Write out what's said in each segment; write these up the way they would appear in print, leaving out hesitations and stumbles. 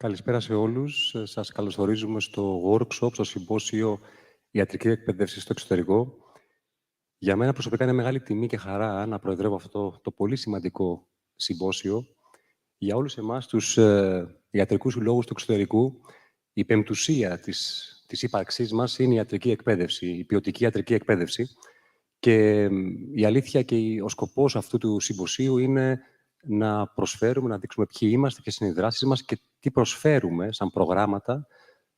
Καλησπέρα σε όλους. Σας καλωσορίζουμε στο workshop, στο συμπόσιο Ιατρική Εκπαίδευση στο Εξωτερικό. Για μένα προσωπικά είναι μεγάλη τιμή και χαρά να προεδρεύω αυτό το πολύ σημαντικό συμπόσιο. Για όλους εμάς, τους ιατρικούς συλλόγους του εξωτερικού, η πεμπτουσία της ύπαρξής μας είναι η ιατρική εκπαίδευση, η ποιοτική ιατρική εκπαίδευση. Και η αλήθεια και ο σκοπός αυτού του συμποσίου είναι να προσφέρουμε, να δείξουμε ποιοι είμαστε, ποιες είναι οι δράσεις μας και τι προσφέρουμε σαν προγράμματα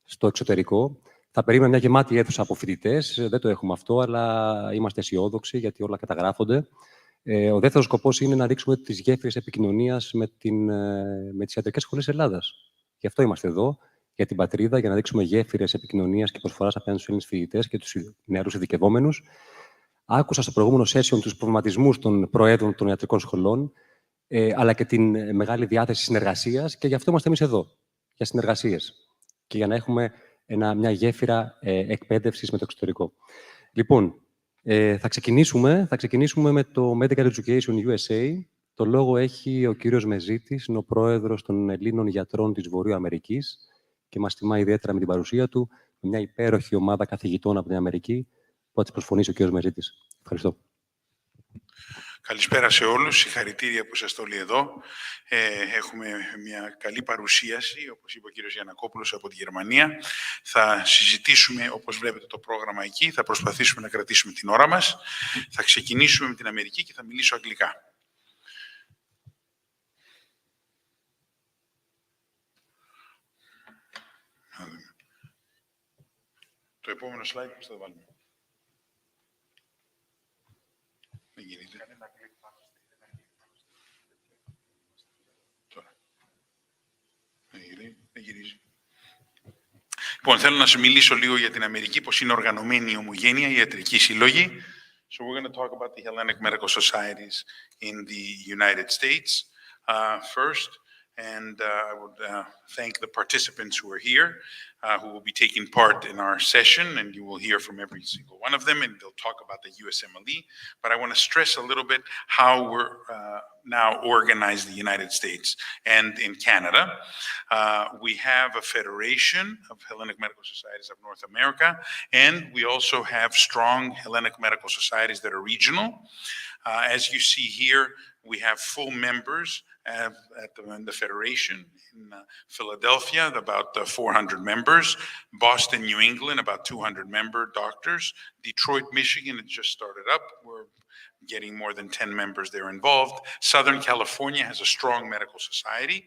στο εξωτερικό. Θα περίμενα μια γεμάτη αίθουσα από φοιτητές. Δεν το έχουμε αυτό, αλλά είμαστε αισιόδοξοι γιατί όλα καταγράφονται. Ο δεύτερος σκοπός είναι να δείξουμε τις γέφυρες επικοινωνίας με τις ιατρικές σχολές Ελλάδας. Γι' αυτό είμαστε εδώ, για την πατρίδα, για να δείξουμε γέφυρες επικοινωνίας και προσφοράς απέναντι στους Έλληνες φοιτητές και τους νεαρούς ειδικευόμενους. Άκουσα στο προηγούμενο session τους προβληματισμούς των προέδρων των ιατρικών σχολών, αλλά και την μεγάλη διάθεση συνεργασίας, και γι' αυτό είμαστε εμείς εδώ, για συνεργασίες και για να έχουμε μια γέφυρα εκπαίδευσης με το εξωτερικό. Λοιπόν, θα ξεκινήσουμε με το Medical Education USA. Το λόγο έχει ο κύριος Μεζίτης, είναι ο πρόεδρος των Ελλήνων γιατρών της Βορείου Αμερικής και μας τιμά ιδιαίτερα με την παρουσία του, με μια υπέροχη ομάδα καθηγητών από την Αμερική, που θα τις προσφωνήσει ο κύριος Μεζίτης. Ευχαριστώ. Καλησπέρα σε όλους. Συγχαρητήρια που είσαστε όλοι εδώ. Έχουμε μια καλή παρουσίαση, όπως είπε ο κύριος Γιαννακόπουλος, από τη Γερμανία. Θα συζητήσουμε, όπως βλέπετε το πρόγραμμα εκεί, θα προσπαθήσουμε να κρατήσουμε την ώρα μας. Θα ξεκινήσουμε με την Αμερική και θα μιλήσω αγγλικά. Το επόμενο slide πώς θα το βάλουμε. Δεν γίνεται. Τώρα. Δεν γυρίζει. Λοιπόν, θέλω να σου μιλήσω λίγο για την Αμερική, πώς είναι οργανωμένη η ομογένεια, η ιατρική συλλόγη. So we're going to talk about the Hellenic medical societies in the United States first. And I would thank the participants who are here, who will be taking part in our session, and you will hear from every single one of them, and they'll talk about the USMLE. But I want to stress a little bit how we're now organized in the United States and in Canada. We have a federation of Hellenic Medical Societies of North America, and we also have strong Hellenic medical societies that are regional. As you see here, we have full members in the Federation. In Philadelphia, about 400 members. Boston, New England, about 200 member doctors. Detroit, Michigan, it just started up. We're getting more than 10 members there involved. Southern California has a strong medical society.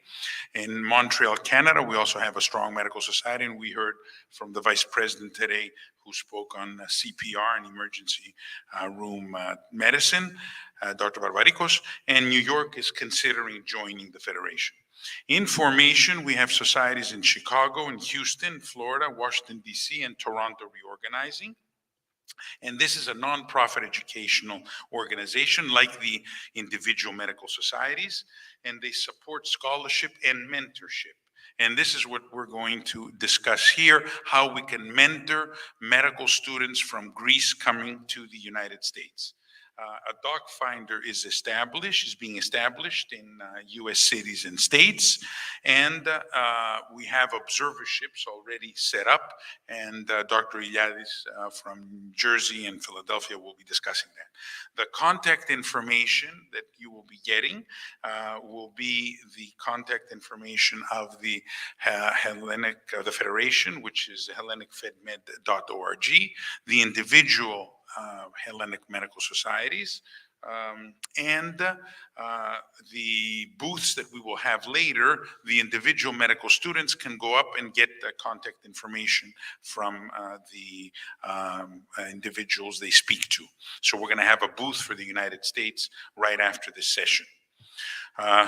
In Montreal, Canada, we also have a strong medical society, and we heard from the Vice President today who spoke on CPR and emergency room medicine, Dr. Barbarikos, and New York is considering joining the Federation. In formation, we have societies in Chicago, in Houston, Florida, Washington, D.C., and Toronto reorganizing. And this is a nonprofit educational organization like the individual medical societies, and they support scholarship and mentorship. And this is what we're going to discuss here, how we can mentor medical students from Greece coming to the United States. A doc finder is being established in U.S. cities and states, and we have observerships already set up, and Dr. Iliadis from Jersey and Philadelphia will be discussing that. The contact information that you will be getting will be the contact information of the the Federation, which is hellenicfedmed.org, the individual Hellenic medical societies, and the booths that we will have later. The individual medical students can go up and get the contact information from the individuals they speak to. So we're going to have a booth for the United States right after this session.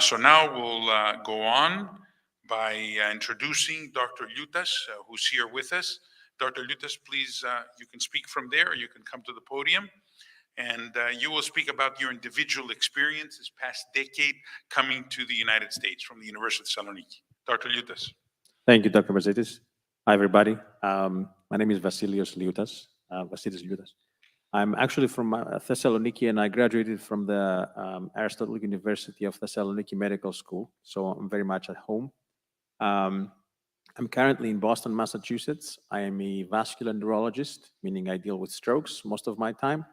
So now we'll go on by introducing Dr. Liutas, who's here with us. Dr. Liutas, please, you can speak from there, or you can come to the podium, and you will speak about your individual experience this past decade coming to the United States from the University of Thessaloniki. Dr. Liutas. Thank you, Dr. Mercedes. Hi, everybody. My name is Vasilios Liutas. I'm actually from Thessaloniki, and I graduated from the Aristotle University of Thessaloniki Medical School, so I'm very much at home. I'm currently in Boston, Massachusetts. I am a vascular neurologist, meaning I deal with strokes most of my time.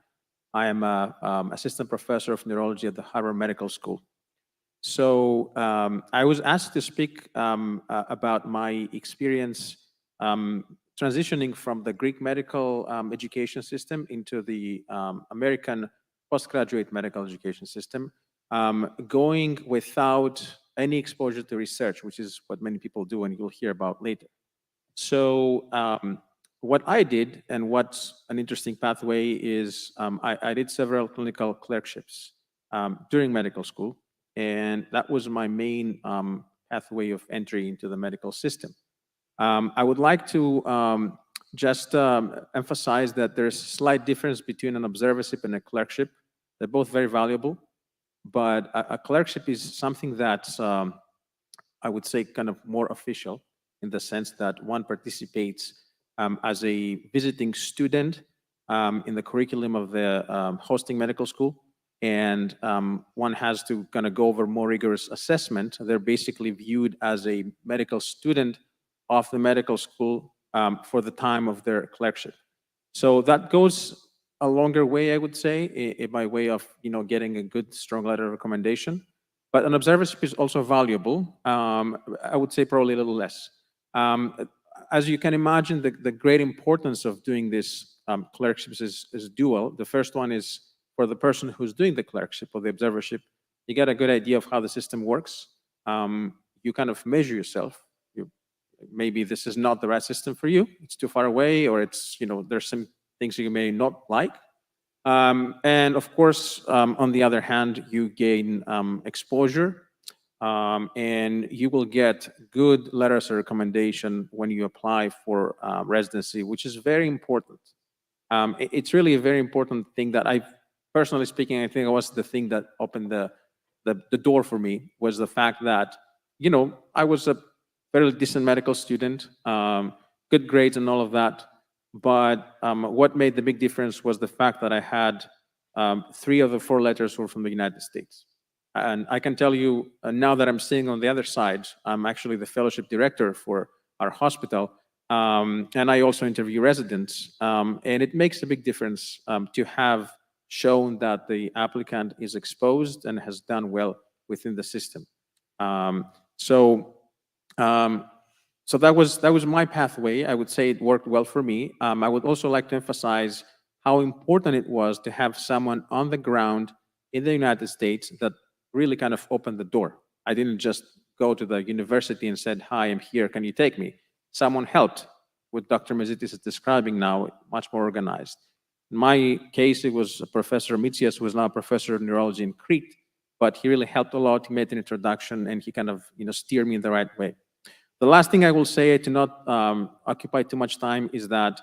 I am an assistant professor of neurology at the Harvard Medical School. So I was asked to speak about my experience transitioning from the Greek medical education system into the American postgraduate medical education system, going without any exposure to research, which is what many people do and you'll hear about later. So what I did, and what's an interesting pathway, is I did several clinical clerkships during medical school, and that was my main pathway of entry into the medical system. I would like to just emphasize that there's a slight difference between an observership and a clerkship. They're both very valuable, but a clerkship is something that's, I would say, kind of more official, in the sense that one participates as a visiting student in the curriculum of the hosting medical school, and one has to kind of go over more rigorous assessment. They're basically viewed as a medical student of the medical school for the time of their clerkship. So that goes a longer way, I would say, by way of getting a good, strong letter of recommendation. But an observership is also valuable. I would say probably a little less. As you can imagine, the great importance of doing this clerkships is dual. The first one is for the person who's doing the clerkship or the observership. You get a good idea of how the system works. You kind of measure yourself. Maybe this is not the right system for you. It's too far away, or it's, there's some things you may not like. And of course, on the other hand, you gain exposure, and you will get good letters of recommendation when you apply for residency, which is very important. It's really a very important thing that personally speaking, I think it was the thing that opened the door for me, was the fact that, I was a fairly decent medical student, good grades and all of that. But what made the big difference was the fact that I had 3 of the 4 letters were from the United States. And I can tell you now that I'm sitting on the other side, I'm actually the fellowship director for our hospital. And I also interview residents. And it makes a big difference to have shown that the applicant is exposed and has done well within the system. So that was my pathway. I would say it worked well for me. I would also like to emphasize how important it was to have someone on the ground in the United States that really kind of opened the door. I didn't just go to the university and said, "Hi, I'm here, can you take me?" Someone helped. What Dr. Mezitis is describing now, much more organized. In my case, it was Professor Mitsias, who is now a professor of neurology in Crete, but he really helped a lot. He made an introduction, and he kind of steered me in the right way. The last thing I will say, to not occupy too much time, is that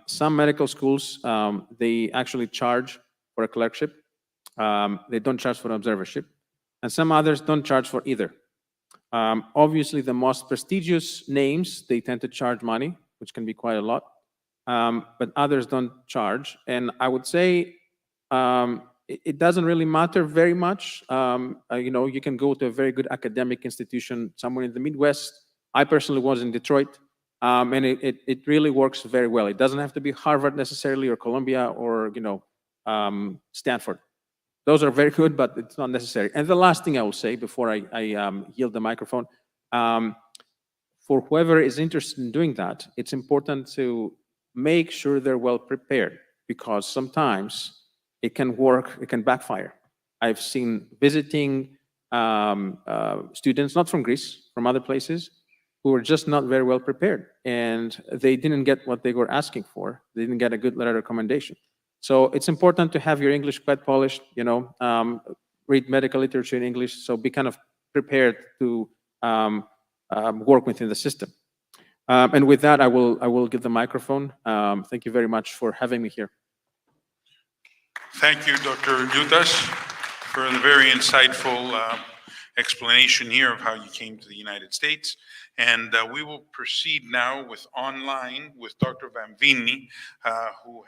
some medical schools, they actually charge for a clerkship. They don't charge for an observership. And some others don't charge for either. Obviously, the most prestigious names, they tend to charge money, which can be quite a lot. But others don't charge. And I would say it doesn't really matter very much. You can go to a very good academic institution somewhere in the Midwest. I personally was in Detroit, and it really works very well. It doesn't have to be Harvard necessarily, or Columbia, or Stanford. Those are very good, but it's not necessary. And the last thing I will say before I yield the microphone, for whoever is interested in doing that, it's important to make sure they're well prepared, because sometimes it can work, it can backfire. I've seen visiting students, not from Greece, from other places, who were just not very well prepared, and they didn't get what they were asking for. They didn't get a good letter of recommendation. So it's important to have your English quite polished, read medical literature in English, so be kind of prepared to work within the system. And with that, I will give the microphone. Thank you very much for having me here. Thank you, Dr. Liutas, for the very insightful explanation here of how you came to the United States. And we will proceed now with online with Dr. Vanvini, who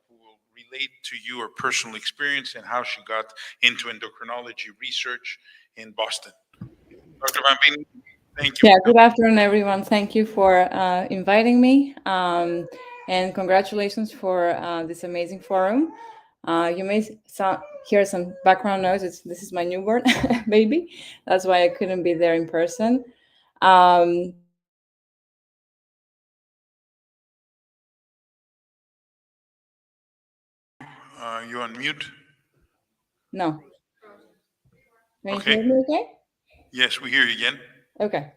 will relate to you her personal experience and how she got into endocrinology research in Boston. Dr. Vanvini. Thank you. Yeah, good afternoon, everyone. Thank you for inviting me, and congratulations for this amazing forum. You may hear some background noise. This is my newborn baby. That's why I couldn't be there in person. You on mute? No. Can you Okay. hear me okay? Yes, we hear you again. Okay.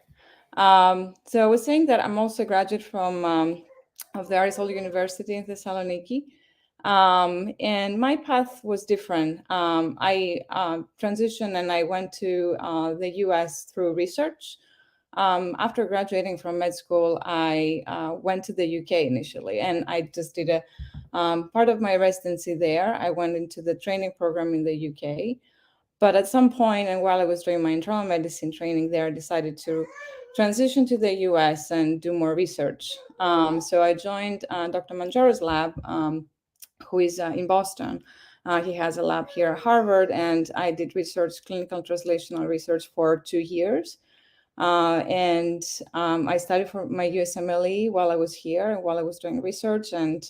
So I was saying that I'm also a graduate from of the Aristotle University in Thessaloniki. And my path was different. I transitioned and I went to the US through research. After graduating from med school, I went to the UK initially, and I just did a part of my residency there. I went into the training program in the UK. But at some point, and while I was doing my internal medicine training there, I decided to transition to the US and do more research. So I joined Dr. Manjaro's lab, who is in Boston. He has a lab here at Harvard, and I did research, clinical translational research for 2 years. And I studied for my USMLE while I was here and while I was doing research, and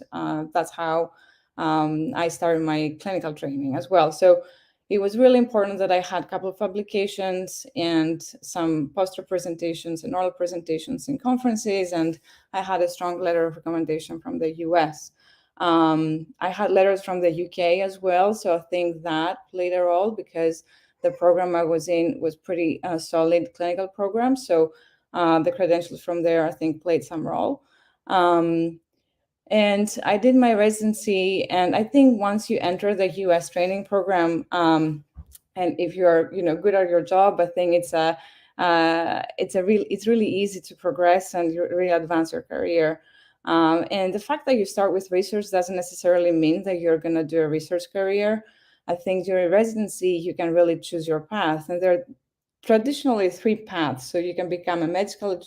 that's how I started my clinical training as well. So it was really important that I had a couple of publications and some poster presentations and oral presentations in conferences, and I had a strong letter of recommendation from the US. I had letters from the UK as well, so I think that played a role because the program I was in was pretty solid clinical program, so the credentials from there I think played some role. And I did my residency, and I think once you enter the US training program, and if you're good at your job, I think it's really easy to progress and you really advance your career. And the fact that you start with research doesn't necessarily mean that you're going to do a research career. I think during residency you can really choose your path, and there are traditionally 3 paths. So you can become a medical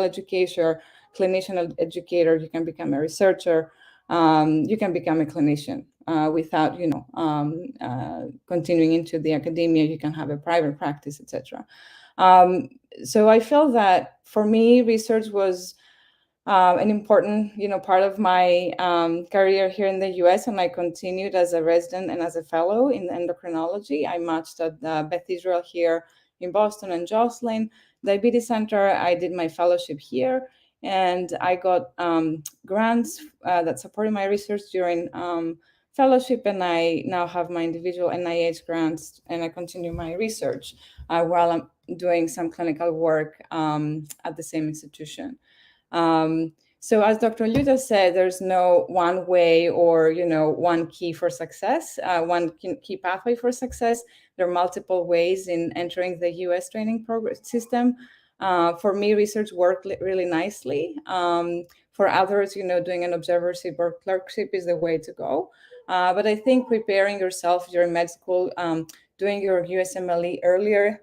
educator, clinician educator, you can become a researcher, you can become a clinician without continuing into the academia. You can have a private practice, etc. So I felt that for me research was an important part of my career here in the US, and I continued as a resident and as a fellow in endocrinology. I matched at Beth Israel here in Boston and Joslin Diabetes Center. I did my fellowship here, and I got grants that supported my research during fellowship, and I now have my individual NIH grants, and I continue my research while I'm doing some clinical work at the same institution. So as Dr. Luda said, there's no one way or one key for success, one key pathway for success. There are multiple ways in entering the US training program system. For me, research worked really nicely. For others, doing an observership or clerkship is the way to go. But I think preparing yourself during med school, doing your USMLE earlier,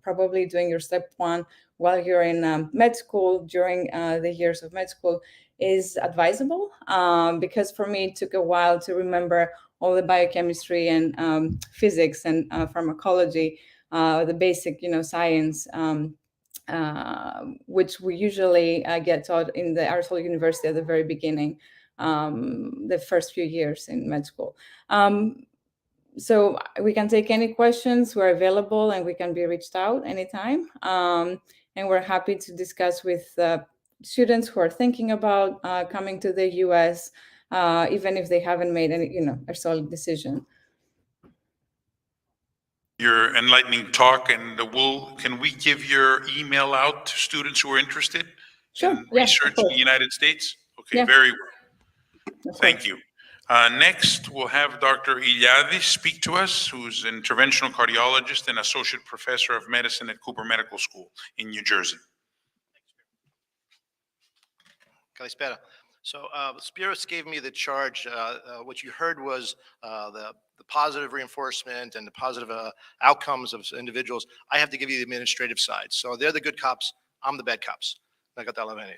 probably doing your step 1 while you're in med school during the years of med school is advisable, because for me it took a while to remember all the biochemistry and physics and pharmacology, the basic science, which we usually get taught in the Aristotle University at the very beginning, the first few years in med school. So we can take any questions. We're available and we can be reached out anytime. And we're happy to discuss with students who are thinking about coming to the US, even if they haven't made any, a solid decision. Your enlightening talk, and can we give your email out to students who are interested Sure, in yeah, research in the United States? Okay, Yeah. very well. Thank you. Next, we'll have Dr. Iliadis speak to us, who's an interventional cardiologist and associate professor of medicine at Cooper Medical School in New Jersey. Kalispera. So Spiros gave me the charge. What you heard was the positive reinforcement and the positive outcomes of individuals. I have to give you the administrative side. So they're the good cops. I'm the bad cops.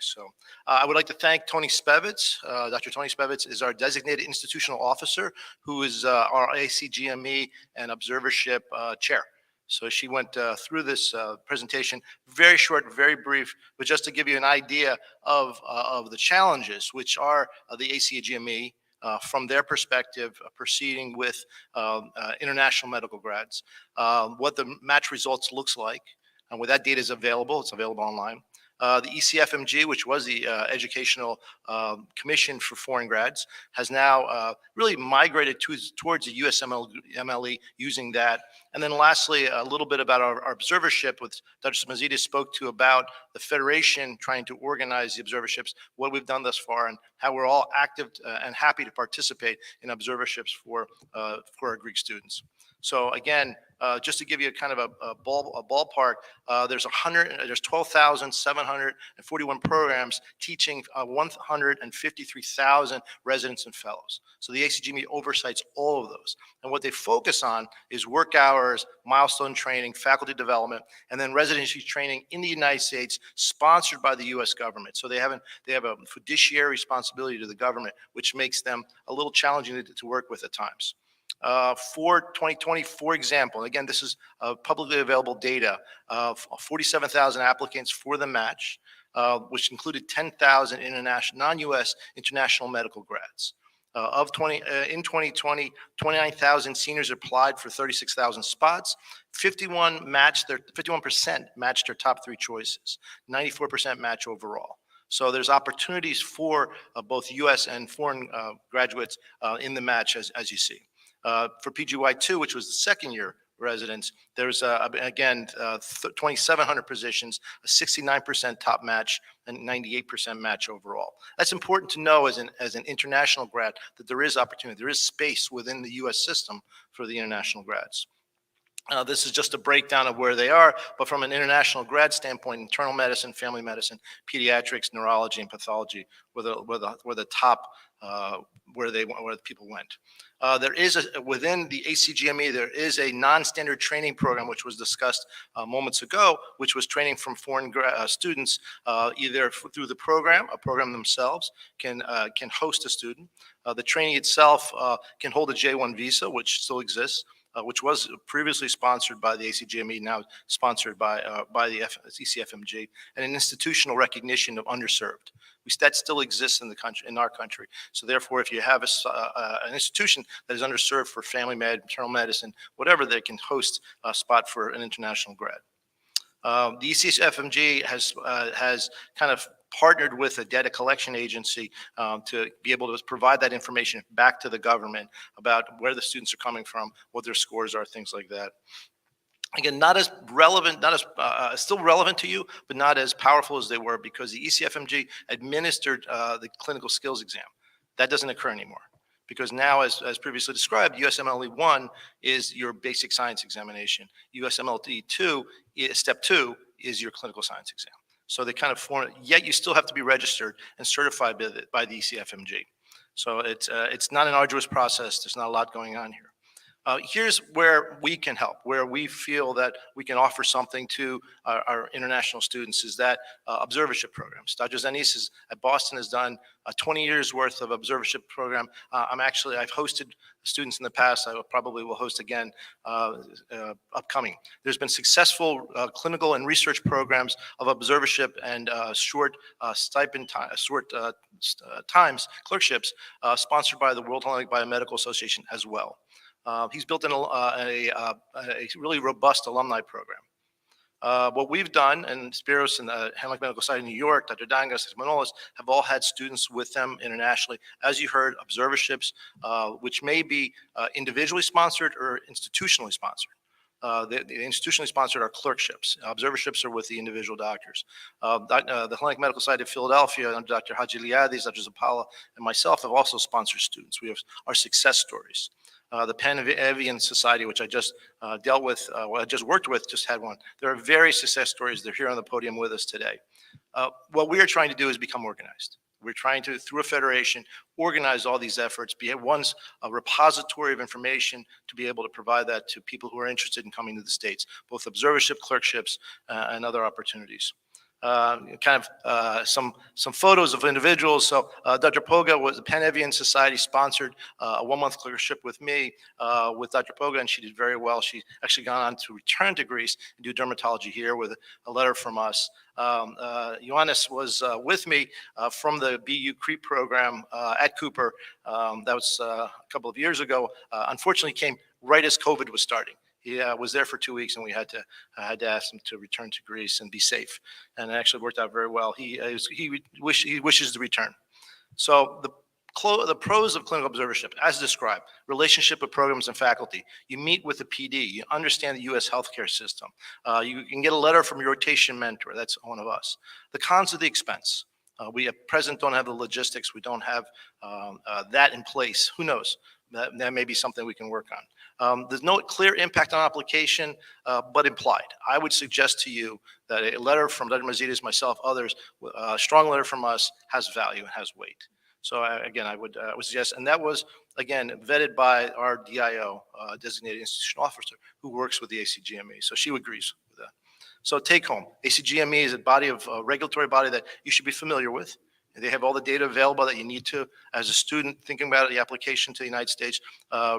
So I would like to thank Tony Spevitz. Dr. Tony Spevitz is our designated institutional officer, who is our ACGME and observership chair. So she went through this presentation, very short, very brief, but just to give you an idea of the challenges, which are the ACGME, from their perspective, proceeding with international medical grads, what the match results looks like, and where that data is available. It's available online. The ECFMG, which was the Educational Commission for Foreign Grads, has now really migrated towards the USMLE using that. And then lastly, a little bit about our observership, which Dr. Mazidis spoke to about the Federation trying to organize the observerships, what we've done thus far, and how we're all active and happy to participate in observerships for our Greek students. So again, just to give you a kind of a ballpark, there's 12,741 programs teaching 153,000 residents and fellows. So the ACGME oversights all of those. And what they focus on is work hours, milestone training, faculty development, and then residency training in the United States, sponsored by the U.S. government. So they have a fiduciary responsibility to the government, which makes them a little challenging to work with at times. For 2020, for example, again, this is publicly available data, 47,000 applicants for the match, which included 10,000 non-U.S. international medical grads. In 2020, 29,000 seniors applied for 36,000 spots. 51% matched their top three choices, 94% match overall. So there's opportunities for both U.S. and foreign graduates in the match, as you see. For PGY2, which was the second year residents, there's again 2,700 positions, a 69% top match, and 98% match overall. That's important to know as an international grad, that there is opportunity, there is space within the U.S. system for the international grads. This is just a breakdown of where they are, but from an international grad standpoint, internal medicine, family medicine, pediatrics, neurology, and pathology were the top where the people went. There is within the ACGME, there is a non-standard training program, which was discussed moments ago, which was training from foreign students, either through the program themselves can host a student. The training itself can hold a J1 visa, which still exists, which was previously sponsored by the ACGME, now sponsored by the ECFMG, and an institutional recognition of underserved. That still exists in the country, in our country. So therefore, if you have an institution that is underserved for family med, internal medicine, whatever, they can host a spot for an international grad. The ECFMG has kind of partnered with a data collection agency to be able to provide that information back to the government about where the students are coming from, what their scores are, things like that. Again, not as relevant, still relevant to you, but not as powerful as they were, because the ECFMG administered the clinical skills exam. That doesn't occur anymore, because now, as previously described, USMLE 1 is your basic science examination. USMLE 2, step 2, is your clinical science exam. So they kind of form, yet you still have to be registered and certified by the ECFMG. So it's not an arduous process. There's not a lot going on here. Here's where we can help, where we feel that we can offer something to our international students, is that observership programs. Dr. Zanis at Boston has done 20 years worth of observership program. I've hosted students in the past. I probably will host again upcoming. There's been successful clinical and research programs of observership and short times clerkships sponsored by the World Hellenic Biomedical Association as well. He's built in a really robust alumni program. What we've done, and Spiros and the Hellenic Medical Society in New York, Dr. Dangas, Manolis, have all had students with them internationally. As you heard, observerships, which may be individually sponsored or institutionally sponsored. The institutionally sponsored are clerkships. Observerships are with the individual doctors. The Hellenic Medical Society of Philadelphia, under Dr. Hadjiliadis, Dr. Zapala, and myself have also sponsored students. We have our success stories. The Pan-Avian Society, which I just dealt with, I just worked with, just had one. There are various success stories. They're here on the podium with us today. What we are trying to do is become organized. We're trying to, through a federation, organize all these efforts, be one's a repository of information to be able to provide that to people who are interested in coming to the States, both observership, clerkships, and other opportunities. some photos of individuals. So Dr. Poga was the Pan-Evian Society sponsored a 1-month clerkship with me with Dr. Poga, and she did very well. She actually gone on to return to Greece and do dermatology here with a letter from us. Ioannis was with me from the BU CREEP program at Cooper. That was a couple of years ago. Unfortunately, came right as COVID was starting. He was there for 2 weeks, and we had to ask him to return to Greece and be safe. And it actually worked out very well. He wishes to return. So the pros of clinical observership, as described: relationship with programs and faculty. You meet with the PD. You understand the U.S. healthcare system. You can get a letter from your rotation mentor. That's one of us. The cons of the expense. We at present don't have the logistics. We don't have that in place. Who knows? That may be something we can work on. There's no clear impact on application, but implied. I would suggest to you that a letter from Dr. Mazidis, myself, others, a strong letter from us has value and has weight. So again, I would suggest, and that was, again, vetted by our DIO, designated institutional officer, who works with the ACGME. So she agrees with that. So take home, ACGME is a body of regulatory body that you should be familiar with. They have all the data available that you need to, as a student thinking about the application to the United States,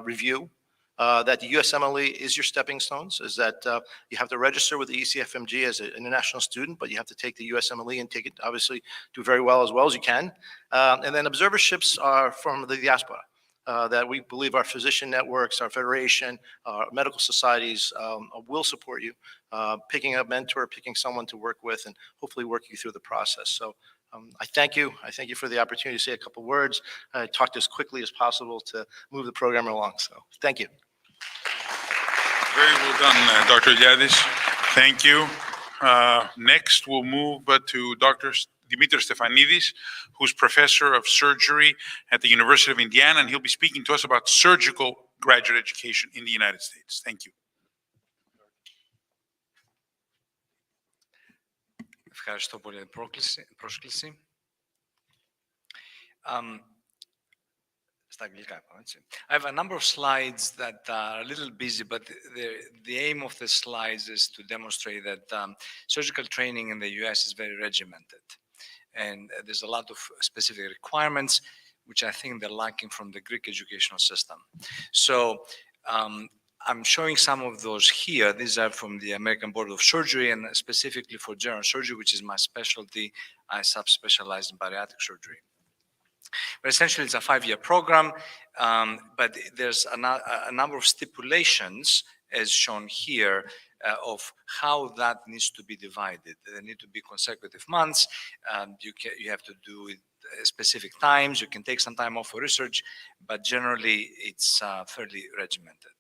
review. That the USMLE is your stepping stones, is that you have to register with the ECFMG as an international student, but you have to take the USMLE and take it, obviously, do very well as you can. And then observerships are from the diaspora, that we believe our physician networks, our federation, our medical societies will support you, picking a mentor, picking someone to work with, and hopefully work you through the process. So I thank you. I thank you for the opportunity to say a couple words. I talked as quickly as possible to move the program along. So thank you. Very well done, Dr. Iliadis. Thank you. Next, we'll move to Dr. Dimitris Stefanidis, who's professor of surgery at the University of Indiana, and he'll be speaking to us about surgical graduate education in the United States. Thank you. Ευχαριστώ πολύ για την πρόσκληση. Στα αγγλικά είπαμε, έτσι. I have a number of slides that are a little busy, but the aim of the slides is to demonstrate that surgical training in the US is very regimented. And there's a lot of specific requirements, which I think they're lacking from the Greek educational system. So I'm showing some of those here. These are from the American Board of Surgery, and specifically for general surgery, which is my specialty. I subspecialize in bariatric surgery. But essentially, it's a 5-year program, but there's a number of stipulations, as shown here, of how that needs to be divided. There need to be consecutive months. You have to do it specific times. You can take some time off for research, but generally, it's fairly regimented.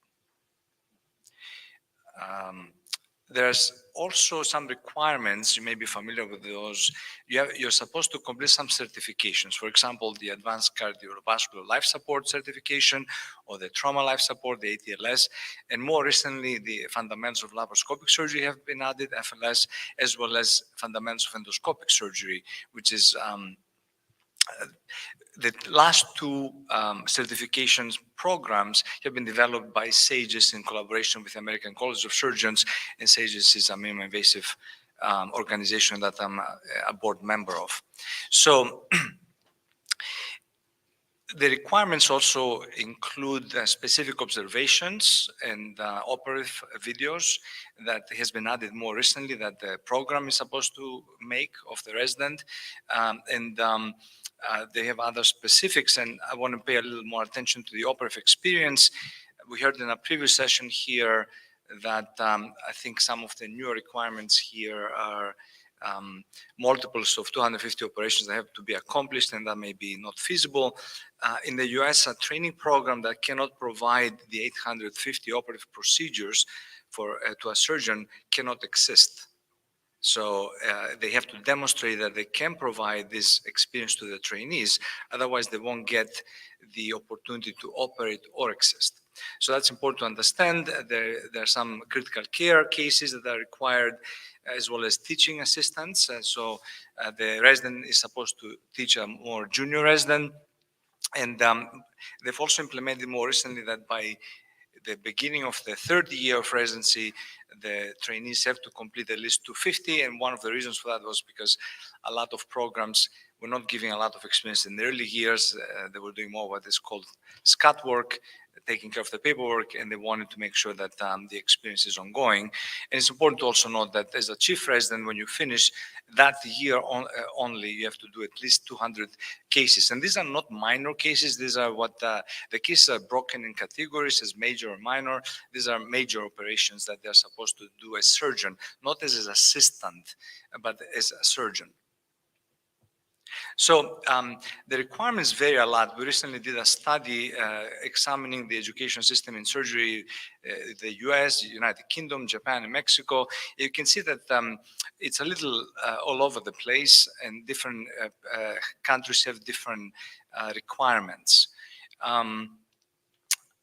There's also some requirements. You may be familiar with those. You're supposed to complete some certifications. For example, the Advanced Cardiovascular Life Support certification, or the Trauma Life Support, the ATLS, and more recently, the Fundamentals of Laparoscopic Surgery have been added, FLS, as well as Fundamentals of Endoscopic Surgery, which is the last two certifications programs have been developed by SAGES in collaboration with the American College of Surgeons, and SAGES is a minimally invasive organization that I'm a board member of. So the requirements also include specific observations and operative videos that has been added more recently that the program is supposed to make of the resident. They have other specifics, and I want to pay a little more attention to the operative experience. We heard in a previous session here that I think some of the newer requirements here are multiples of 250 operations that have to be accomplished, and that may be not feasible. In the US, a training program that cannot provide the 850 operative procedures to a surgeon cannot exist. So they have to demonstrate that they can provide this experience to the trainees. Otherwise, they won't get the opportunity to operate or exist. So that's important to understand. There are some critical care cases that are required, as well as teaching assistants. So the resident is supposed to teach a more junior resident. And they've also implemented more recently that by the beginning of the third year of residency, the trainees have to complete at least 250, and one of the reasons for that was because a lot of programs were not giving a lot of experience in the early years. They were doing more what is called scat work, taking care of the paperwork, and they wanted to make sure that the experience is ongoing. And it's important to also note that as a chief resident, when you finish that year only, you have to do at least 200 cases. And these are not minor cases. These are what the cases are broken in categories as major or minor. These are major operations that they're supposed to do as surgeon, not as an assistant, but as a surgeon. So the requirements vary a lot. We recently did a study examining the education system in surgery, the US, United Kingdom, Japan, and Mexico. You can see that it's a little all over the place, and different countries have different requirements.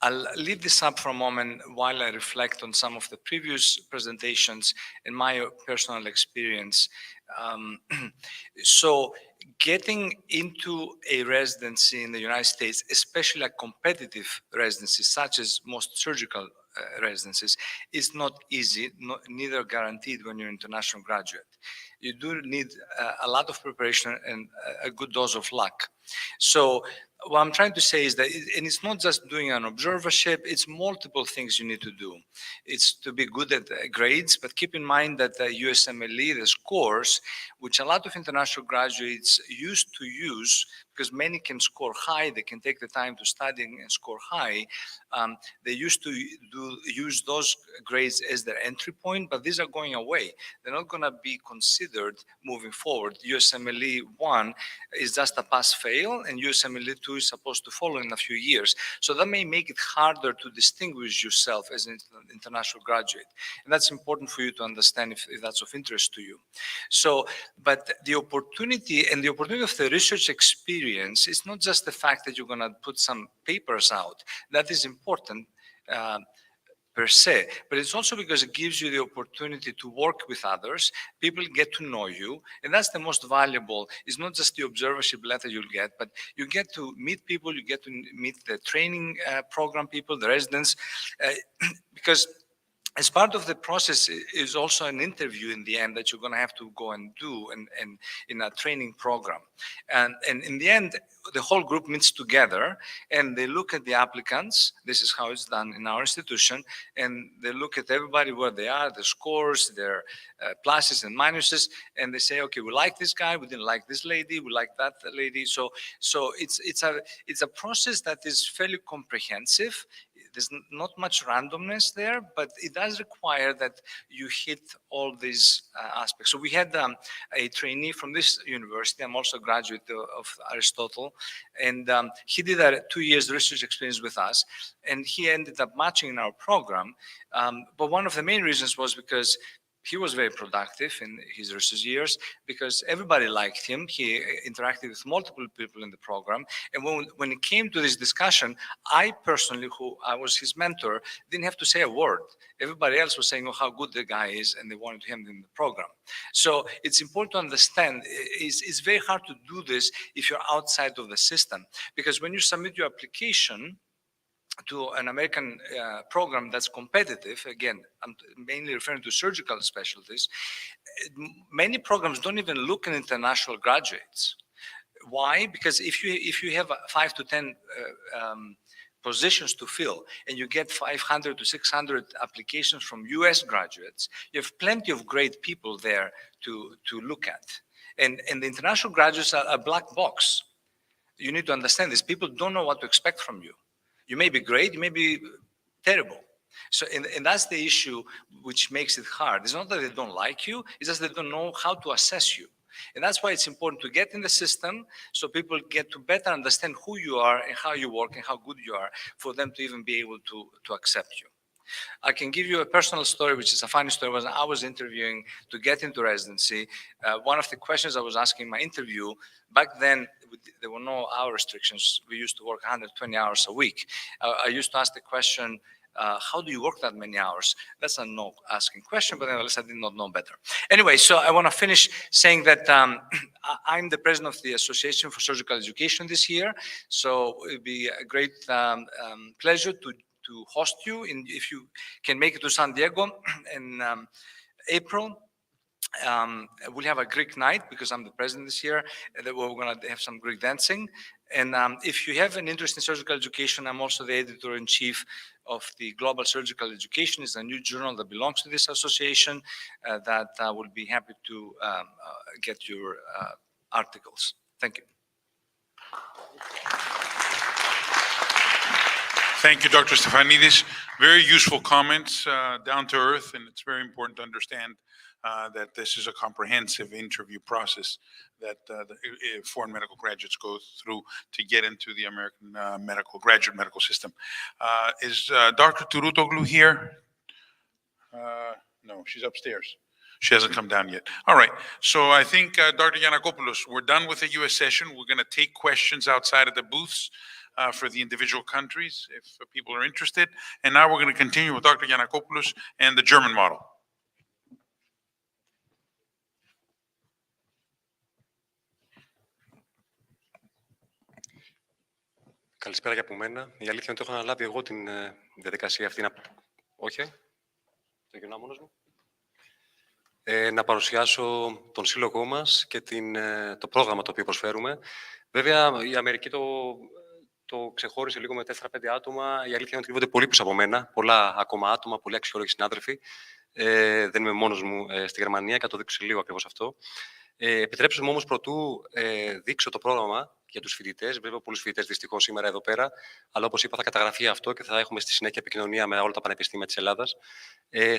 I'll leave this up for a moment while I reflect on some of the previous presentations and my personal experience. So getting into a residency in the United States, especially a competitive residency, such as most surgical residencies, is not easy, neither guaranteed when you're an international graduate. You do need a lot of preparation and a good dose of luck. So what I'm trying to say is that, and it's not just doing an observership, it's multiple things you need to do. It's to be good at grades, but keep in mind that the USMLE, the scores, which a lot of international graduates used to use, because many can score high, they can take the time to study and score high. They used to use those grades as their entry point, but these are going away. They're not going to be considered moving forward. USMLE 1 is just a pass-fail, and USMLE 2 is supposed to follow in a few years. So that may make it harder to distinguish yourself as an international graduate. And that's important for you to understand if that's of interest to you. So, but the opportunity and the opportunity of the research experience is not just the fact that you're going to put some papers out. That is important per se, but it's also because it gives you the opportunity to work with others. People get to know you, and that's the most valuable. It's not just the observership letter you'll get, but you get to meet people, you get to meet the training program people, the residents, because as part of the process is also an interview in the end that you're going to have to go and do and in a training program. And in the end, the whole group meets together and they look at the applicants. This is how it's done in our institution. And they look at everybody where they are, the scores, their pluses and minuses. And they say, okay, we like this guy, we didn't like this lady, we like that lady. So it's a process that is fairly comprehensive. There's not much randomness there, but it does require that you hit all these aspects. So we had a trainee from this university. I'm also a graduate of Aristotle, and he did a 2 years research experience with us, and he ended up matching in our program. But one of the main reasons was because he was very productive in his research years because everybody liked him. He interacted with multiple people in the program. And when it came to this discussion, I personally, who I was his mentor, didn't have to say a word. Everybody else was saying, oh, how good the guy is, and they wanted him in the program. So it's important to understand, it's very hard to do this if you're outside of the system. Because when you submit your application to an American program that's competitive, again, I'm mainly referring to surgical specialties, many programs don't even look at international graduates. Why? Because if you have 5 to 10 positions to fill and you get 500 to 600 applications from US graduates, you have plenty of great people there to look at. And the international graduates are a black box. You need to understand this. People don't know what to expect from you. You may be great, you may be terrible. So, and that's the issue which makes it hard. It's not that they don't like you, it's just they don't know how to assess you. And that's why it's important to get in the system so people get to better understand who you are and how you work and how good you are for them to even be able to accept you. I can give you a personal story, which is a funny story. When I was interviewing to get into residency, one of the questions I was asking in my interview, back then, there were no hour restrictions. We used to work 120 hours a week. I used to ask the question, how do you work that many hours? That's a no asking question, but at least I did not know better. Anyway, so I want to finish saying that I'm the president of the Association for Surgical Education this year. So it'd be a great pleasure to to host you. If you can make it to San Diego in April, we'll have a Greek night because I'm the president this year. We're going to have some Greek dancing. And if you have an interest in surgical education, I'm also the editor-in-chief of the Global Surgical Education. It's a new journal that belongs to this association that will be happy to get your articles. Thank you. Thank you, Dr. Stefanidis. Very useful comments, down to earth, and it's very important to understand that this is a comprehensive interview process that foreign medical graduates go through to get into the American graduate medical system. Is Dr. Touroutoglu here? No, she's upstairs. She hasn't come down yet. All right. So I think, Dr. Giannakopoulos, we're done with the U.S. session. We're going to take questions outside of the booths for the individual countries, if people are interested. And now we're going to continue with Dr. Giannakopoulos and the German model. Καλησπέρα και από μένα. Η αλήθεια είναι ότι έχω αναλάβει εγώ την διαδικασία αυτή Όχι, το γυρνάω μόνος μου. Να παρουσιάσω τον σύλλογό μας και το πρόγραμμα το οποίο προσφέρουμε. Βέβαια, η Αμερική το ξεχώρισε λίγο με 4-5 άτομα. Η αλήθεια είναι ότι κρύβονται πολύ πίσω από μένα. Πολλά ακόμα άτομα, πολλοί αξιόλογοι συνάδελφοι. Δεν είμαι μόνος μου στη Γερμανία και θα το δείξω λίγο ακριβώς αυτό. Επιτρέψτε μου όμως πρωτού δείξω το πρόγραμμα για τους φοιτητές. Βέβαια, πολλούς φοιτητές δυστυχώς σήμερα εδώ πέρα. Αλλά όπως είπα, θα καταγραφεί αυτό και θα έχουμε στη συνέχεια επικοινωνία με όλα τα πανεπιστήμια της Ελλάδας.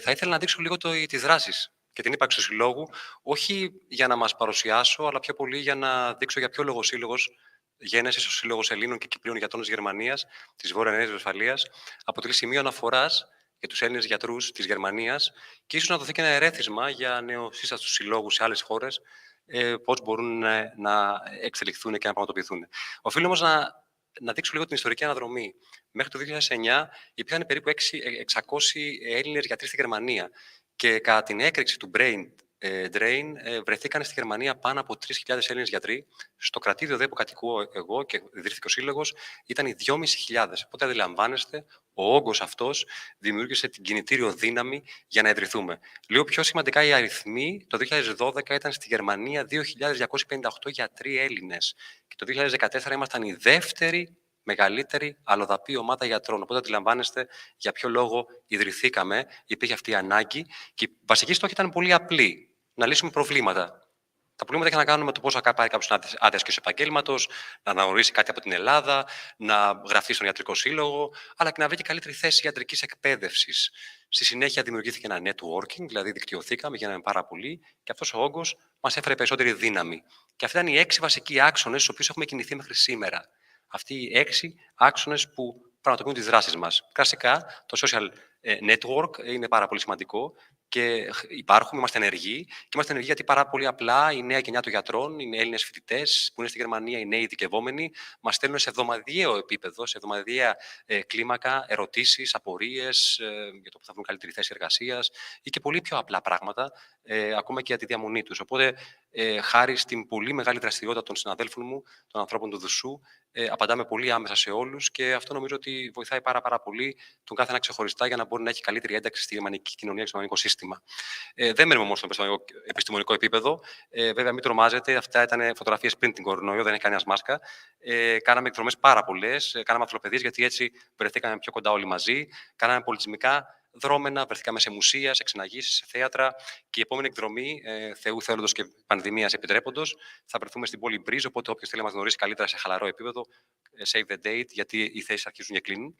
Θα ήθελα να δείξω λίγο τις δράσεις και την ύπαρξη του συλλόγου, όχι για να μας παρουσιάσω, αλλά πιο πολύ για να δείξω για ποιο λόγο ο Σύλλογος Γένεσης, ο Σύλλογος Ελλήνων και Κυπρίων Γιατρών της Γερμανίας, της Βόρειας Βεσφαλίας, αποτελεί σημείο αναφοράς για τους Έλληνες γιατρούς της Γερμανίας και ίσως να δοθεί και ένα ερέθισμα για νεοσύστατους συλλόγους σε άλλες χώρες, πώς μπορούν να εξελιχθούν και να πραγματοποιηθούν. Οφείλω όμως να δείξω λίγο την ιστορική αναδρομή. Μέχρι το 2009 υπήρχαν περίπου 600 Έλληνες γιατροί στη Γερμανία και κατά την έκρηξη του Brain Drain βρεθήκαν στη Γερμανία πάνω από 3.000 Έλληνες γιατροί. Στο κρατήδιο που κατοικώ εγώ και ιδρύθηκε ο Σύλλογος ήταν οι 2.500. Οπότε αντιλαμβάνεστε, ο όγκος αυτός δημιούργησε την κινητήριο δύναμη για να ιδρυθούμε. Λίγο πιο σημαντικά οι αριθμοί, το 2012 ήταν στη Γερμανία 2.258 γιατροί Έλληνες και το 2014 ήμασταν η δεύτερη μεγαλύτερη αλλοδαπή ομάδα γιατρών. Οπότε αντιλαμβάνεστε για ποιο λόγο ιδρυθήκαμε, υπήρχε αυτή η ανάγκη και η βασική στόχη ήταν πολύ απλή. Να λύσουμε προβλήματα. Τα προβλήματα είχαν να κάνουν με το πώς θα πάρει κάποιος άδειας επαγγέλματος, να αναγνωρίσει κάτι από την Ελλάδα, να γραφτεί στον ιατρικό σύλλογο, αλλά και να βρει και καλύτερη θέση ιατρικής εκπαίδευσης. Στη συνέχεια δημιουργήθηκε ένα networking, δηλαδή δικτυωθήκαμε, γίναμε πάρα πολύ και αυτός ο όγκος μας έφερε περισσότερη δύναμη. Και αυτοί ήταν οι 6 βασικοί άξονες στους οποίους έχουμε κινηθεί μέχρι σήμερα. Αυτοί οι 6 άξονες που πραγματοποιούν τις δράσεις μας. Κλασικά, το social network είναι πάρα πολύ σημαντικό και είμαστε ενεργοί. Και είμαστε ενεργοί γιατί πάρα πολύ απλά η νέα γενιά των γιατρών, οι Έλληνες φοιτητές που είναι στη Γερμανία, οι νέοι ειδικευόμενοι, μας στέλνουν σε εβδομαδιαίο επίπεδο, σε εβδομαδιαία κλίμακα, ερωτήσεις, απορίες για το που θα βρουν καλύτερη θέση εργασίας ή και πολύ πιο απλά πράγματα, ακόμα και για τη διαμονή τους. Οπότε, χάρη στην πολύ μεγάλη δραστηριότητα των συναδέλφων μου, των ανθρώπων του Δουσού, απαντάμε πολύ άμεσα σε όλους και αυτό νομίζω ότι βοηθάει πάρα πολύ τον κάθε ένα ξεχωριστά για να μπορεί να έχει καλύτερη ένταξη στη γερμανική κοινωνία και στο γερμανικό σύστημα. Δεν μένουμε μόνο στο επιστημονικό επίπεδο. Βέβαια, μην τρομάζετε, αυτά ήταν φωτογραφίες πριν την κορονοϊό, δεν έχει κανένα μάσκα. Κάναμε εκδρομές πάρα πολλές, κάναμε αθλοπαιδείες γιατί έτσι βρεθήκαμε πιο κοντά όλοι μαζί. Κάναμε πολιτισμικά δρόμενα, βρεθήκαμε σε μουσεία, σε ξεναγήσεις, σε θέατρα και η επόμενη εκδρομή, Θεού θέλοντος και πανδημίας επιτρέποντος, θα βρεθούμε στην πόλη Μπρίζ. Οπότε, όποιος θέλει να μας γνωρίσει καλύτερα σε χαλαρό επίπεδο, save the date, γιατί οι θέσεις αρχίζουν και κλείνουν.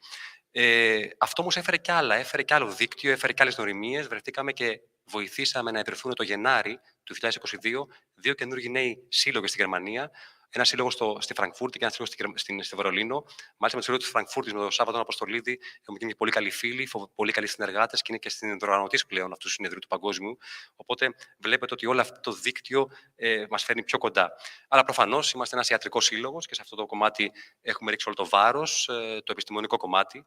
Αυτό όμως έφερε κι άλλα. Έφερε κι άλλο δίκτυο, έφερε κι άλλες γνωριμίες. Βρεθήκαμε και βοηθήσαμε να ιδρυθούν το Γενάρη του 2022 2 καινούργιοι νέοι σύλλογοι στη Γερμανία. Ένα σύλλογο στη Φραγκφούρτη και ένα σύλλογο στη Βερολίνο. Μάλιστα, με το σύλλογο τη Φραγκφούρτη, με τον Σάββατο Αποστολίδη, έχουμε γίνει πολύ καλοί φίλοι, πολύ καλοί συνεργάτες και είναι και στην διοργανωτή πλέον αυτού του συνεδρίου του Παγκόσμιου. Οπότε, βλέπετε ότι όλο αυτό το δίκτυο μας φέρνει πιο κοντά. Αλλά προφανώς είμαστε ένας ιατρικός σύλλογος και σε αυτό το κομμάτι έχουμε ρίξει όλο το βάρος, το επιστημονικό κομμάτι.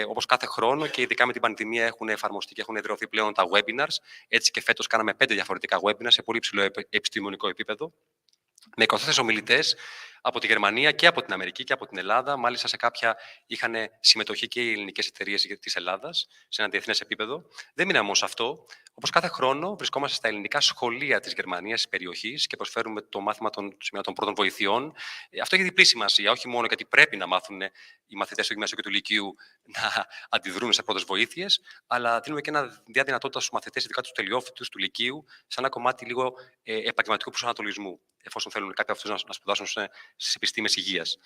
Όπως κάθε χρόνο και ειδικά με την πανδημία έχουν εφαρμοστεί και έχουν εδραιωθεί πλέον τα webinars. Έτσι και φέτος κάναμε 5 διαφορετικά webinars σε πολύ υψηλό επιστημονικό επίπεδο, με 24 ομιλητές από τη Γερμανία και από την Αμερική και από την Ελλάδα. Μάλιστα, σε κάποια είχαν συμμετοχή και οι ελληνικές εταιρείες της Ελλάδας σε ένα διεθνές επίπεδο. Δεν μείναμε όμως αυτό. Όπως κάθε χρόνο, βρισκόμαστε στα ελληνικά σχολεία της Γερμανίας, της περιοχής και προσφέρουμε το μάθημα των πρώτων βοηθειών. Αυτό έχει διπλή σημασία, όχι μόνο γιατί πρέπει να μάθουν οι μαθητές του Γυμνασίου και του Λυκείου να αντιδρούν σε πρώτες βοήθειες, αλλά δίνουμε και μια δυνατότητα στους μαθητές, ειδικά τους τελειόφοιτους του Λυκείου, σε ένα κομμάτι λίγο επαγγελματικού προσανατολισμού, εφόσον θέλουν κάποιοι από αυτούς να σπουδάσουν στις επιστήμες υγείας.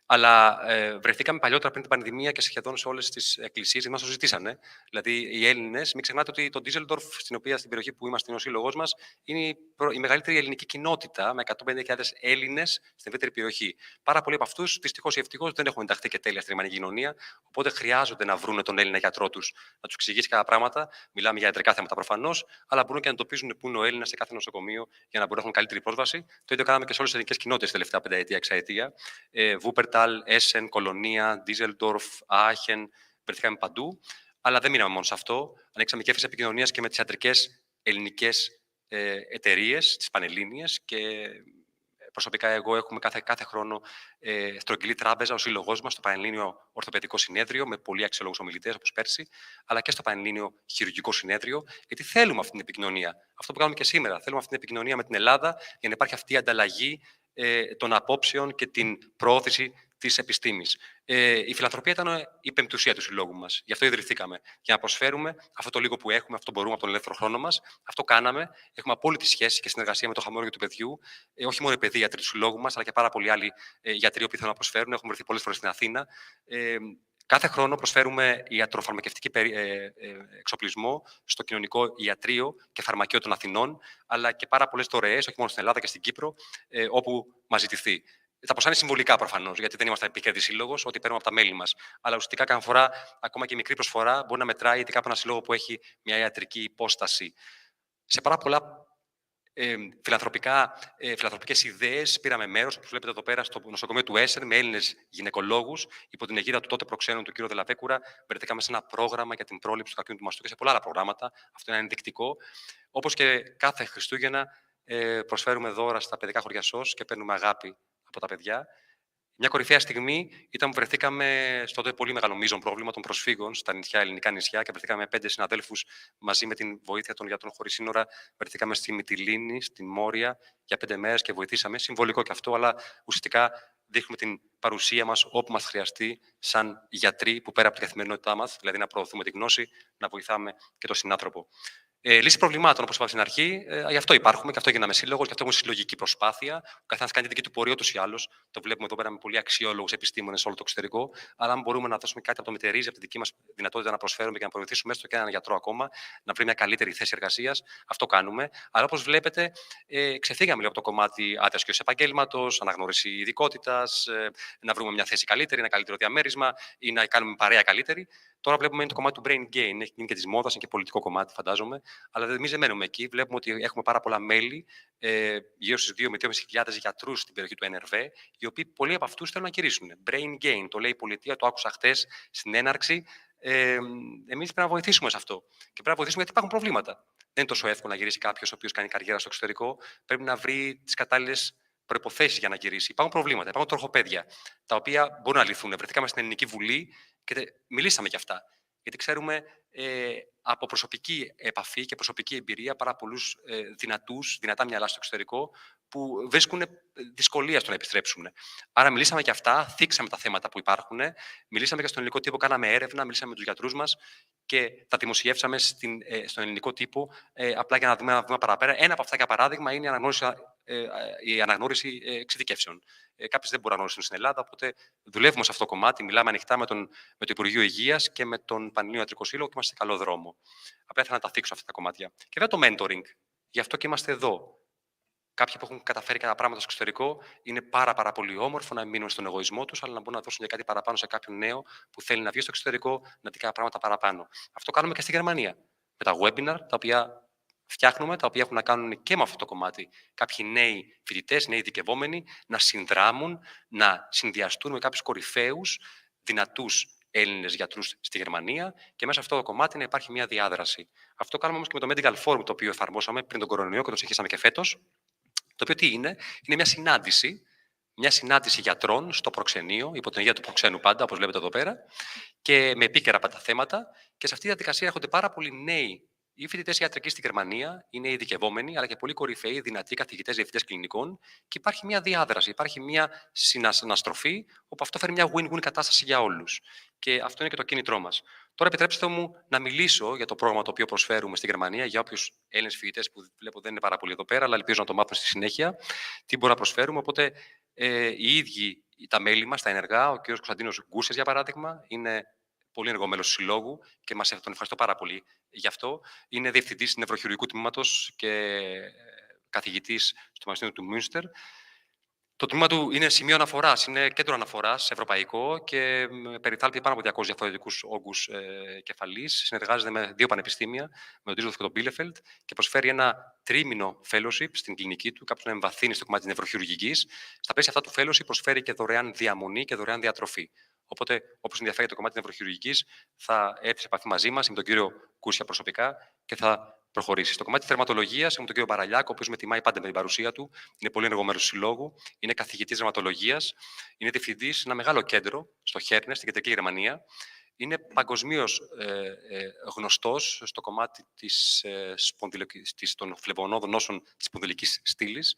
Αλλά βρεθήκαμε παλιότερα πριν την πανδημία και σχεδόν σε όλες τις εκκλησίες, μας το ζητήσανε. Δηλαδή, οι Έλληνες, μην ξεχνάτε ότι το Ντίζελντορφ, στην περιοχή που είμαστε, είναι ο σύλλογός μας, είναι η μεγαλύτερη ελληνική κοινότητα με 150.000 Έλληνες στην ευρύτερη περιοχή. Πάρα πολλοί από αυτούς, δυστυχώς ή ευτυχώς, δεν έχουν ενταχθεί και τέλεια στην γερμανική κοινωνία, οπότε χρειάζονται να βρουν τον Έλληνα γιατρό τους, να τους εξηγήσει κάποια πράγματα. Μιλάμε για ιατρικά θέματα προφανώς, αλλά μπορούν και να εντοπίζουν πού είναι ο Έλληνας σε κάθε νοσοκομείο για να μπορούν να έχουν καλύτερη πρόσβαση. Το ίδιο κάναμε και σε όλες τις ελληνικές κοινότητες τελευταία πενταετία, εξαετία. Βούπερταλ, Έσεν, Κολονία, Ντίζελντορφ, Άχεν, βρεθήκαμε παντού. Αλλά δεν μείναμε μόνο σε αυτό. Ανοίξαμε και έφεση επικοινωνίας και με τις ιατρικές ελληνικές εταιρείες, τις πανελλήνιες, και προσωπικά εγώ έχουμε κάθε χρόνο στρογγυλή τράπεζα, ο σύλλογός μας, στο Πανελλήνιο Ορθοπαιδικό Συνέδριο, με πολύ αξιόλογους ομιλητές όπως πέρσι, αλλά και στο Πανελλήνιο Χειρουργικό Συνέδριο, γιατί θέλουμε αυτή την επικοινωνία. Αυτό που κάνουμε και σήμερα. Θέλουμε αυτή την επικοινωνία με την Ελλάδα για να υπάρχει αυτή η ανταλλαγή των απόψεων και την προώθηση της επιστήμης. Η φιλανθρωπία ήταν η πέμπτη ουσία του συλλόγου μας. Γι' αυτό ιδρυθήκαμε. Για να προσφέρουμε αυτό το λίγο που έχουμε, αυτό που μπορούμε από τον ελεύθερο χρόνο μας. Αυτό κάναμε. Έχουμε απόλυτη σχέση και συνεργασία με το χαμόγελο του παιδιού. Όχι μόνο οι παιδίατροι του συλλόγου μας, αλλά και πάρα πολλοί άλλοι γιατροί που θέλουν να προσφέρουν. Έχουμε βρεθεί πολλές φορές στην Αθήνα. Κάθε χρόνο προσφέρουμε ιατροφαρμακευτική εξοπλισμό στο κοινωνικό ιατρείο και φαρμακείο των Αθηνών, αλλά και πάρα πολλές δωρεές, όχι μόνο στην Ελλάδα και στην Κύπρο, όπου μας ζητηθεί. Τα ποσά είναι συμβολικά προφανώς, γιατί δεν είμαστε επικέρδης σύλλογος, ό,τι παίρνουμε από τα μέλη μας. Αλλά ουσιαστικά, καμιά φορά, ακόμα και η μικρή προσφορά μπορεί να μετράει, ειδικά από ένα σύλλογο που έχει μια ιατρική υπόσταση. Σε πάρα πολλά φιλανθρωπικές ιδέες πήραμε μέρος, όπως βλέπετε εδώ πέρα, στο νοσοκομείο του Έσεν, με Έλληνες γυναικολόγους, υπό την αιγίδα του τότε προξένου του κ. Δελαβέκουρα. Βρεθήκαμε σε ένα πρόγραμμα για την πρόληψη του καρκίνου του μαστού και σε πολλά άλλα προγράμματα. Αυτό είναι ενδεικτικό. Όπως και κάθε Χριστούγεννα, προσφέρουμε δώρα στα παιδικά χωριά ΣΟΣ και παίρνουμε αγάπη από τα παιδιά. Μια κορυφαία στιγμή ήταν που βρεθήκαμε στο τότε πολύ μεγάλο μείζον πρόβλημα των προσφύγων στα ελληνικά νησιά και βρεθήκαμε 5 συναδέλφους μαζί με την βοήθεια των γιατρών χωρίς σύνορα. Βρεθήκαμε στη Μυτιλήνη, στην Μόρια για 5 μέρες και βοηθήσαμε. Συμβολικό και αυτό, αλλά ουσιαστικά δείχνουμε την παρουσία μας όπου μας χρειαστεί, σαν γιατροί που πέρα από την καθημερινότητά μας, δηλαδή να προωθούμε τη γνώση, να βοηθάμε και τον συνάνθρωπο. Λύση προβλημάτων, όπως είπα στην αρχή, γι' αυτό υπάρχουμε, γι' αυτό γίναμε σύλλογος, γι' αυτό έχουμε συλλογική προσπάθεια. Ο καθένας κάνει τη δική του πορεία ούτως ή άλλως. Το βλέπουμε εδώ πέρα με πολύ αξιόλογους επιστήμονες σε όλο το εξωτερικό. Αλλά αν μπορούμε να δώσουμε κάτι από το μετερίζει, από τη δική μας δυνατότητα να προσφέρουμε και να βοηθήσουμε έστω και έναν γιατρό ακόμα να βρει μια καλύτερη θέση εργασίας, αυτό κάνουμε. Αλλά όπως βλέπετε, ξεφύγαμε λίγο από το κομμάτι άτεσκιος επαγγέλματος, αναγνώριση ειδικότητας, να βρούμε μια θέση καλύτερη, ένα καλύτερο διαμέρισμα ή να κάνουμε παρέα καλύτερη. Τώρα βλέπουμε είναι το κομμάτι του brain gain. Έχει γίνει και τη μόδα, είναι και πολιτικό κομμάτι, φαντάζομαι. Αλλά εμείς δεν μένουμε εκεί. Βλέπουμε ότι έχουμε πάρα πολλά μέλη, γύρω στους 2 με 2.500 γιατρούς στην περιοχή του NRV, οι οποίοι πολλοί από αυτούς θέλουν να γυρίσουν. Brain gain, το λέει η πολιτεία, το άκουσα χτες στην έναρξη. Εμείς πρέπει να βοηθήσουμε σε αυτό. Και πρέπει να βοηθήσουμε γιατί υπάρχουν προβλήματα. Δεν είναι τόσο εύκολο να γυρίσει κάποιος ο οποίος κάνει καριέρα στο εξωτερικό. Πρέπει να βρει τις κατάλληλες προϋποθέσεις για να γυρίσει. Υπάρχουν προβλήματα, υπάρχουν τροχοπέδια, τα οποία μπορούν να λυθούν. Βρεθήκαμε στην Ελληνική Βουλή και μιλήσαμε για αυτά. Γιατί ξέρουμε από προσωπική επαφή και προσωπική εμπειρία πάρα πολλούς δυνατά μυαλά στο εξωτερικό που βρίσκουν δυσκολία στο να επιστρέψουν. Άρα μιλήσαμε και αυτά, θίξαμε τα θέματα που υπάρχουν, μιλήσαμε και στον ελληνικό τύπο, κάναμε έρευνα, μιλήσαμε με τους γιατρούς μας και τα δημοσιεύσαμε στον ελληνικό τύπο, απλά για να δούμε ένα βήμα παραπέρα. Ένα από αυτά, για παράδειγμα, είναι η αναγνώριση εξειδικεύσεων. Κάποιοι δεν μπορούν να γνωρίσουν στην Ελλάδα, οπότε δουλεύουμε σε αυτό το κομμάτι. Μιλάμε ανοιχτά με το Υπουργείο Υγείας και με τον Πανελλήνιο Ιατρικό Σύλλογο και είμαστε σε καλό δρόμο. Απλά ήθελα να τα θίξω αυτά τα κομμάτια. Και βέβαια το mentoring. Γι' αυτό και είμαστε εδώ. Κάποιοι που έχουν καταφέρει κάποια πράγματα στο εξωτερικό είναι πάρα πολύ όμορφο να μην μείνουν στον εγωισμό τους, αλλά να μπορούν να δώσουν και κάτι παραπάνω σε κάποιον νέο που θέλει να βγει στο εξωτερικό, να δει κάποια πράγματα παραπάνω. Αυτό κάνουμε και στη Γερμανία. Με τα webinar, τα οποία φτιάχνουμε, τα οποία έχουν να κάνουν και με αυτό το κομμάτι. Κάποιοι νέοι φοιτητές, νέοι ειδικευόμενοι, να συνδράμουν, να συνδυαστούν με κάποιους κορυφαίους, δυνατούς Έλληνες γιατρούς στη Γερμανία και μέσα σε αυτό το κομμάτι να υπάρχει μια διάδραση. Αυτό κάνουμε όμως και με το Medical Forum, το οποίο εφαρμόσαμε πριν τον κορονοϊό και το συνεχίσαμε και φέτος. Το οποίο τι είναι μια συνάντηση μια συνάντηση γιατρών στο προξενείο, υπό την αιγύδα του προξένου πάντα, όπως βλέπετε εδώ πέρα, και με επίκαιρα πάντα θέματα. Και σε αυτή τη διαδικασία έρχονται πάρα πολλοί νέοι ή φοιτητές ιατρικοί στη Γερμανία, είναι ειδικευόμενοι, αλλά και πολύ κορυφαίοι, δυνατοί καθηγητές, διευθυντές κλινικών. Και υπάρχει μια διάδραση, υπάρχει μια συναστροφή, όπου αυτό φέρει μια win-win κατάσταση για όλους. Και αυτό είναι και το κίνητρό μας. Τώρα επιτρέψτε μου να μιλήσω για το πρόγραμμα το οποίο προσφέρουμε στη Γερμανία, για όποιους Έλληνες φοιτητές που βλέπω δεν είναι πάρα πολύ εδώ πέρα, αλλά ελπίζω να το μάθουν στη συνέχεια, τι μπορούμε να προσφέρουμε. Οπότε, οι ίδιοι τα μέλη μας, τα ενεργά, ο κ. Κωνσταντίνος Γκούσες, για παράδειγμα, είναι πολύ ενεργό μέλος του Συλλόγου και τον ευχαριστώ πάρα πολύ γι' αυτό. Είναι διευθυντής νευροχειρουργικού τμήματος και καθηγητής στο Πανεπιστήμιο του Μούνστερ. Το τμήμα του είναι σημείο αναφοράς, είναι κέντρο αναφοράς ευρωπαϊκό και περιθάλπτει πάνω από 200 διαφορετικούς όγκους κεφαλής. Συνεργάζεται με 2 πανεπιστήμια, με τον Ντίσελντορφ και τον Μπίλεφελντ, και προσφέρει ένα τρίμηνο fellowship στην κλινική του, κάποιος να εμβαθύνει στο κομμάτι της νευροχειρουργικής. Στα πλαίσια αυτά του fellowship προσφέρει και δωρεάν διαμονή και δωρεάν διατροφή. Οπότε, όπως ενδιαφέρει το κομμάτι της νευροχειρουργικής, θα έρθει σε επαφή μαζί μας, με τον κύριο Κούσια προσωπικά, και θα προχωρήσει. Στο κομμάτι της θερματολογίας, έχουμε τον κύριο Μπαραλιάκο, ο οποίος με τιμάει πάντα με την παρουσία του. Είναι πολύ ενεργό μέλος του Συλλόγου. Είναι καθηγητής δερματολογίας. Είναι διευθυντής σε ένα μεγάλο κέντρο στο Χέρνε, στην κεντρική Γερμανία. Είναι παγκοσμίως γνωστός στο κομμάτι των φλεβονόδων νόσων της σπονδυλικής στήλης.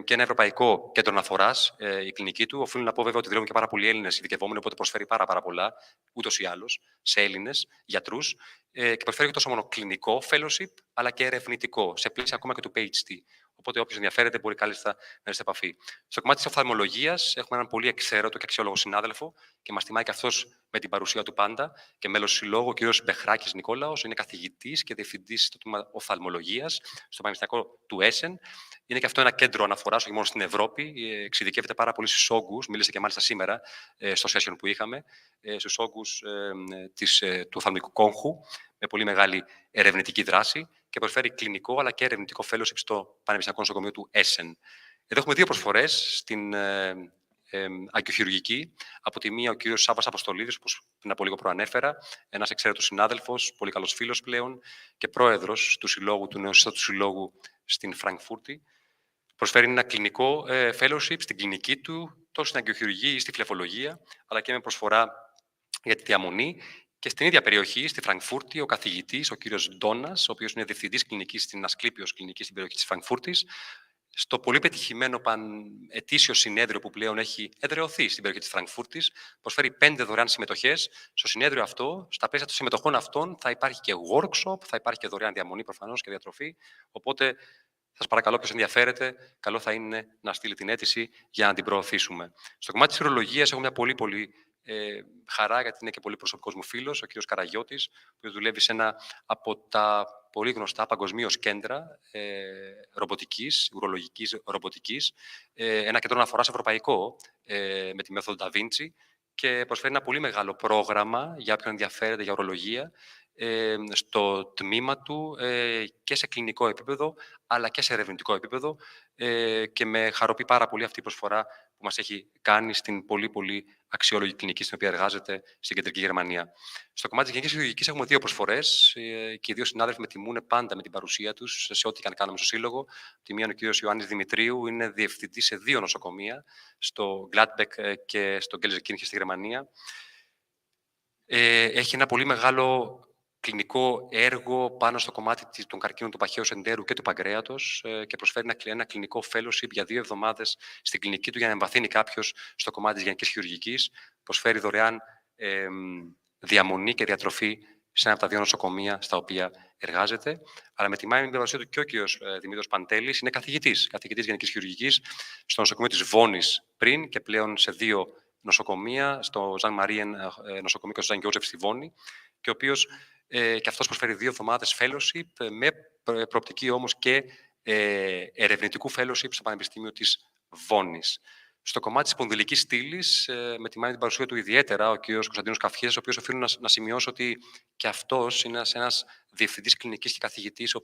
Και ένα ευρωπαϊκό κέντρο αναφοράς, η κλινική του. Οφείλω να πω βέβαια ότι δουλεύουν και πάρα πολλοί Έλληνες ειδικευόμενοι, οπότε προσφέρει πάρα πολλά, ούτως ή άλλως, σε Έλληνες γιατρούς. Και προσφέρει τόσο μόνο κλινικό fellowship, αλλά και ερευνητικό, σε πλαίσια ακόμα και του PhD. Οπότε, όποιος ενδιαφέρεται, μπορεί κάλλιστα να έρθει σε επαφή. Στο κομμάτι της οφθαλμολογίας, έχουμε έναν πολύ εξαίρετο και αξιόλογο συνάδελφο και μας τιμάει και αυτός με την παρουσία του πάντα και μέλος του Συλλόγου, ο κ. Μπεχράκης Νικόλαος. Είναι καθηγητής και διευθυντής στο τμήμα οφθαλμολογίας στο Πανεπιστημιακό του Έσεν. Είναι και αυτό ένα κέντρο αναφοράς, όχι μόνο στην Ευρώπη. Εξειδικεύεται πάρα πολύ στους όγκους. Μίλησε και μάλιστα σήμερα στο session που είχαμε, στους όγκους του οφθαλμικού κόγχου, με πολύ μεγάλη ερευνητική δράση, και προσφέρει κλινικό αλλά και ερευνητικό fellowship στο Πανεπιστημιακό Νοσοκομείο του Έσεν. Εδώ έχουμε 2 προσφορές στην αγκιοχειρουργική. Από τη μία, ο κύριος Σάββας Αποστολίδης, όπως πριν από λίγο προανέφερα, ένας εξαίρετος συνάδελφος, πολύ καλός φίλος πλέον και πρόεδρος του Συλλόγου, του νεοσύστατου Συλλόγου στην Φραγκφούρτη. Προσφέρει ένα κλινικό fellowship στην κλινική του, τόσο στην αγκιοχειρουργία ή στη φλεφολογία, αλλά και με προσφορά για τη διαμονή. Και στην ίδια περιοχή, στη Φραγκφούρτη, ο καθηγητής, ο κύριος Ντόνας, ο οποίος είναι διευθυντής κλινικής στην Ασκλήπιος κλινική στην περιοχή της Φραγκφούρτης, στο πολύ πετυχημένο ετήσιο συνέδριο που πλέον έχει εδραιωθεί στην περιοχή της Φραγκφούρτης, προσφέρει 5 δωρεάν συμμετοχές. Στο συνέδριο αυτό, στα πλαίσια των συμμετοχών αυτών, θα υπάρχει και workshop, θα υπάρχει και δωρεάν διαμονή προφανώς και διατροφή. Οπότε, σας παρακαλώ, ποιος ενδιαφέρεται, καλό θα είναι να στείλει την αίτηση για να την προωθήσουμε. Στο κομμάτι της ουρολογίας, έχω μια πολύ χαρά, γιατί είναι και πολύ προσωπικός μου φίλος, ο κ. Καραγιώτης, που δουλεύει σε ένα από τα πολύ γνωστά παγκοσμίως κέντρα ρομποτικής, ουρολογικής ρομποτικής, ένα κέντρο αναφοράς ευρωπαϊκό με τη μέθοδο Da Vinci, και προσφέρει ένα πολύ μεγάλο πρόγραμμα για όποιον ενδιαφέρεται για ουρολογία στο τμήμα του και σε κλινικό επίπεδο, αλλά και σε ερευνητικό επίπεδο, και με χαροποιεί πάρα πολύ αυτή η προσφορά που μας έχει κάνει στην πολύ αξιόλογη κλινική στην οποία εργάζεται στην κεντρική Γερμανία. Στο κομμάτι της γενικής χειρουργικής έχουμε 2 προσφορές και οι 2 συνάδελφοι με τιμούν πάντα με την παρουσία τους σε ό,τι και αν κάνουμε στο Σύλλογο. Τη μία είναι ο κ. Ιωάννης Δημητρίου, είναι διευθυντής σε 2 νοσοκομεία, στο Gladbeck και στο Gelsenkirchen στη Γερμανία. Έχει ένα πολύ μεγάλο κλινικό έργο πάνω στο κομμάτι των καρκίνων του παχαίου εντέρου και του παγκρέατος και προσφέρει ένα κλινικό fellowship για 2 εβδομάδες στην κλινική του για να εμβαθύνει κάποιος στο κομμάτι της γενικής χειρουργικής. Προσφέρει δωρεάν διαμονή και διατροφή σε ένα από τα 2 νοσοκομεία στα οποία εργάζεται. Αλλά με τιμάει με την παρουσία του και ο κ. Δημήτρος Παντέλης, είναι καθηγητής γενικής χειρουργικής στο νοσοκομείο της Βόνης πριν και πλέον σε 2 νοσοκομεία, στο Ζαν Μαρίεν νοσοκομείο και στο Ζαν Γιώζεφ στη Βόνη, και ο οποίος και αυτός προσφέρει 2 εβδομάδες fellowship, με προοπτική όμως και ερευνητικού fellowship στο Πανεπιστήμιο της Βόνης. Στο κομμάτι της σπονδυλικής στήλης, με τιμάει την παρουσία του ιδιαίτερα ο κ. Κωνσταντίνος Καφιές, ο οποίος οφείλω να σημειώσω ότι και αυτός είναι ένας διευθυντής κλινικής και καθηγητής,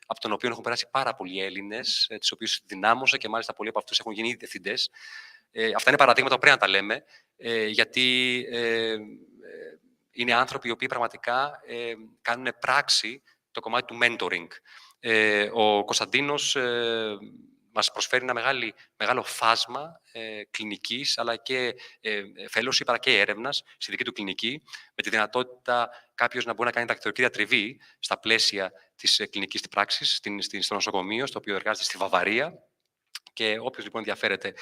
από τον οποίο έχουν περάσει πάρα πολλοί Έλληνες, τους οποίους δυνάμωσε και μάλιστα πολλοί από αυτούς έχουν γίνει ήδη διευθυντές. Αυτά είναι παραδείγματα που πρέπει να τα λέμε, γιατί είναι άνθρωποι οι οποίοι πραγματικά κάνουν πράξη το κομμάτι του mentoring. Ο Κωνσταντίνος μας προσφέρει ένα μεγάλο φάσμα κλινικής, αλλά και fellowship, αλλά και έρευνας στη δική του κλινική, με τη δυνατότητα κάποιος να μπορεί να κάνει τακτική διατριβή στα πλαίσια της κλινικής πράξης, στο νοσοκομείο, στο οποίο εργάζεται στη Βαβαρία. Και όποιος λοιπόν ενδιαφέρεται,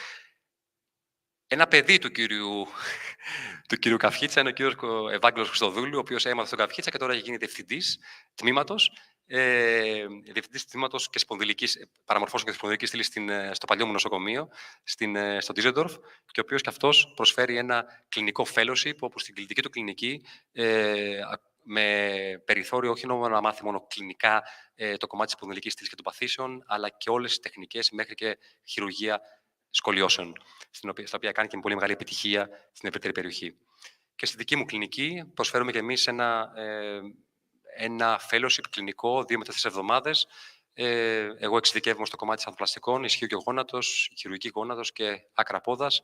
ένα παιδί του κύριου Καυχίτσα είναι ο κύριος Ευάγγελος Χριστοδούλου, ο οποίος έμαθε στον Καυχίτσα και τώρα έχει γίνει διευθυντής τμήματος. Διευθυντής τμήματος και παραμορφώσεων και σπονδυλικής στήλης στο παλιό μου νοσοκομείο, στο Ντίζελντορφ, και ο οποίος και αυτός προσφέρει ένα κλινικό fellowship, όπου στην δική του κλινική, με περιθώριο όχι μόνο να μάθει μόνο κλινικά το κομμάτι της σπονδυλικής στήλης και των παθήσεων, αλλά και όλες τις τεχνικές μέχρι και χειρουργία σκολιώσεων, στα οποία κάνει και με πολύ μεγάλη επιτυχία στην ευρύτερη περιοχή. Και στη δική μου κλινική προσφέρουμε και εμείς ένα fellowship κλινικό 2 με 4 εβδομάδες. Εγώ εξειδικεύομαι στο κομμάτι της ανθοπλαστικών, ισχύω και γόνατος, χειρουργική γόνατος και άκρα πόδας,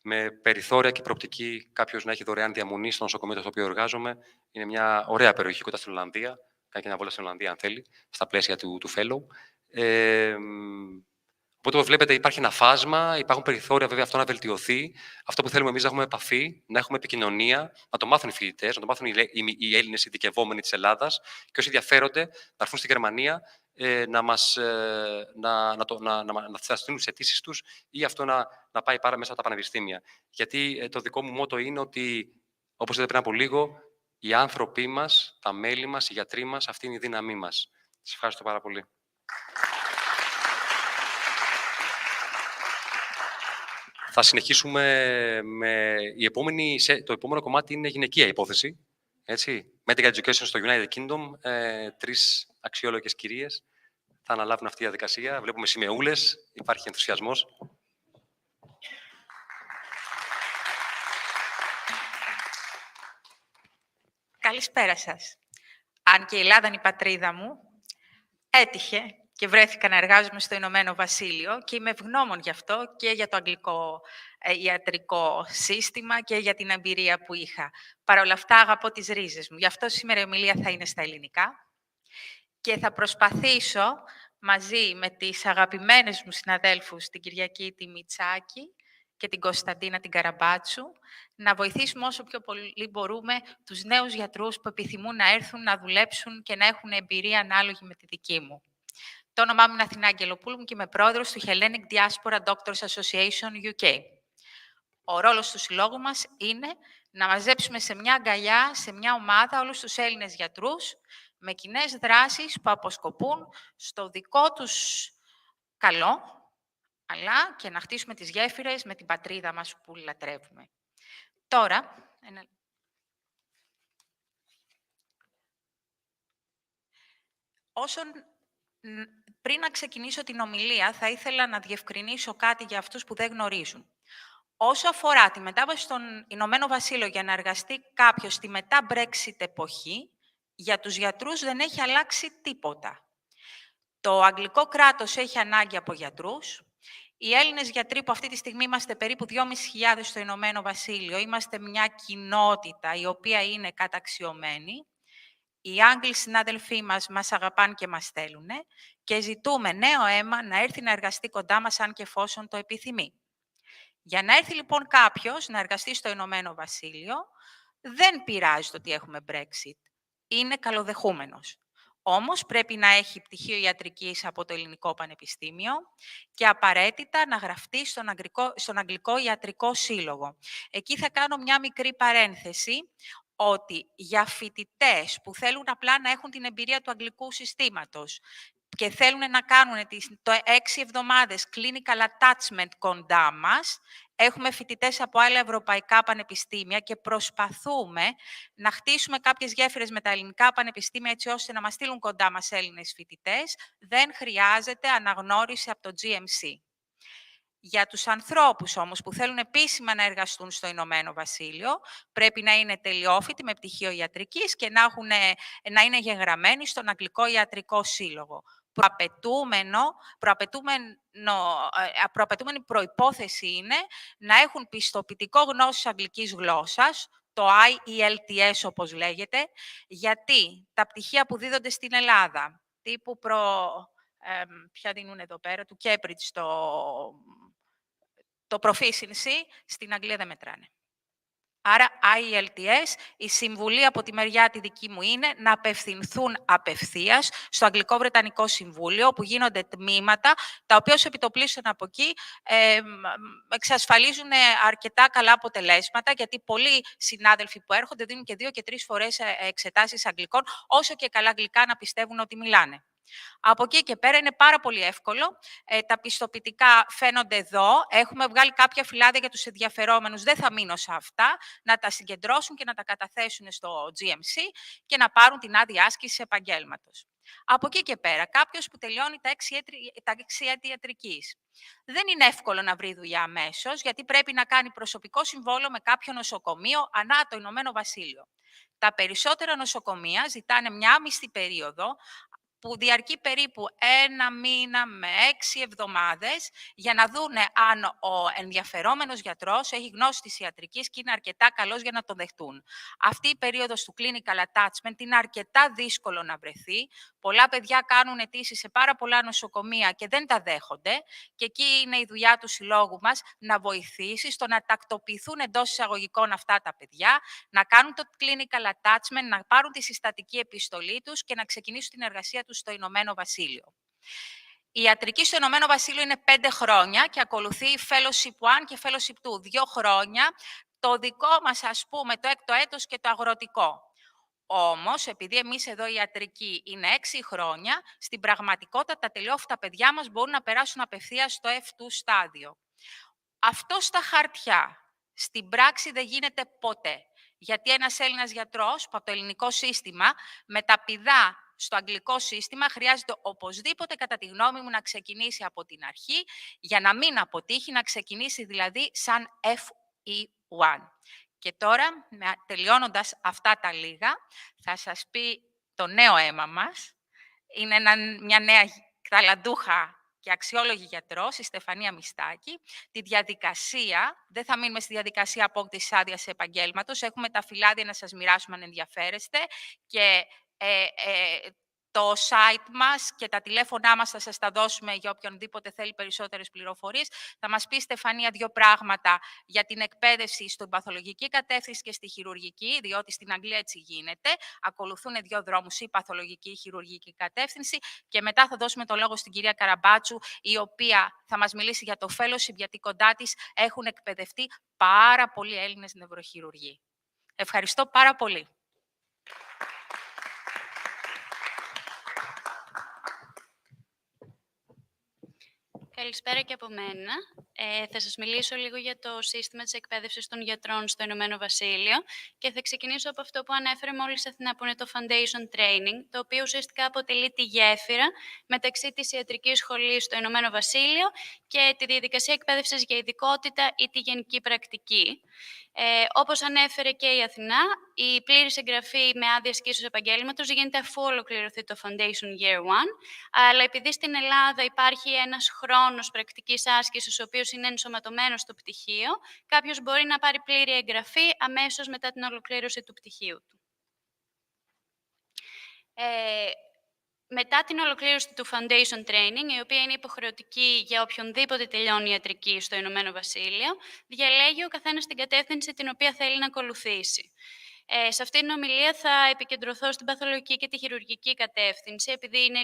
με περιθώρια και προοπτική κάποιος να έχει δωρεάν διαμονή στο νοσοκομείο στο οποίο εργάζομαι. Είναι μια ωραία περιοχή κοντά στην Ολλανδία. Κάνει και μια βόλτα στην Ολλανδία, αν θέλει, στα πλαίσια του fellow. Οπότε, βλέπετε, υπάρχει ένα φάσμα, υπάρχουν περιθώρια βέβαια αυτό να βελτιωθεί. Αυτό που θέλουμε εμείς να έχουμε επαφή, να έχουμε επικοινωνία, να το μάθουν οι φοιτητές, να το μάθουν οι Έλληνες ειδικευόμενοι της Ελλάδας και όσοι ενδιαφέρονται να έρθουν στη Γερμανία να στείλουν τις αιτήσεις τους ή αυτό να πάει μέσα από τα πανεπιστήμια. Γιατί το δικό μου μότο είναι ότι, όπως είδατε πριν από λίγο, οι άνθρωποι μας, τα μέλη μας, οι γιατροί μας, αυτή είναι η δύναμή μας. Σας ευχαριστώ πάρα πολύ. Θα συνεχίσουμε με το επόμενο κομμάτι είναι γυναικεία υπόθεση. Έτσι. Medical Education στο United Kingdom. 3 αξιόλογες κυρίες θα αναλάβουν αυτή τη διαδικασία. Βλέπουμε σημεούλες, υπάρχει ενθουσιασμός. Καλησπέρα σας. Αν και η Ελλάδα είναι η πατρίδα μου, έτυχε και βρέθηκα να εργάζομαι στο Ηνωμένο Βασίλειο και είμαι ευγνώμων γι' αυτό και για το αγγλικό ιατρικό σύστημα και για την εμπειρία που είχα. Παρ' όλα αυτά αγαπώ τις ρίζες μου. Γι' αυτό σήμερα η ομιλία θα είναι στα ελληνικά και θα προσπαθήσω μαζί με τις αγαπημένες μου συναδέλφους, την Κυριακή τη Μιτσάκη και την Κωνσταντίνα την Καραμπάτσου, να βοηθήσουμε όσο πιο πολύ μπορούμε τους νέους γιατρούς που επιθυμούν να έρθουν να δουλέψουν και να έχουν εμπειρία ανάλογη με τη δική μου. Το όνομά μου είναι Αθηνά Αγγελοπούλου και είμαι πρόεδρος του Hellenic Diaspora Doctors Association UK. Ο ρόλος του συλλόγου μας είναι να μαζέψουμε σε μια αγκαλιά, σε μια ομάδα, όλους τους Έλληνες γιατρούς, με κοινές δράσεις που αποσκοπούν στο δικό τους καλό, αλλά και να χτίσουμε τις γέφυρες με την πατρίδα μας που λατρεύουμε. Τώρα, πριν να ξεκινήσω την ομιλία, θα ήθελα να διευκρινίσω κάτι για αυτούς που δεν γνωρίζουν. Όσο αφορά τη μετάβαση στον Ηνωμένο Βασίλειο για να εργαστεί κάποιος στη μετά-Brexit εποχή, για τους γιατρούς δεν έχει αλλάξει τίποτα. Το αγγλικό κράτος έχει ανάγκη από γιατρούς. Οι Έλληνες γιατροί που αυτή τη στιγμή είμαστε περίπου 2.500 στο Ηνωμένο Βασίλειο, είμαστε μια κοινότητα η οποία είναι καταξιωμένη. Οι Άγγλοι συνάδελφοί μας αγαπάνε και μας στέλνουν και ζητούμε νέο αίμα να έρθει να εργαστεί κοντά μας αν και εφόσον το επιθυμεί. Για να έρθει λοιπόν κάποιος να εργαστεί στο Ηνωμένο Βασίλειο, δεν πειράζει το ότι έχουμε Brexit. Είναι καλοδεχούμενος. Όμως πρέπει να έχει πτυχίο ιατρικής από το Ελληνικό Πανεπιστήμιο και απαραίτητα να γραφτεί στον Αγγλικό Ιατρικό Σύλλογο. Εκεί θα κάνω μια μικρή παρένθεση ότι για φοιτητές που θέλουν απλά να έχουν την εμπειρία του αγγλικού συστήματος και θέλουν να κάνουν το 6 εβδομάδες clinical attachment κοντά μας, έχουμε φοιτητές από άλλα ευρωπαϊκά πανεπιστήμια και προσπαθούμε να χτίσουμε κάποιες γέφυρες με τα ελληνικά πανεπιστήμια έτσι ώστε να μας στείλουν κοντά μας Έλληνες φοιτητές. Δεν χρειάζεται αναγνώριση από το GMC. Για τους ανθρώπους όμως που θέλουν επίσημα να εργαστούν στο Ηνωμένο Βασίλειο, πρέπει να είναι τελειόφοιτοι με πτυχίο ιατρικής και να είναι γεγραμμένοι στον Αγγλικό Ιατρικό Σύλλογο. Προαπαιτούμενη προϋπόθεση είναι να έχουν πιστοποιητικό γνώσης αγγλικής γλώσσας, το IELTS όπως λέγεται, γιατί τα πτυχία που δίδονται στην Ελλάδα, τύπου ποια δίνουν εδώ πέρα, του Cambridge το proficiency, στην Αγγλία δεν μετράνε. Άρα, IELTS, η συμβουλή από τη μεριά τη δική μου είναι να απευθυνθούν απευθείας στο Αγγλικό-Βρετανικό Συμβούλιο, όπου γίνονται τμήματα, τα οποία ως επιτοπλίστων από εκεί εξασφαλίζουν αρκετά καλά αποτελέσματα, γιατί πολλοί συνάδελφοι που έρχονται δίνουν και 2 και 3 φορές εξετάσεις αγγλικών, όσο και καλά αγγλικά να πιστεύουν ότι μιλάνε. Από εκεί και πέρα είναι πάρα πολύ εύκολο. Τα πιστοποιητικά φαίνονται εδώ. Έχουμε βγάλει κάποια φυλάδια για τους ενδιαφερόμενους. Δεν θα μείνω σε αυτά. Να τα συγκεντρώσουν και να τα καταθέσουν στο GMC και να πάρουν την άδεια άσκησης επαγγέλματος. Από εκεί και πέρα, κάποιος που τελειώνει τα 6 έτη ιατρικής. Δεν είναι εύκολο να βρει δουλειά αμέσως, γιατί πρέπει να κάνει προσωπικό συμβόλαιο με κάποιο νοσοκομείο ανά το Ηνωμένο Βασίλειο. Τα περισσότερα νοσοκομεία ζητάνε μια άμυστη περίοδο, που διαρκεί περίπου 1 μήνα με 6 εβδομάδες, για να δούνε αν ο ενδιαφερόμενος γιατρός έχει γνώση της ιατρικής και είναι αρκετά καλός για να τον δεχτούν. Αυτή η περίοδος του clinical attachment είναι αρκετά δύσκολο να βρεθεί. Πολλά παιδιά κάνουν αιτήσεις σε πάρα πολλά νοσοκομεία και δεν τα δέχονται, και εκεί είναι η δουλειά του συλλόγου μας να βοηθήσει στο να τακτοποιηθούν εντός εισαγωγικών αυτά τα παιδιά, να κάνουν το clinical attachment, να πάρουν τη συστατική επιστολή τους και να ξεκινήσουν την εργασία τους στο Ηνωμένο Βασίλειο. Η ιατρική στο Ηνωμένο Βασίλειο είναι 5 χρόνια και ακολουθεί Fellowship 1 και Fellowship 2, 2 χρόνια. Το δικό μας, ας πούμε, το 6ο έτος και το αγροτικό. Όμως, επειδή εμείς εδώ η ιατρική είναι 6 χρόνια, στην πραγματικότητα τα τελειόφυτα παιδιά μας μπορούν να περάσουν απευθείας στο F2 στάδιο. Αυτό στα χαρτιά, στην πράξη δεν γίνεται ποτέ. Γιατί ένας Έλληνας γιατρός, από το ελληνικό σύστημα, μεταπηδά στο αγγλικό σύστημα, χρειάζεται οπωσδήποτε, κατά τη γνώμη μου, να ξεκινήσει από την αρχή, για να μην αποτύχει, να ξεκινήσει δηλαδή σαν FE1. Και τώρα, τελειώνοντας αυτά τα λίγα, θα σας πει το νέο αίμα μας. Είναι μια νέα ταλαντούχα και αξιόλογη γιατρός, η Στεφανία Μιστάκη. Τη διαδικασία, δεν θα μείνουμε στη διαδικασία απόκτησης άδειας επαγγέλματος. Έχουμε τα φυλάδια να σας μοιράσουμε αν ενδιαφέρεστε, και το site μας και τα τηλέφωνά μας θα σας τα δώσουμε για οποιονδήποτε θέλει περισσότερες πληροφορίες. Θα μας πει η Στεφανία 2 πράγματα για την εκπαίδευση στην παθολογική κατεύθυνση και στη χειρουργική, διότι στην Αγγλία έτσι γίνεται. Ακολουθούν 2 δρόμους, η παθολογική ή η χειρουργική κατεύθυνση, και μετά θα δώσουμε το λόγο στην κυρία Καραμπάτσου, η οποία θα μας μιλήσει για το fellowship, γιατί κοντά της έχουν εκπαιδευτεί πάρα πολλοί Έλληνες νευροχειρουργοί. Ευχαριστώ πάρα πολύ. Καλησπέρα και από μένα. Θα σας μιλήσω λίγο για το σύστημα της εκπαίδευσης των γιατρών στο Ηνωμένο Βασίλειο και θα ξεκινήσω από αυτό που ανέφερε μόλις Αθηνά, που είναι το Foundation Training, το οποίο ουσιαστικά αποτελεί τη γέφυρα μεταξύ της ιατρικής σχολής στο Ηνωμένο Βασίλειο και τη διαδικασία εκπαίδευσης για ειδικότητα ή τη γενική πρακτική. Όπως ανέφερε και η Αθηνά, η πλήρης εγγραφή με άδεια ασκήσεως επαγγέλματος γίνεται αφού ολοκληρωθεί το Foundation Year 1, αλλά επειδή στην Ελλάδα υπάρχει ένας χρόνος πρακτικής άσκησης, ο οποίος είναι ενσωματωμένος στο πτυχίο, κάποιος μπορεί να πάρει πλήρη εγγραφή αμέσως μετά την ολοκλήρωση του πτυχίου του. Μετά την ολοκλήρωση του Foundation Training, η οποία είναι υποχρεωτική για οποιονδήποτε τελειώνει ιατρική στο Ηνωμένο Βασίλειο, διαλέγει ο καθένας την κατεύθυνση την οποία θέλει να ακολουθήσει. Σε αυτή την ομιλία θα επικεντρωθώ στην παθολογική και τη χειρουργική κατεύθυνση, επειδή είναι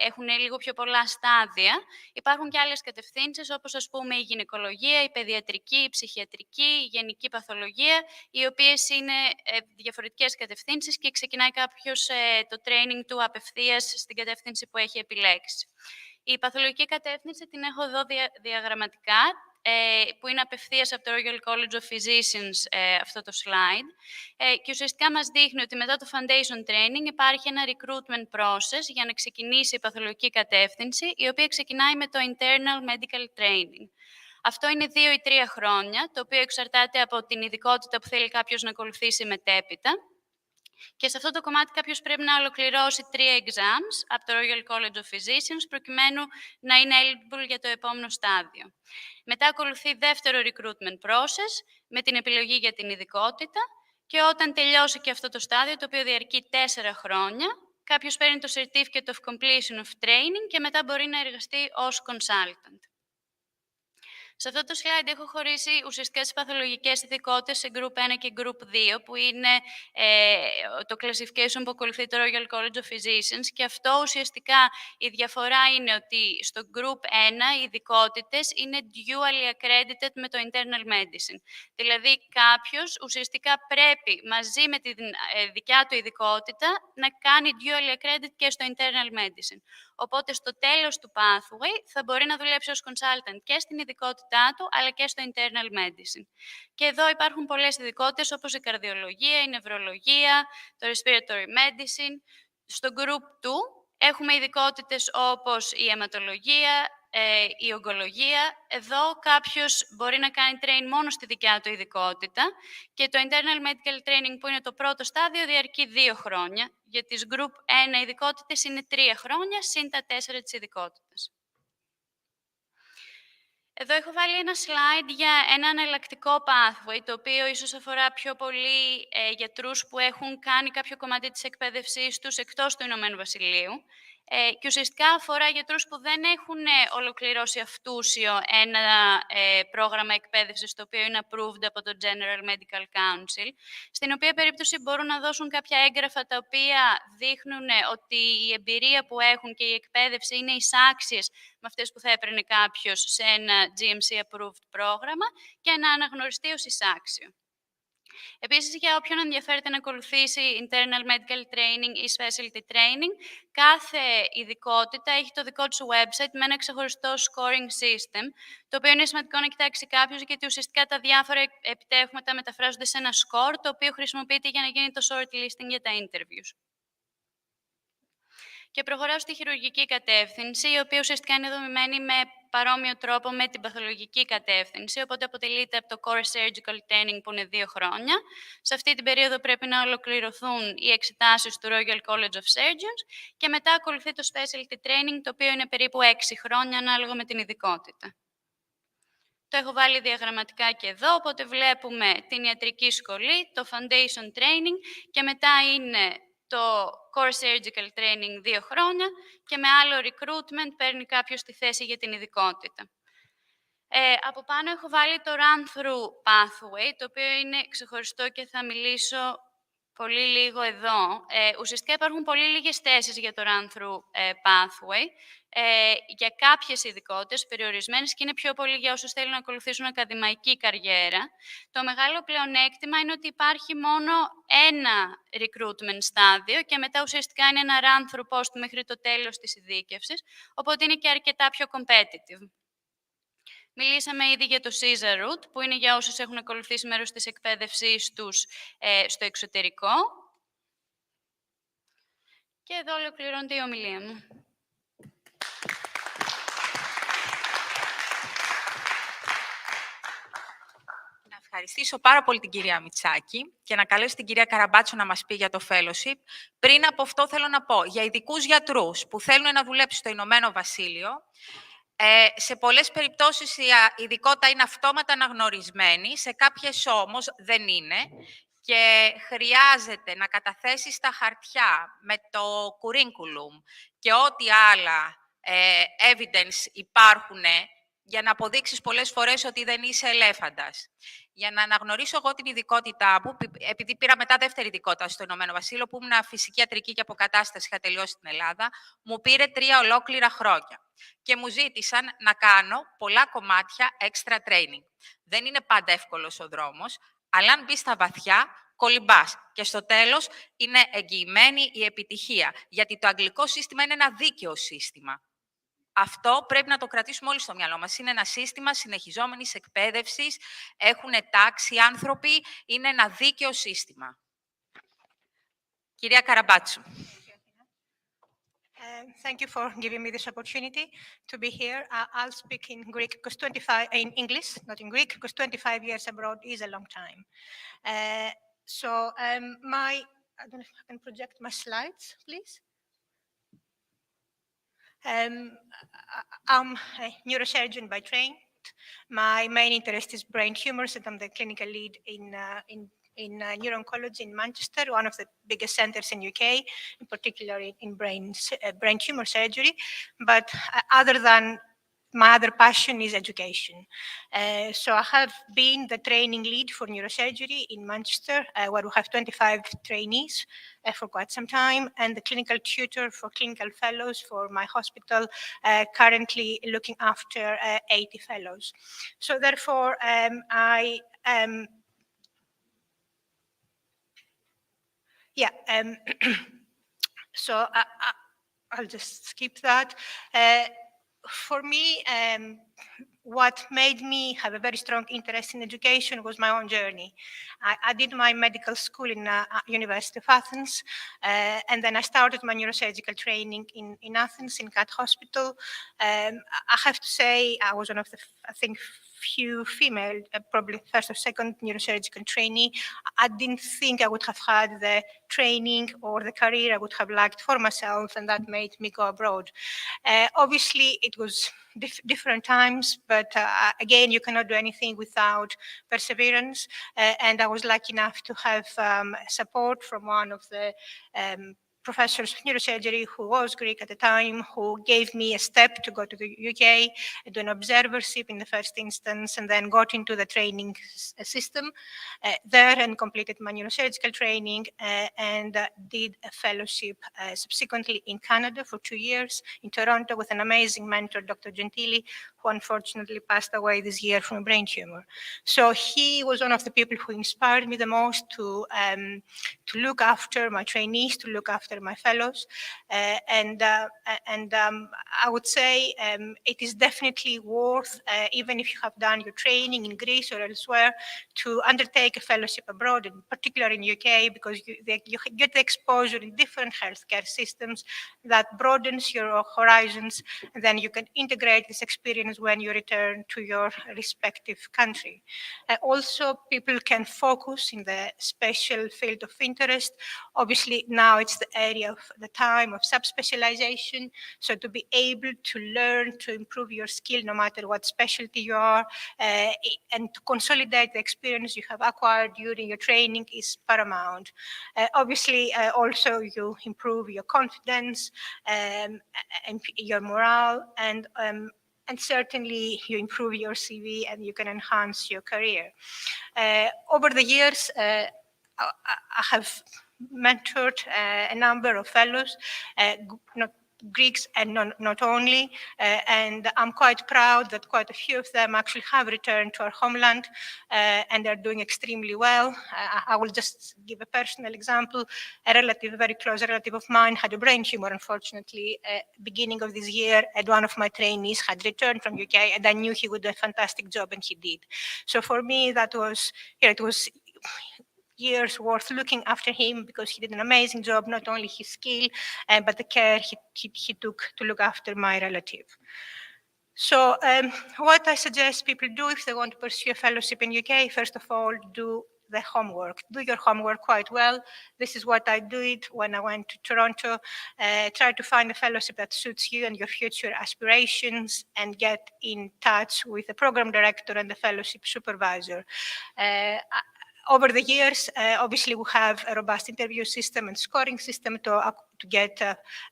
έχουν λίγο πιο πολλά στάδια. Υπάρχουν και άλλες κατευθύνσεις, όπως ας πούμε η γυναικολογία, η παιδιατρική, η ψυχιατρική, η γενική παθολογία, οι οποίες είναι διαφορετικές κατευθύνσεις και ξεκινάει κάποιος το training του απευθείας στην κατεύθυνση που έχει επιλέξει. Η παθολογική κατεύθυνση την έχω εδώ διαγραμματικά, που είναι απευθείας από το Royal College of Physicians αυτό το slide, και ουσιαστικά μας δείχνει ότι μετά το Foundation Training υπάρχει ένα recruitment process για να ξεκινήσει η παθολογική κατεύθυνση, η οποία ξεκινάει με το Internal Medical Training. Αυτό είναι 2 ή 3 χρόνια, το οποίο εξαρτάται από την ειδικότητα που θέλει κάποιος να ακολουθήσει μετέπειτα. Και σε αυτό το κομμάτι κάποιος πρέπει να ολοκληρώσει 3 exams από το Royal College of Physicians, προκειμένου να είναι eligible για το επόμενο στάδιο. Μετά ακολουθεί δεύτερο recruitment process, με την επιλογή για την ειδικότητα, και όταν τελειώσει και αυτό το στάδιο, το οποίο διαρκεί 4 χρόνια, κάποιος παίρνει το Certificate of Completion of Training και μετά μπορεί να εργαστεί ως consultant. Σε αυτό το slide έχω χωρίσει ουσιαστικά τις παθολογικές ειδικότητες σε Group 1 και Group 2, που είναι το classification που ακολουθεί το Royal College of Physicians, και αυτό ουσιαστικά η διαφορά είναι ότι στο Group 1 οι ειδικότητες είναι dually accredited με το Internal Medicine. Δηλαδή κάποιος ουσιαστικά πρέπει μαζί με τη δικιά του ειδικότητα να κάνει dually accredited και στο Internal Medicine. Οπότε στο τέλος του pathway θα μπορεί να δουλέψει ως consultant και στην ειδικότητά του, αλλά και στο internal medicine. Και εδώ υπάρχουν πολλές ειδικότητες όπως η καρδιολογία, η νευρολογία, το respiratory medicine. Στο group 2 έχουμε ειδικότητες όπως η αιματολογία, η ογκολογία. Εδώ κάποιος μπορεί να κάνει train μόνο στη δικιά του ειδικότητα και το internal medical training, που είναι το πρώτο στάδιο, διαρκεί 2 χρόνια. Για τις group 1 ειδικότητες είναι 3 χρόνια, συν τα 4 της ειδικότητας. Εδώ έχω βάλει ένα slide για ένα εναλλακτικό pathway, το οποίο ίσως αφορά πιο πολύ γιατρούς που έχουν κάνει κάποιο κομμάτι της εκπαίδευσής τους εκτός του Ηνωμένου Βασιλείου. Και ουσιαστικά αφορά γιατρούς που δεν έχουν ολοκληρώσει αυτούσιο ένα πρόγραμμα εκπαίδευσης, το οποίο είναι approved από το General Medical Council, στην οποία περίπτωση μπορούν να δώσουν κάποια έγγραφα τα οποία δείχνουν ότι η εμπειρία που έχουν και η εκπαίδευση είναι εισάξιες με αυτές που θα έπαιρνε κάποιος σε ένα GMC-approved πρόγραμμα και να αναγνωριστεί ως εισάξιο. Επίσης, για όποιον ενδιαφέρεται να ακολουθήσει internal medical training ή specialty training, κάθε ειδικότητα έχει το δικό του website με ένα ξεχωριστό scoring system, το οποίο είναι σημαντικό να κοιτάξει κάποιος, γιατί ουσιαστικά τα διάφορα επιτεύγματα μεταφράζονται σε ένα score, το οποίο χρησιμοποιείται για να γίνει το shortlisting για τα interviews. Και προχωράω στη χειρουργική κατεύθυνση, η οποία ουσιαστικά είναι δομημένη με παρόμοιο τρόπο με την παθολογική κατεύθυνση, οπότε αποτελείται από το Core Surgical Training, που είναι 2 χρόνια. Σε αυτή την περίοδο πρέπει να ολοκληρωθούν οι εξετάσεις του Royal College of Surgeons και μετά ακολουθεί το Specialty Training, το οποίο είναι περίπου 6 χρόνια, ανάλογα με την ειδικότητα. Το έχω βάλει διαγραμματικά και εδώ, οπότε βλέπουμε την ιατρική σχολή, το Foundation Training και μετά είναι το Core Surgical Training 2 χρόνια και με άλλο recruitment παίρνει κάποιος τη θέση για την ειδικότητα. Από πάνω έχω βάλει το Run-Through Pathway, το οποίο είναι ξεχωριστό και θα μιλήσω πολύ λίγο εδώ. Ουσιαστικά υπάρχουν πολύ λίγες θέσεις για το Run-Through Pathway, για κάποιες ειδικότητες περιορισμένες, και είναι πιο πολύ για όσους θέλουν να ακολουθήσουν ακαδημαϊκή καριέρα. Το μεγάλο πλεονέκτημα είναι ότι υπάρχει μόνο ένα recruitment στάδιο και μετά ουσιαστικά είναι ένα run-through post μέχρι το τέλος της ειδίκευσης, οπότε είναι και αρκετά πιο competitive. Μιλήσαμε ήδη για το Caesar Route, που είναι για όσους έχουν ακολουθήσει μέρος της εκπαίδευσής τους στο εξωτερικό. Και εδώ ολοκληρώνεται η ομιλία μου. Να ευχαριστήσω πάρα πολύ την κυρία Μητσάκη και να καλέσω την κυρία Καραμπάτσο να μας πει για το fellowship. Πριν από αυτό θέλω να πω για ειδικούς γιατρούς που θέλουν να δουλέψουν στο Ηνωμένο Βασίλειο. Σε πολλές περιπτώσεις η ειδικότητα είναι αυτόματα αναγνωρισμένη, σε κάποιες όμως δεν είναι και χρειάζεται να καταθέσεις τα χαρτιά με το curriculum και ό,τι άλλα evidence υπάρχουν για να αποδείξεις πολλές φορές ότι δεν είσαι ελέφαντας. Για να αναγνωρίσω εγώ την ειδικότητά μου, επειδή πήρα μετά δεύτερη ειδικότητα στο Ηνωμένο Βασίλειο, που ήμουν φυσική ιατρική και αποκατάσταση, είχα τελειώσει στην Ελλάδα, μου πήρε 3 ολόκληρα χρόνια. Και μου ζήτησαν να κάνω πολλά κομμάτια extra training. Δεν είναι πάντα εύκολος ο δρόμος, αλλά αν μπεις στα βαθιά, κολυμπάς. Και στο τέλος είναι εγγυημένη η επιτυχία, γιατί το αγγλικό σύστημα είναι ένα δίκαιο σύστημα. Αυτό πρέπει να το κρατήσουμε όλοι στο μυαλό μας. Είναι ένα σύστημα συνεχιζόμενης εκπαίδευσης, έχουν τάξει άνθρωποι, είναι ένα δίκαιο σύστημα. Κυρία Καραμπάτσου. Thank you for giving me this opportunity to be here. I'll speak in Greek, because in English, not in Greek, because 25 years abroad is a long time. I don't know if I can project my slides, please. I'm a neurosurgeon by training. My main interest is brain tumors, and I'm the clinical lead in in neuro-oncology in Manchester, one of the biggest centers in UK, in particular in brain tumor surgery. But other than my other passion is education. So I have been the training lead for neurosurgery in Manchester, where we have 25 trainees for quite some time, and the clinical tutor for clinical fellows for my hospital, currently looking after 80 fellows. So therefore, so I'll just skip that. For me, what made me have a very strong interest in education was my own journey. I did my medical school in University of Athens, and then I started my neurosurgical training in Athens, in Cat Hospital. I have to say I was one of the, I think, few female, probably first or second neurosurgical trainee. I didn't think I would have had the training or the career I would have liked for myself, and that made me go abroad. Obviously, it was different times, but again, you cannot do anything without perseverance. And I was lucky enough to have support from one of the professors of neurosurgery who was Greek at the time, who gave me a step to go to the UK, do an observership in the first instance, and then got into the training system there and completed my neurosurgical training and did a fellowship subsequently in Canada for 2 years, in Toronto, with an amazing mentor, Dr. Gentili, who unfortunately passed away this year from a brain tumor. So he was one of the people who inspired me the most to look after my trainees, to look after my fellows. I would say it is definitely worth, even if you have done your training in Greece or elsewhere, to undertake a fellowship abroad, in particular in UK, because you get the exposure in different healthcare systems that broadens your horizons, and then you can integrate this experience when you return to your respective country. Also, people can focus in the special field of interest. Obviously, now it's the area of the time of subspecialization. So to be able to learn, to improve your skill, no matter what specialty you are, and to consolidate the experience you have acquired during your training is paramount. Obviously, also you improve your confidence and your morale, and certainly you improve your CV and you can enhance your career. Over the years, I have mentored a number of fellows, not Greeks and not only, and I'm quite proud that quite a few of them actually have returned to our homeland and they're doing extremely well. I will just give a personal example. A relative, a very close relative of mine had a brain tumor, unfortunately, beginning of this year, and one of my trainees had returned from UK, and I knew he would do a fantastic job, and he did. So for me, that was, it was years worth looking after him, because he did an amazing job, not only his skill, but the care he took to look after my relative. So what I suggest people do if they want to pursue a fellowship in UK, first of all, do the homework. Do your homework quite well. This is what I did when I went to Toronto. Try to find a fellowship that suits you and your future aspirations, and get in touch with the program director and the fellowship supervisor. Over the years, obviously, we have a robust interview system and scoring system to get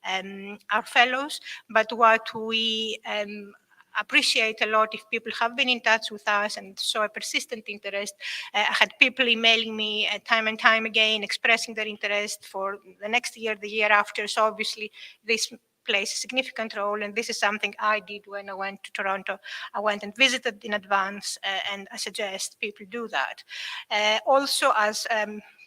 our fellows. But what we appreciate a lot, if people have been in touch with us and show a persistent interest. I had people emailing me time and time again, expressing their interest for the next year, the year after. So obviously, this plays a significant role, and this is something I did when I went to Toronto. I went and visited in advance, and I suggest people do that. Also, as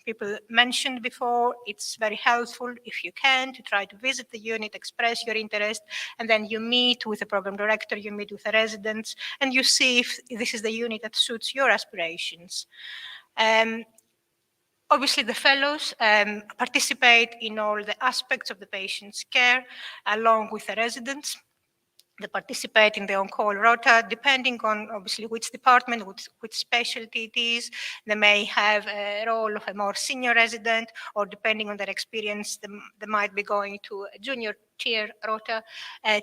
people mentioned before, it's very helpful if you can to try to visit the unit, express your interest, and then you meet with the program director, you meet with the residents, and you see if this is the unit that suits your aspirations. Obviously, the fellows participate in all the aspects of the patient's care, along with the residents. They participate in the on-call rota, depending on obviously which department, which specialty it is. They may have a role of a more senior resident, or depending on their experience, they might be going to a junior tier rota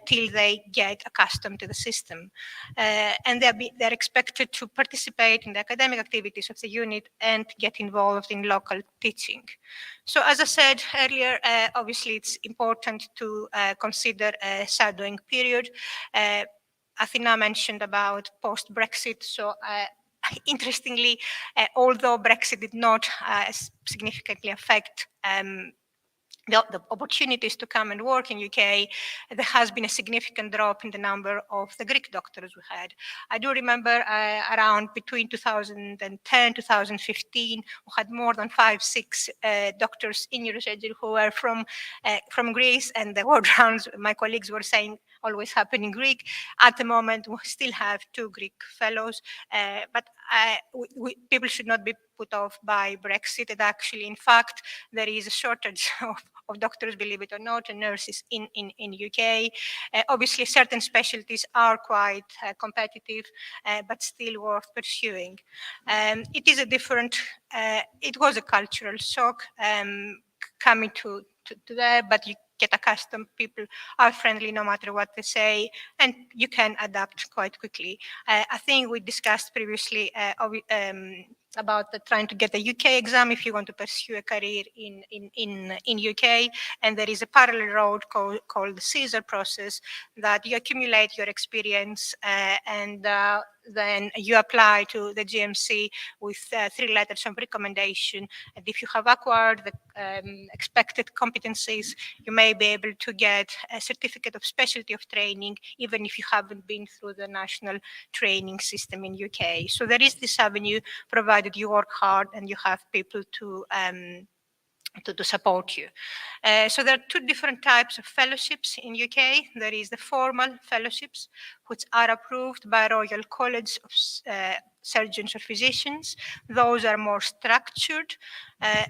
till they get accustomed to the system. And they're expected to participate in the academic activities of the unit and get involved in local teaching. So as I said earlier, obviously it's important to consider a shadowing period. Athena mentioned about post-Brexit, so interestingly, although Brexit did not significantly affect the opportunities to come and work in UK, there has been a significant drop in the number of the Greek doctors we had. I do remember around between 2010, 2015, we had more than 5-6 doctors in neurosurgery who were from Greece, and the word rounds, my colleagues were saying, always happen in Greek. At the moment, we still have 2 Greek fellows, but people should not be put off by Brexit. And actually, in fact, there is a shortage of doctors, believe it or not, and nurses in UK. Obviously, certain specialties are quite competitive, but still worth pursuing. It is a different, it was a cultural shock coming to there, but you get accustomed. People are friendly no matter what they say, and you can adapt quite quickly. I think we discussed previously about trying to get the UK exam if you want to pursue a career in UK, and there is a parallel road called the CSER process that you accumulate your experience and then you apply to the GMC with 3 letters of recommendation. And if you have acquired the expected competencies, you may be able to get a certificate of specialty of training, even if you haven't been through the national training system in UK. So there is this avenue, provided you work hard and you have people to support you. So there are 2 different types of fellowships in UK. There is the formal fellowships, which are approved by Royal College of Surgeons or Physicians. Those are more structured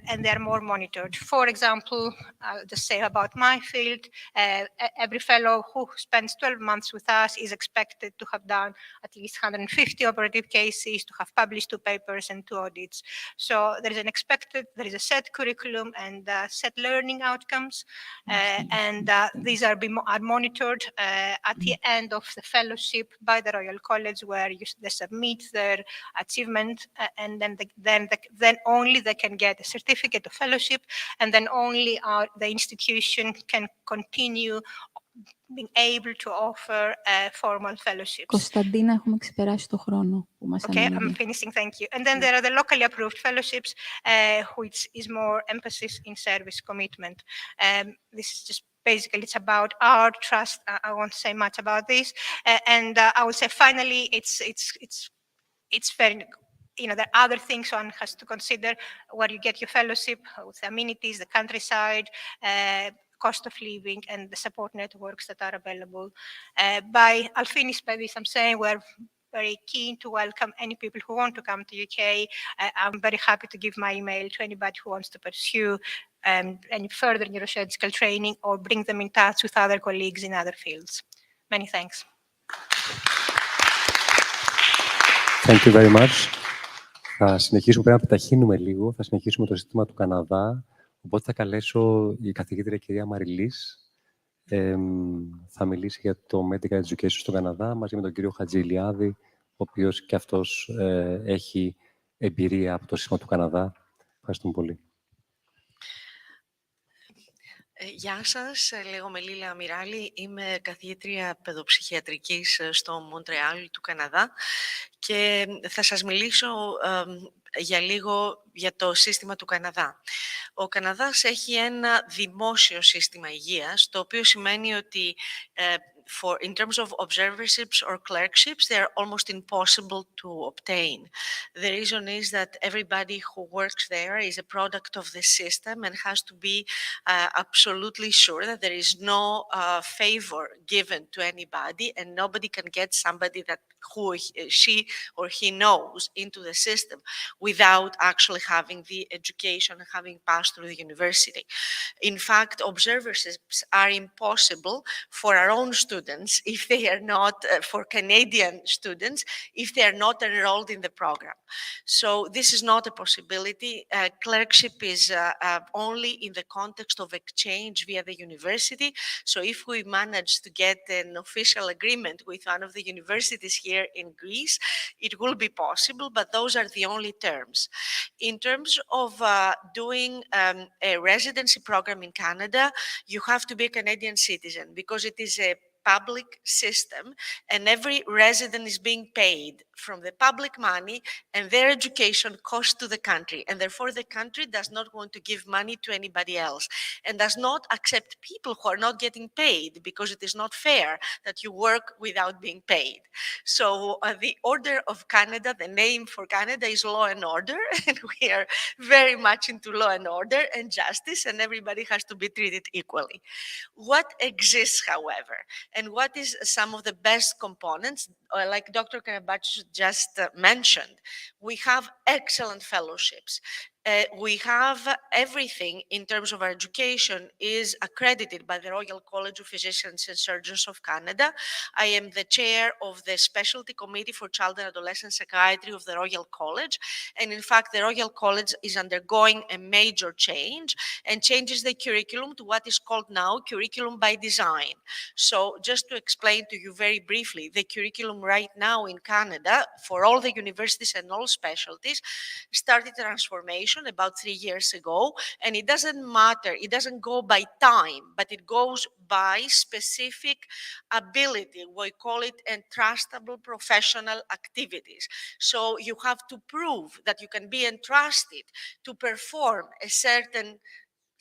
and they're more monitored. For example, I'll just say about my field, every fellow who spends 12 months with us is expected to have done at least 150 operative cases, to have published 2 papers and 2 audits. So there is a set curriculum and set learning outcomes, and these are monitored at the end of the fellowship by the Royal College, where they submit their achievement, and then only they can get a certificate of fellowship, and then only the institution can continue being able to offer formal fellowships. Κωνσταντίνα, έχουμε ξεπεράσει το χρόνο που μας Okay, I'm ανέλαβε. finishing, thank you. And then there are the locally approved fellowships, which is more emphasis in service commitment. This is just basically, it's about our trust. I won't say much about this. And I will say, finally, it's very, there are other things one has to consider where you get your fellowship, with the amenities, the countryside, cost of living, and the support networks that are available. I'll finish by this. I'm saying we're very keen to welcome any people who want to come to UK. I'm very happy to give my email to anybody who wants to pursue any further neurosurgical training or bring them in touch with other colleagues in other fields. Many thanks. Thank you very much. Θα συνεχίσουμε, πρέπει να επιταχύνουμε λίγο. Θα συνεχίσουμε το σύστημα του Καναδά. Οπότε θα καλέσω η καθηγήτρια κυρία Μαριλής. Θα μιλήσει για το Medical Education στον Καναδά, μαζί με τον κύριο Χατζηλιάδη, ο οποίος και αυτός έχει εμπειρία από το σύστημα του Καναδά. Ευχαριστούμε πολύ. Γεια σας, λέγομαι Λίλα Αμυράλη, είμαι καθηγήτρια παιδοψυχιατρικής στο Μοντρεάλ του Καναδά και θα σας μιλήσω για λίγο για το σύστημα του Καναδά. Ο Καναδάς έχει ένα δημόσιο σύστημα υγείας, το οποίο σημαίνει ότι in terms of observerships or clerkships, they are almost impossible to obtain. The reason is that everybody who works there is a product of the system and has to be absolutely sure that there is no favor given to anybody and nobody can get somebody that who she or he knows into the system without actually having the education and having passed through the university. In fact, observerships are impossible for our own students students if they are not, for Canadian students, if they are not enrolled in the program. So this is not a possibility. Clerkship is only in the context of exchange via the university. So if we manage to get an official agreement with one of the universities here in Greece, it will be possible, but those are the only terms. In terms of doing a residency program in Canada, you have to be a Canadian citizen because it is a public system and every resident is being paid from the public money and their education costs to the country. And therefore the country does not want to give money to anybody else and does not accept people who are not getting paid because it is not fair that you work without being paid. So the Order of Canada, the name for Canada is Law and Order, and we are very much into law and order and justice, and everybody has to be treated equally. What exists, however, and what is some of the best components, like Dr. Karabachis just mentioned, we have excellent fellowships. We have everything in terms of our education is accredited by the Royal College of Physicians and Surgeons of Canada. I am the chair of the Specialty Committee for Child and Adolescent Psychiatry of the Royal College. And in fact, the Royal College is undergoing a major change and changes the curriculum to what is called now curriculum by design. So just to explain to you very briefly, the curriculum right now in Canada for all the universities and all specialties started transformation about 3 years ago, and it doesn't matter, it doesn't go by time, but it goes by specific ability. We call it entrustable professional activities. So you have to prove that you can be entrusted to perform a certain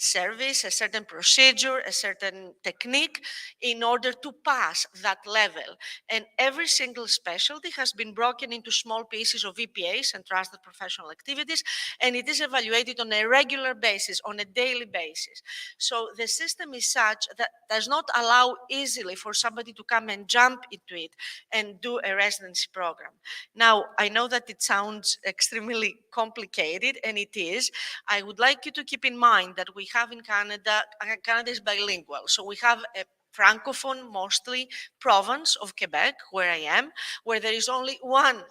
service, a certain procedure, a certain technique in order to pass that level. And every single specialty has been broken into small pieces of EPAs, entrusted professional activities, and it is evaluated on a regular basis, on a daily basis. So the system is such that does not allow easily for somebody to come and jump into it and do a residency program. Now, I know that it sounds extremely complicated, and it is. I would like you to keep in mind that we have in Canada, Canada is bilingual, so we have a Francophone, mostly province of Quebec, where I am, where there is only one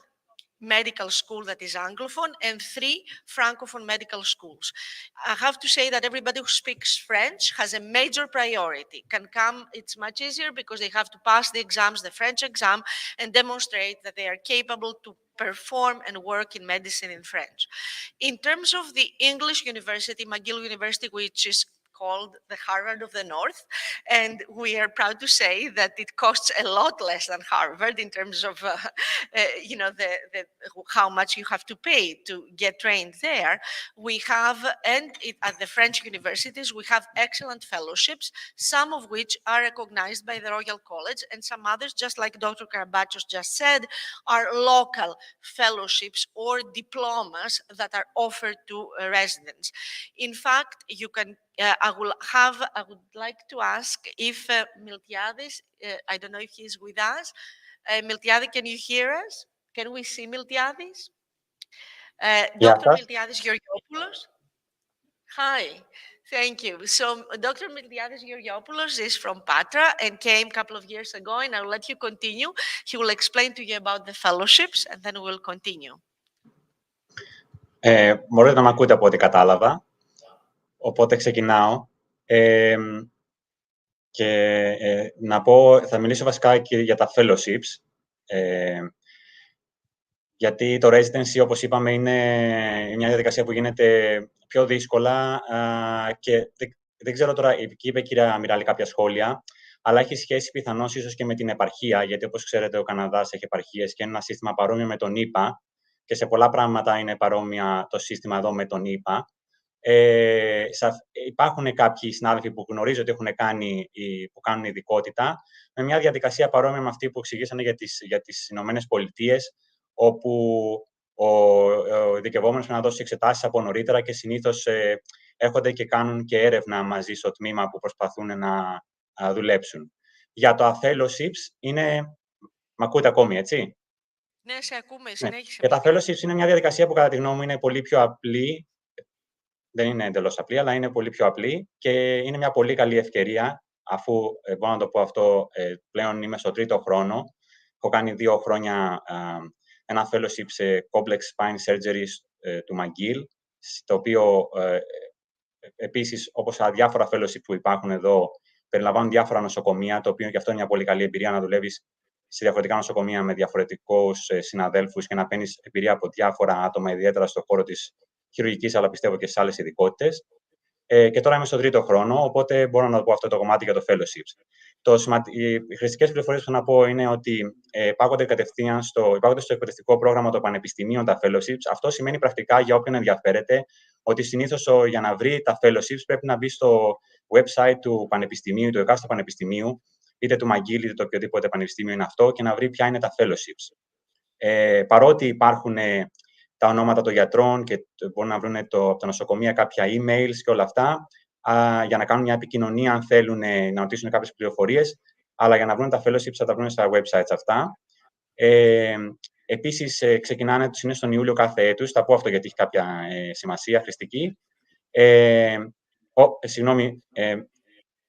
medical school that is Anglophone and 3 Francophone medical schools. I have to say that everybody who speaks French has a major priority, can come, it's much easier because they have to pass the exams, the French exam, and demonstrate that they are capable to perform and work in medicine in French. In terms of the English university, McGill University, which is called the Harvard of the North, and we are proud to say that it costs a lot less than Harvard in terms of, you know, how much you have to pay to get trained there. We have, and at the French universities, we have excellent fellowships, some of which are recognized by the Royal College, and some others, just like Dr. Karabachis just said, are local fellowships or diplomas that are offered to residents. In fact, you can I would like to ask if Miltiadis, I don't know if he's with us. Miltiadis, can you hear us? Can we see Miltiadis? Dr. Miltiadis Georgiopoulos? Hi, thank you. So Dr. Miltiadis Georgiopoulos is from Patra and came a couple of years ago, and I'll let you continue. He will explain to you about the fellowships, and then we'll continue. Μπορείτε να μ' ακούτε από ό,τι κατάλαβα. Οπότε ξεκινάω. Και να πω, θα μιλήσω βασικά και για τα fellowships. Γιατί το residency, όπως είπαμε, είναι μια διαδικασία που γίνεται πιο δύσκολα και δεν ξέρω τώρα, εκεί είπε η κυρία Μιράλη κάποια σχόλια, αλλά έχει σχέση πιθανώς ίσως και με την επαρχία, γιατί όπως ξέρετε ο Καναδάς έχει επαρχίες και είναι ένα σύστημα παρόμοιο με τον ΗΠΑ και σε πολλά πράγματα είναι παρόμοια το σύστημα εδώ με τον ΗΠΑ. Υπάρχουν κάποιοι συνάδελφοι που γνωρίζω ότι που κάνουν ειδικότητα με μια διαδικασία παρόμοια με αυτή που εξηγήσανε για τις Ηνωμένες Πολιτείες, όπου ο ειδικευόμενος πρέπει να δώσει εξετάσεις από νωρίτερα και συνήθως έρχονται και κάνουν και έρευνα μαζί στο τμήμα που προσπαθούν να δουλέψουν. Για το fellowships είναι... Μ' ακούτε ακόμη, έτσι? Ναι, σε ακούμε, συνέχισε. Για τα fellowships είναι μια διαδικασία που κατά τη γνώμη μου είναι πολύ πιο απλή. Δεν είναι εντελώς απλή, αλλά είναι πολύ πιο απλή και είναι μια πολύ καλή ευκαιρία αφού μπορώ να το πω αυτό, πλέον είμαι στο 3ο χρόνο. Έχω κάνει 2 χρόνια ένα fellowship σε complex spine surgery του McGill, το οποίο επίσης, όπως τα διάφορα fellowship που υπάρχουν εδώ, περιλαμβάνουν διάφορα νοσοκομεία, το οποίο και αυτό είναι μια πολύ καλή εμπειρία να δουλεύεις σε διαφορετικά νοσοκομεία με διαφορετικούς συναδέλφους και να παίρνεις εμπειρία από διάφορα άτομα, ιδιαίτερα στον χώρο της χειρουργικής, αλλά πιστεύω και σε άλλες ειδικότητες. Και τώρα είμαι στο 3ο χρόνο, οπότε μπορώ να πω αυτό το κομμάτι για το fellowships. Οι χρηστικές πληροφορίες που θα να πω είναι ότι υπάγονται κατευθείαν στο εκπαιδευτικό πρόγραμμα των πανεπιστημίων τα fellowships. Αυτό σημαίνει πρακτικά, για όποιον ενδιαφέρεται, ότι συνήθως για να βρει τα fellowships πρέπει να μπει στο website του πανεπιστημίου, του εκάστοτε πανεπιστημίου, είτε του McGill, είτε το οποιοδήποτε πανεπιστήμιο είναι αυτό, και να βρει ποια είναι τα fellowships. Παρότι υπάρχουν τα ονόματα των γιατρών και μπορούν να βρουν από τα νοσοκομεία κάποια emails και όλα αυτά, για να κάνουν μια επικοινωνία αν θέλουν να ρωτήσουν κάποιες πληροφορίες, αλλά για να βρουν τα fellowships θα τα βρουν στα websites αυτά. Επίσης, ξεκινάνε συνήθως τον Ιούλιο κάθε έτους. Θα πω αυτό γιατί έχει κάποια σημασία χρηστική. Συγγνώμη,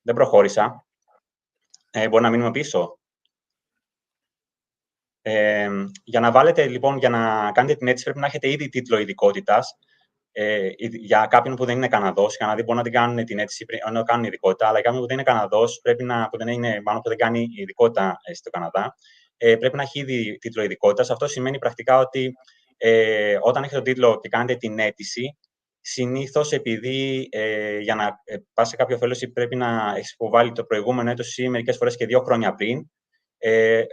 δεν προχώρησα. Μπορεί να μείνουμε πίσω. Για να βάλετε, λοιπόν, για να κάνετε την αίτηση, πρέπει να έχετε ήδη τίτλο ειδικότητας. Για κάποιον που δεν είναι Καναδός, για να δει, μπορεί να την κάνουν την αίτηση να κάνουν ειδικότητα, αλλά για κάποιον που δεν είναι Καναδός, που δεν κάνει ειδικότητα στο Καναδά, πρέπει να έχει ήδη τίτλο ειδικότητας. Αυτό σημαίνει πρακτικά ότι όταν έχετε τον τίτλο και κάνετε την αίτηση, συνήθως επειδή για να πας σε κάποιο fellowship πρέπει να έχεις υποβάλει το προηγούμενο έτος ή μερικές φορές και 2 χρόνια πριν,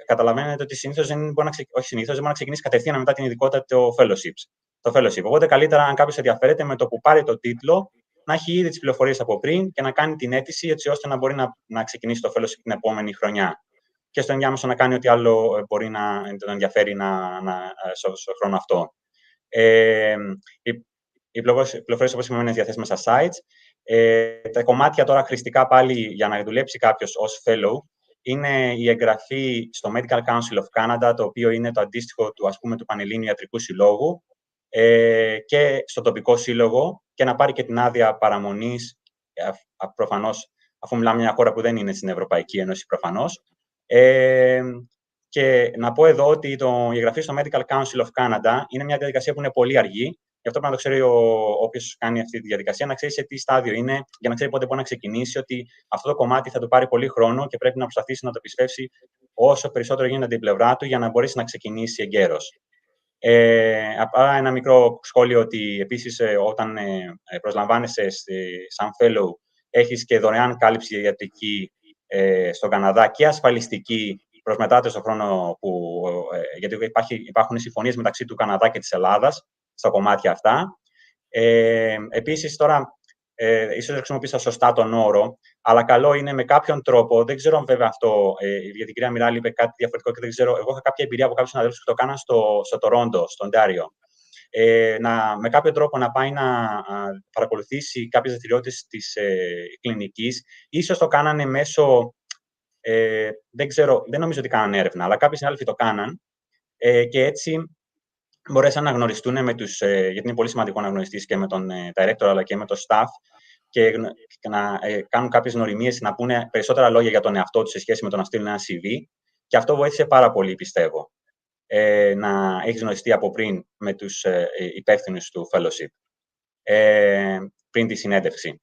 καταλαβαίνετε ότι συνήθως δεν μπορεί να ξεκινήσει κατευθείαν μετά την ειδικότητα το fellowship. Οπότε, καλύτερα, αν κάποιος ενδιαφέρεται, με το που πάρει το τίτλο, να έχει ήδη τις πληροφορίες από πριν και να κάνει την αίτηση, έτσι ώστε να μπορεί να ξεκινήσει το fellowship την επόμενη χρονιά. Και στο ενδιάμεσο να κάνει ό,τι άλλο μπορεί να τον ενδιαφέρει στο χρόνο αυτό. Οι πληροφορίες, όπως είπαμε, είναι διαθέσιμες στα sites. Τα κομμάτια τώρα χρηστικά πάλι για να δουλέψει κάποιος ως fellow είναι η εγγραφή στο Medical Council of Canada, το οποίο είναι το αντίστοιχο του Πανελλήνιου Ιατρικού Συλλόγου, και στο τοπικό σύλλογο, και να πάρει και την άδεια παραμονής, προφανώς, αφού μιλάμε μια χώρα που δεν είναι στην Ευρωπαϊκή Ένωση, προφανώς. Και να πω εδώ ότι η εγγραφή στο Medical Council of Canada είναι μια διαδικασία που είναι πολύ αργή. Γι' αυτό πρέπει να το ξέρει όποιος κάνει αυτή τη διαδικασία, να ξέρει σε τι στάδιο είναι, για να ξέρει πότε μπορεί να ξεκινήσει, ότι αυτό το κομμάτι θα του πάρει πολύ χρόνο και πρέπει να προσπαθήσει να το επισπεύσει όσο περισσότερο γίνεται την πλευρά του, για να μπορέσει να ξεκινήσει εγκαίρως. Απλά ένα μικρό σχόλιο, ότι επίσης όταν προσλαμβάνεσαι σαν fellow, έχεις και δωρεάν κάλυψη ιατρική στον Καναδά και ασφαλιστική προς μετάτες στον χρόνο γιατί υπάρχουν συμφωνίες μεταξύ του Καναδά και της Ελλάδας στα κομμάτια αυτά. Επίσης, τώρα, ίσως δεν χρησιμοποίησα σωστά τον όρο, αλλά καλό είναι με κάποιον τρόπο, δεν ξέρω αν βέβαια αυτό, γιατί η κυρία Μιράλη είπε κάτι διαφορετικό και δεν ξέρω, εγώ είχα κάποια εμπειρία από κάποιους συναδέλφους που το κάναν στο Τορόντο, στο Οντάριο. Με κάποιο τρόπο να πάει να παρακολουθήσει κάποιες δραστηριότητες της κλινικής. Ίσως το κάνανε μέσω, δεν νομίζω ότι κάνανε έρευνα, αλλά κάποιοι συνάδελφοι το κάναν, και έτσι μπορέσαν να γνωριστούν γιατί είναι πολύ σημαντικό να γνωριστείς και με τον director αλλά και με το staff, και να κάνουν κάποιες γνωριμίες, να πούνε περισσότερα λόγια για τον εαυτό τους σε σχέση με το να στείλουν ένα CV. Και αυτό βοήθησε πάρα πολύ, πιστεύω, να έχεις γνωριστεί από πριν με τους υπεύθυνους του fellowship, πριν τη συνέντευξη.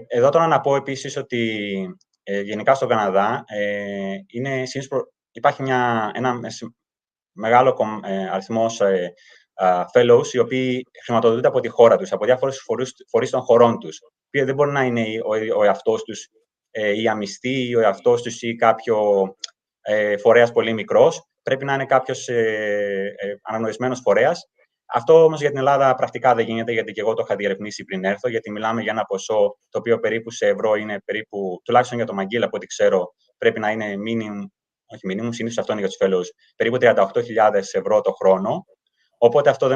Εδώ τώρα να πω επίσης ότι γενικά στον Καναδά υπάρχει ένα μεγάλο αριθμός fellows, οι οποίοι χρηματοδοτούνται από τη χώρα τους, από διάφορους φορείς των χωρών τους, που δεν μπορεί να είναι ο εαυτός τους ή αμυστή, ή ο εαυτός τους ή κάποιο φορέας πολύ μικρός. Πρέπει να είναι κάποιος αναγνωρισμένος φορέας. Αυτό όμως για την Ελλάδα πρακτικά δεν γίνεται, γιατί και εγώ το είχα διερευνήσει πριν έρθω, γιατί μιλάμε για ένα ποσό το οποίο περίπου σε ευρώ είναι περίπου, τουλάχιστον για το McGill, από ό,τι ξέρω, πρέπει να είναι συνήθως αυτό είναι για τους fellows, περίπου 38.000 ευρώ το χρόνο. Οπότε αυτό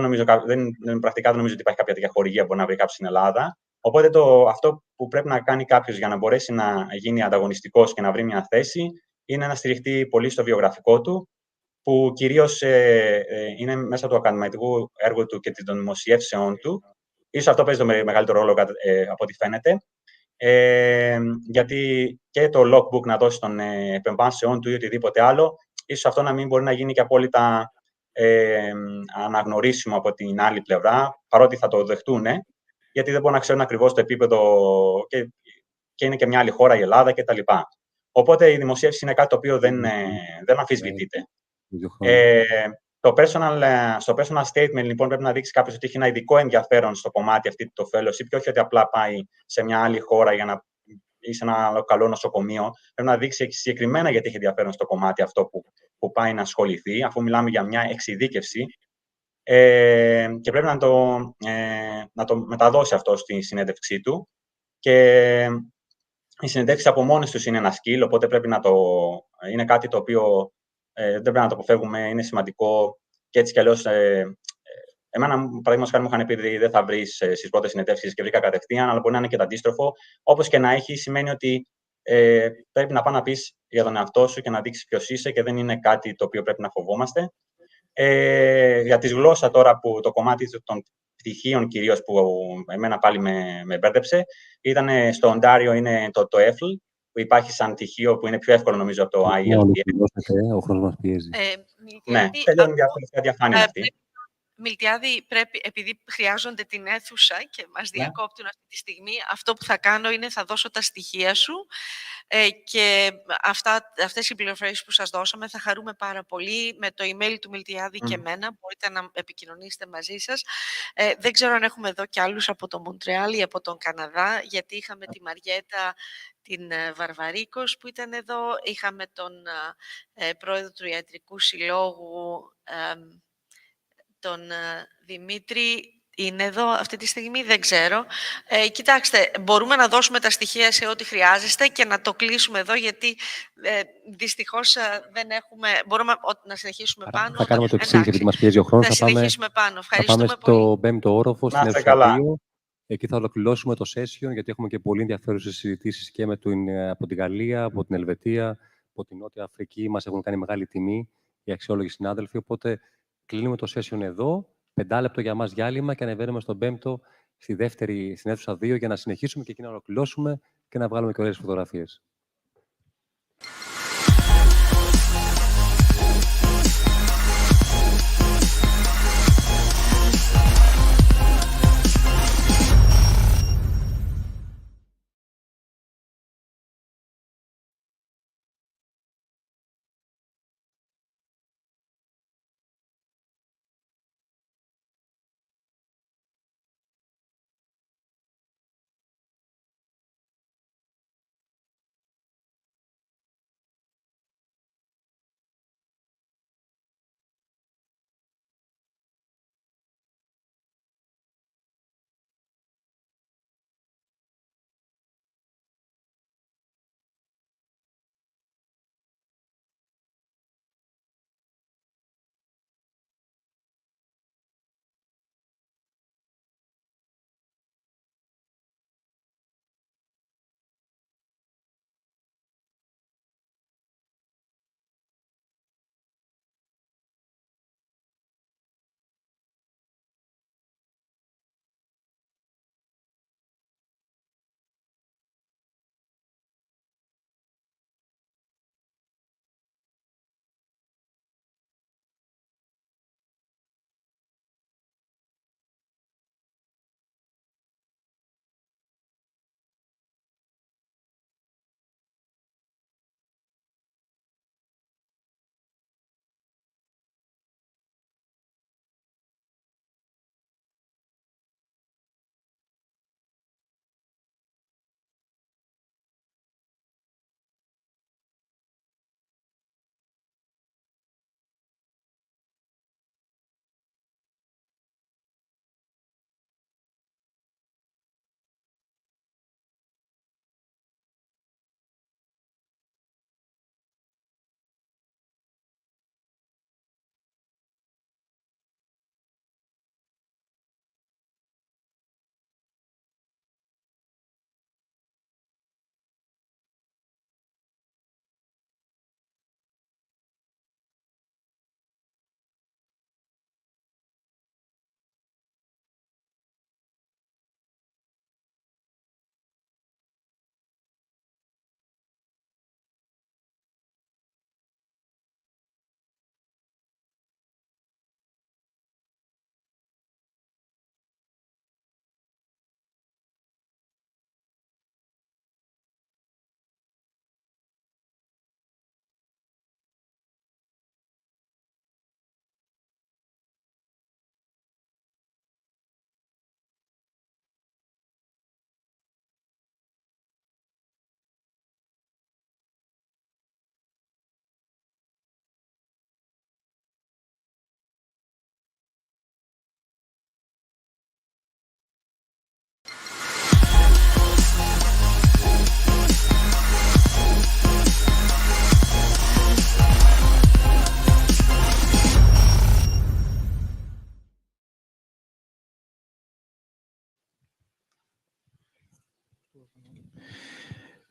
πρακτικά δεν νομίζω ότι υπάρχει κάποια τέτοια χορηγία που μπορεί να βρει κάποιος στην Ελλάδα. Οπότε αυτό που πρέπει να κάνει κάποιος για να μπορέσει να γίνει ανταγωνιστικός και να βρει μια θέση είναι να στηριχτεί πολύ στο βιογραφικό του, που κυρίως είναι μέσα του ακαδημαϊκού έργου του και των δημοσιεύσεών του. Ίσως αυτό παίζει το μεγαλύτερο ρόλο από ό,τι φαίνεται. γιατί και το logbook να δώσει των επεμβάσεών του ή οτιδήποτε άλλο, ίσως αυτό να μην μπορεί να γίνει και απόλυτα αναγνωρίσιμο από την άλλη πλευρά, παρότι θα το δεχτούν, γιατί δεν μπορούν να ξέρουν ακριβώς το επίπεδο και είναι και μια άλλη χώρα, η Ελλάδα κτλ. Οπότε η δημοσίευση είναι κάτι το οποίο δεν αμφισβητείται. Στο personal statement, λοιπόν, πρέπει να δείξει κάποιος ότι έχει ένα ειδικό ενδιαφέρον στο κομμάτι αυτή το fellowship και όχι ότι απλά πάει σε μια άλλη χώρα ή σε ένα καλό νοσοκομείο. Πρέπει να δείξει συγκεκριμένα γιατί έχει ενδιαφέρον στο κομμάτι αυτό που πάει να ασχοληθεί, αφού μιλάμε για μια εξειδίκευση. Και πρέπει να το μεταδώσει αυτό στη συνέντευξή του. Και οι συνεντεύξεις από μόνες τους είναι ένα skill, οπότε είναι κάτι το οποίο δεν πρέπει να το αποφεύγουμε, είναι σημαντικό και έτσι κι αλλιώς. Εμένα, παραδείγματος χάρη, μου είχαν πει δεν θα βρεις στις πρώτες συνεντεύξεις και βρήκα κατευθείαν, αλλά μπορεί να είναι και το αντίστροφο. Όπως και να έχει, σημαίνει ότι πρέπει να πας να πεις για τον εαυτό σου και να δείξεις ποιος είσαι και δεν είναι κάτι το οποίο πρέπει να φοβόμαστε. Για τη γλώσσα τώρα, που το κομμάτι των πτυχίων κυρίως που εμένα πάλι με μπέρδεψε, ήταν στο Οντάριο είναι το EFL, που υπάρχει σαν πτυχίο που είναι πιο εύκολο νομίζω από το IELTS. Ο χρόνος μας πιέζει. Ναι, τελειώνει μια διαφάνεια αυτή. Μιλτιάδη, επειδή χρειάζονται την αίθουσα και μας Ναι. διακόπτουν αυτή τη στιγμή, αυτό που θα κάνω είναι θα δώσω τα στοιχεία σου και αυτές οι πληροφορίες που σας δώσαμε θα χαρούμε πάρα πολύ. Με το email του Μιλτιάδη και εμένα μπορείτε να επικοινωνήσετε μαζί σας. Δεν ξέρω αν έχουμε εδώ κι άλλους από το Μοντρεάλ ή από τον Καναδά, γιατί είχαμε τη Μαριέτα την Βαρβαρίκος που ήταν εδώ, είχαμε τον πρόεδρο του Ιατρικού Συλλόγου, τον Δημήτρη. Είναι εδώ αυτή τη στιγμή, δεν ξέρω. Κοιτάξτε, μπορούμε να δώσουμε τα στοιχεία σε ό,τι χρειάζεστε και να το κλείσουμε εδώ, γιατί δυστυχώς δεν έχουμε... Μπορούμε να συνεχίσουμε πάνω. Θα κάνουμε το εξής, επειδή μας πιέζει ο χρόνος. Θα συνεχίσουμε πάνω. Ευχαριστούμε θα πάμε στο 5ο όροφο, στην αίθουσα 2. Εκεί θα ολοκληρώσουμε το session, γιατί έχουμε και πολύ ενδιαφέρουσες συζητήσεις και από τη Γαλλία, από την Ελβετία, από την Νότια Αφρική. Μας έχουν κάνει μεγάλη τιμή οι αξιόλογοι συνάδελφοι. Οπότε κλείνουμε το session εδώ. 5 λεπτό για μας διάλειμμα και ανεβαίνουμε στον 5ο, στην αίθουσα 2, για να συνεχίσουμε και εκεί να ολοκληρώσουμε και να βγάλουμε και ωραίες φωτογραφίες.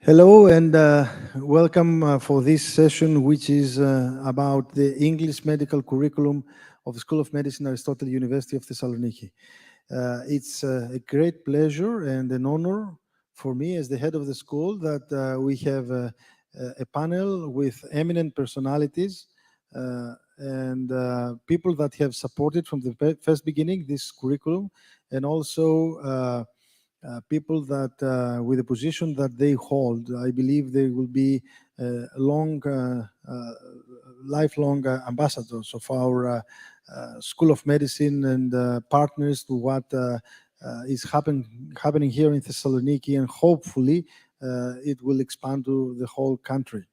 Hello and welcome for this session, which is about the English medical curriculum of the School of Medicine, Aristotle University of Thessaloniki. It's a great pleasure and an honor for me as the head of the school that we have a panel with eminent personalities and people that have supported from the first beginning this curriculum, and also people that, with the position that they hold, I believe they will be lifelong ambassadors of our School of Medicine and partners to what is happening here in Thessaloniki, and hopefully it will expand to the whole country.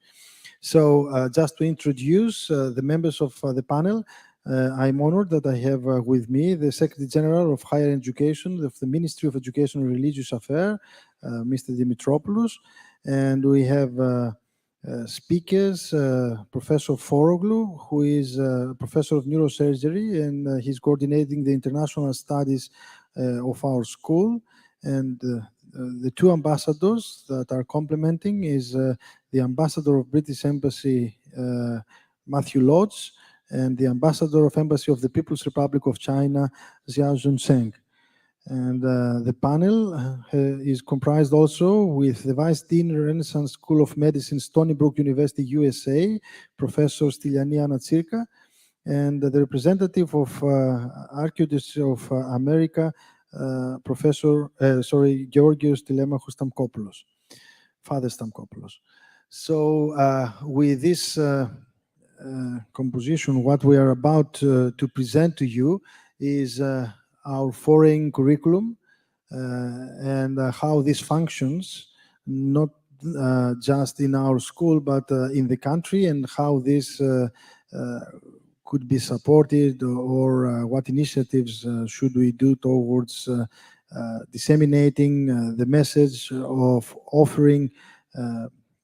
So just to introduce the members of the panel, I'm honored that I have with me the Secretary General of Higher Education of the Ministry of Education and Religious Affairs, Mr. Dimitropoulos, and we have speakers, Professor Foroglu, who is a professor of neurosurgery, and he's coordinating the international studies of our school. And the two ambassadors that are complementing is the ambassador of British Embassy, Matthew Lodge, and the ambassador of Embassy of the People's Republic of China, Xia Zhunseng. And the panel is comprised also with the Vice Dean, Renaissance School of Medicine, Stony Brook University, USA, Professor Styliani Anatsirka, and the representative of Archdiocese of America, Professor, Georgios Tilemachos Stamkopoulos, Father Stamkopoulos. So with this composition, what we are about to present to you is our foreign curriculum and how this functions, not just in our school, but in the country, and how this could be supported, or what initiatives should we do towards disseminating the message of offering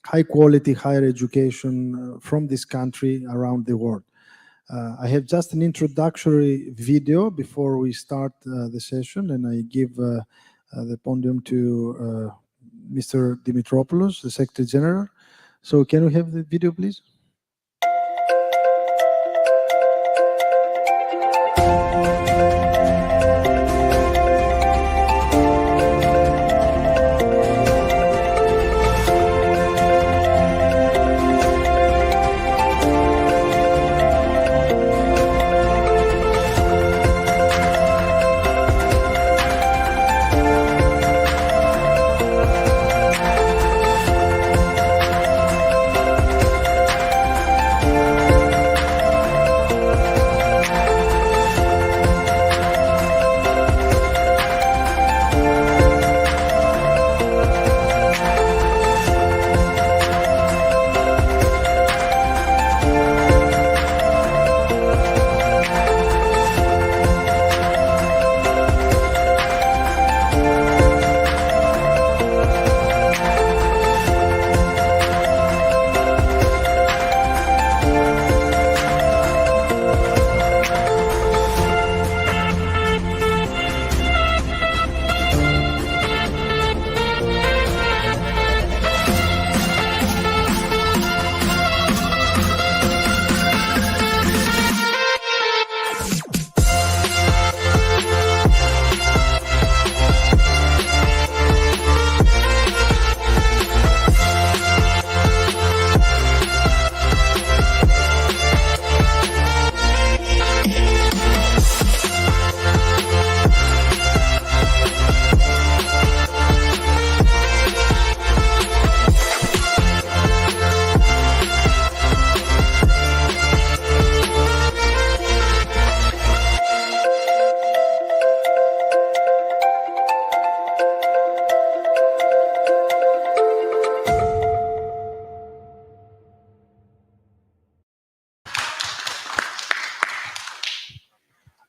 high-quality higher education from this country around the world. I have just an introductory video before we start the session, and I give the podium to Mr. Dimitropoulos, the Secretary General. So can we have the video, please?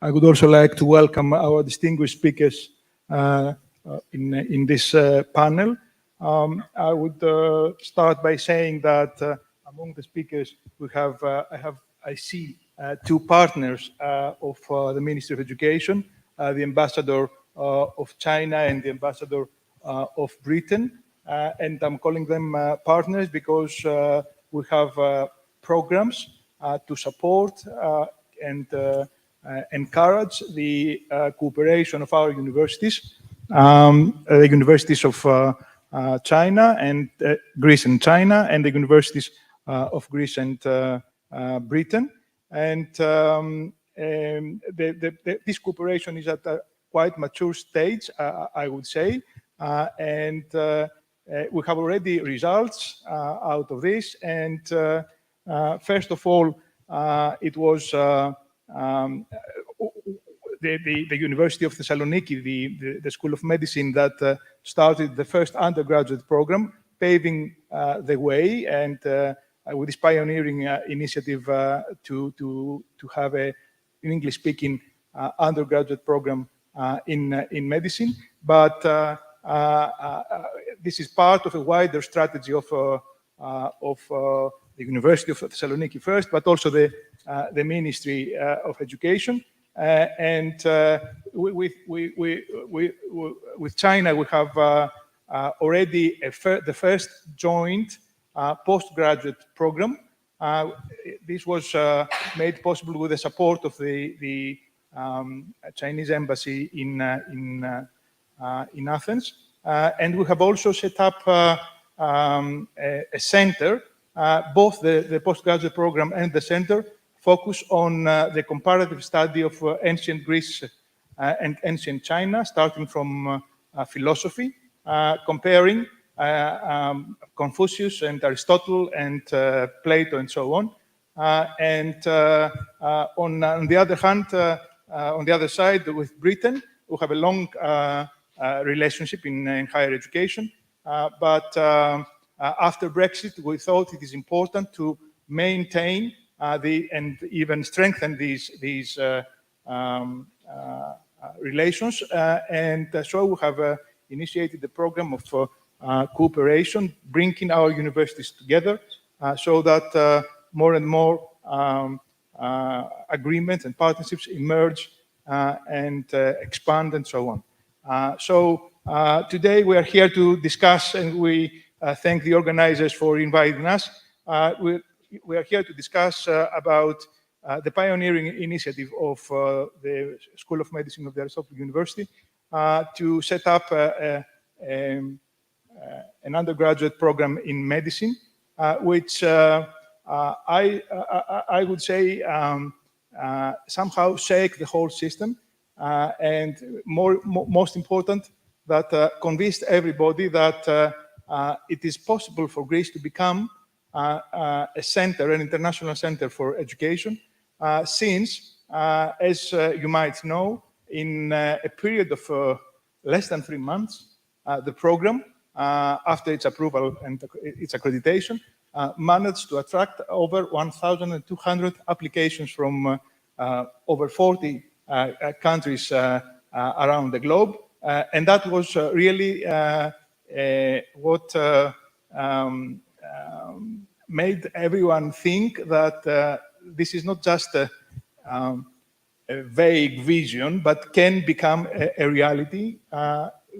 I would also like to welcome our distinguished speakers in this panel. I would start by saying that among the speakers we have, I see two partners of the Ministry of Education, the ambassador of China and the ambassador of Britain, and I'm calling them partners because we have programs to support and encourage the cooperation of our universities, the universities of China and Greece and China, and the universities of Greece and Britain. And this cooperation is at a quite mature stage, I would say, and we have already results out of this. And first of all, it was the University of Thessaloniki, the School of Medicine, that started the first undergraduate program, paving the way, and with this pioneering initiative to have an English-speaking undergraduate program in medicine. But this is part of a wider strategy of the University of Thessaloniki first, but also the Ministry of Education. And with China, we have already the first joint postgraduate program. This was made possible with the support of the Chinese embassy in Athens. And we have also set up a center, both the postgraduate program and the center focus on the comparative study of ancient Greece and ancient China, starting from philosophy, comparing Confucius and Aristotle and Plato and so on. And on the other hand, on the other side, with Britain, we have a long relationship in higher education. But after Brexit, we thought it is important to maintain and even strengthen these relations. And so we have initiated the program of cooperation, bringing our universities together so that more and more agreements and partnerships emerge and expand and so on. So today we are here to discuss, and we thank the organizers for inviting us. We are here to discuss about the pioneering initiative of the School of Medicine of the Aristotle University to set up an undergraduate program in medicine, which I would say somehow shake the whole system, and most important, that convinced everybody that it is possible for Greece to become a center, an international center for education, since, as you might know, in a period of less than 3 months, the program, after its approval and its accreditation, managed to attract over 1,200 applications from over 40 countries around the globe. And that was really what made everyone think that this is not just a vague vision, but can become a reality.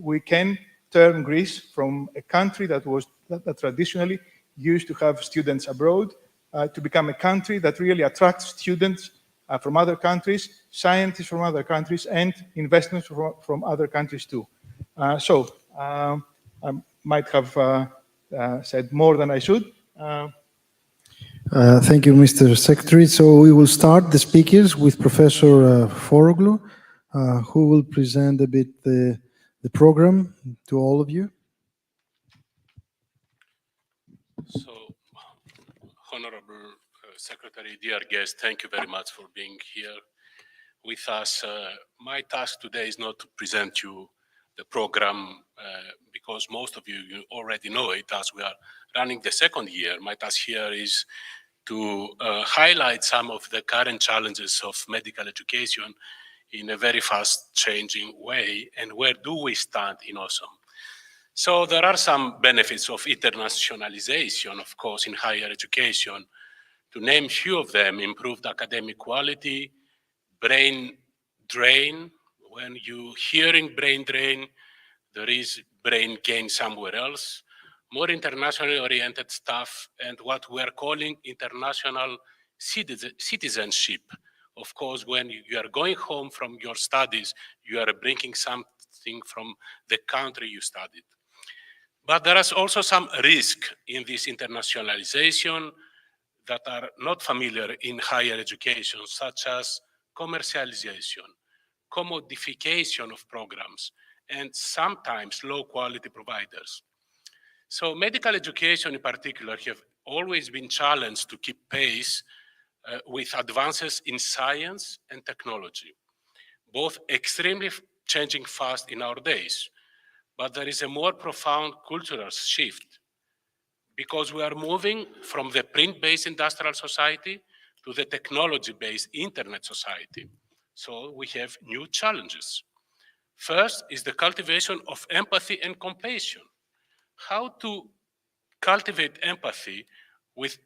We can turn Greece from a country that traditionally used to have students abroad to become a country that really attracts students from other countries, scientists from other countries, and investments from other countries too. So I might have said more than I should. Thank you, Mr. Secretary. So we will start the speakers with Professor Foroglu, who will present a bit the program to all of you. So, Honorable Secretary, dear guests, thank you very much for being here with us. My task today is not to present you the program because most of you already know it as we are running the second year. My task here is to highlight some of the current challenges of medical education in a very fast changing way, and where do we stand in awesome. So there are some benefits of internationalization, of course, in higher education. To name few of them: improved academic quality, brain drain. When you hearing brain drain, there is brain gain somewhere else, more internationally oriented stuff, and what we are calling international citizenship. Of course, when you are going home from your studies, you are bringing something from the country you studied. But there is also some risk in this internationalization that are not familiar in higher education, such as commercialization, commodification of programs, and sometimes low-quality providers. So medical education in particular have always been challenged to keep pace with advances in science and technology, both extremely changing fast in our days. But there is a more profound cultural shift because we are moving from the print-based industrial society to the technology-based internet society. So we have new challenges. First is the cultivation of empathy and compassion. How to cultivate empathy with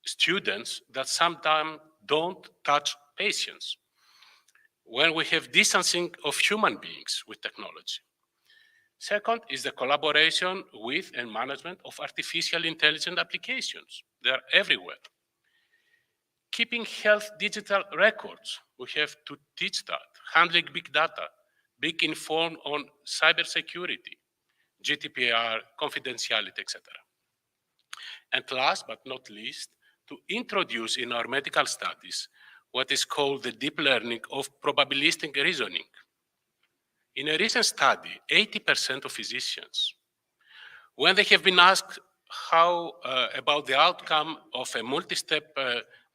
students that sometimes don't touch patients, when we have distancing of human beings with technology. Second is the collaboration with and management of artificial intelligence applications. They are everywhere. Keeping health digital records, we have to teach that. Handling big data, being informed on cybersecurity, GDPR, confidentiality, etc. And last but not least, to introduce in our medical studies what is called the deep learning of probabilistic reasoning. In a recent study, 80% of physicians, when they have been asked how about the outcome of a multi-step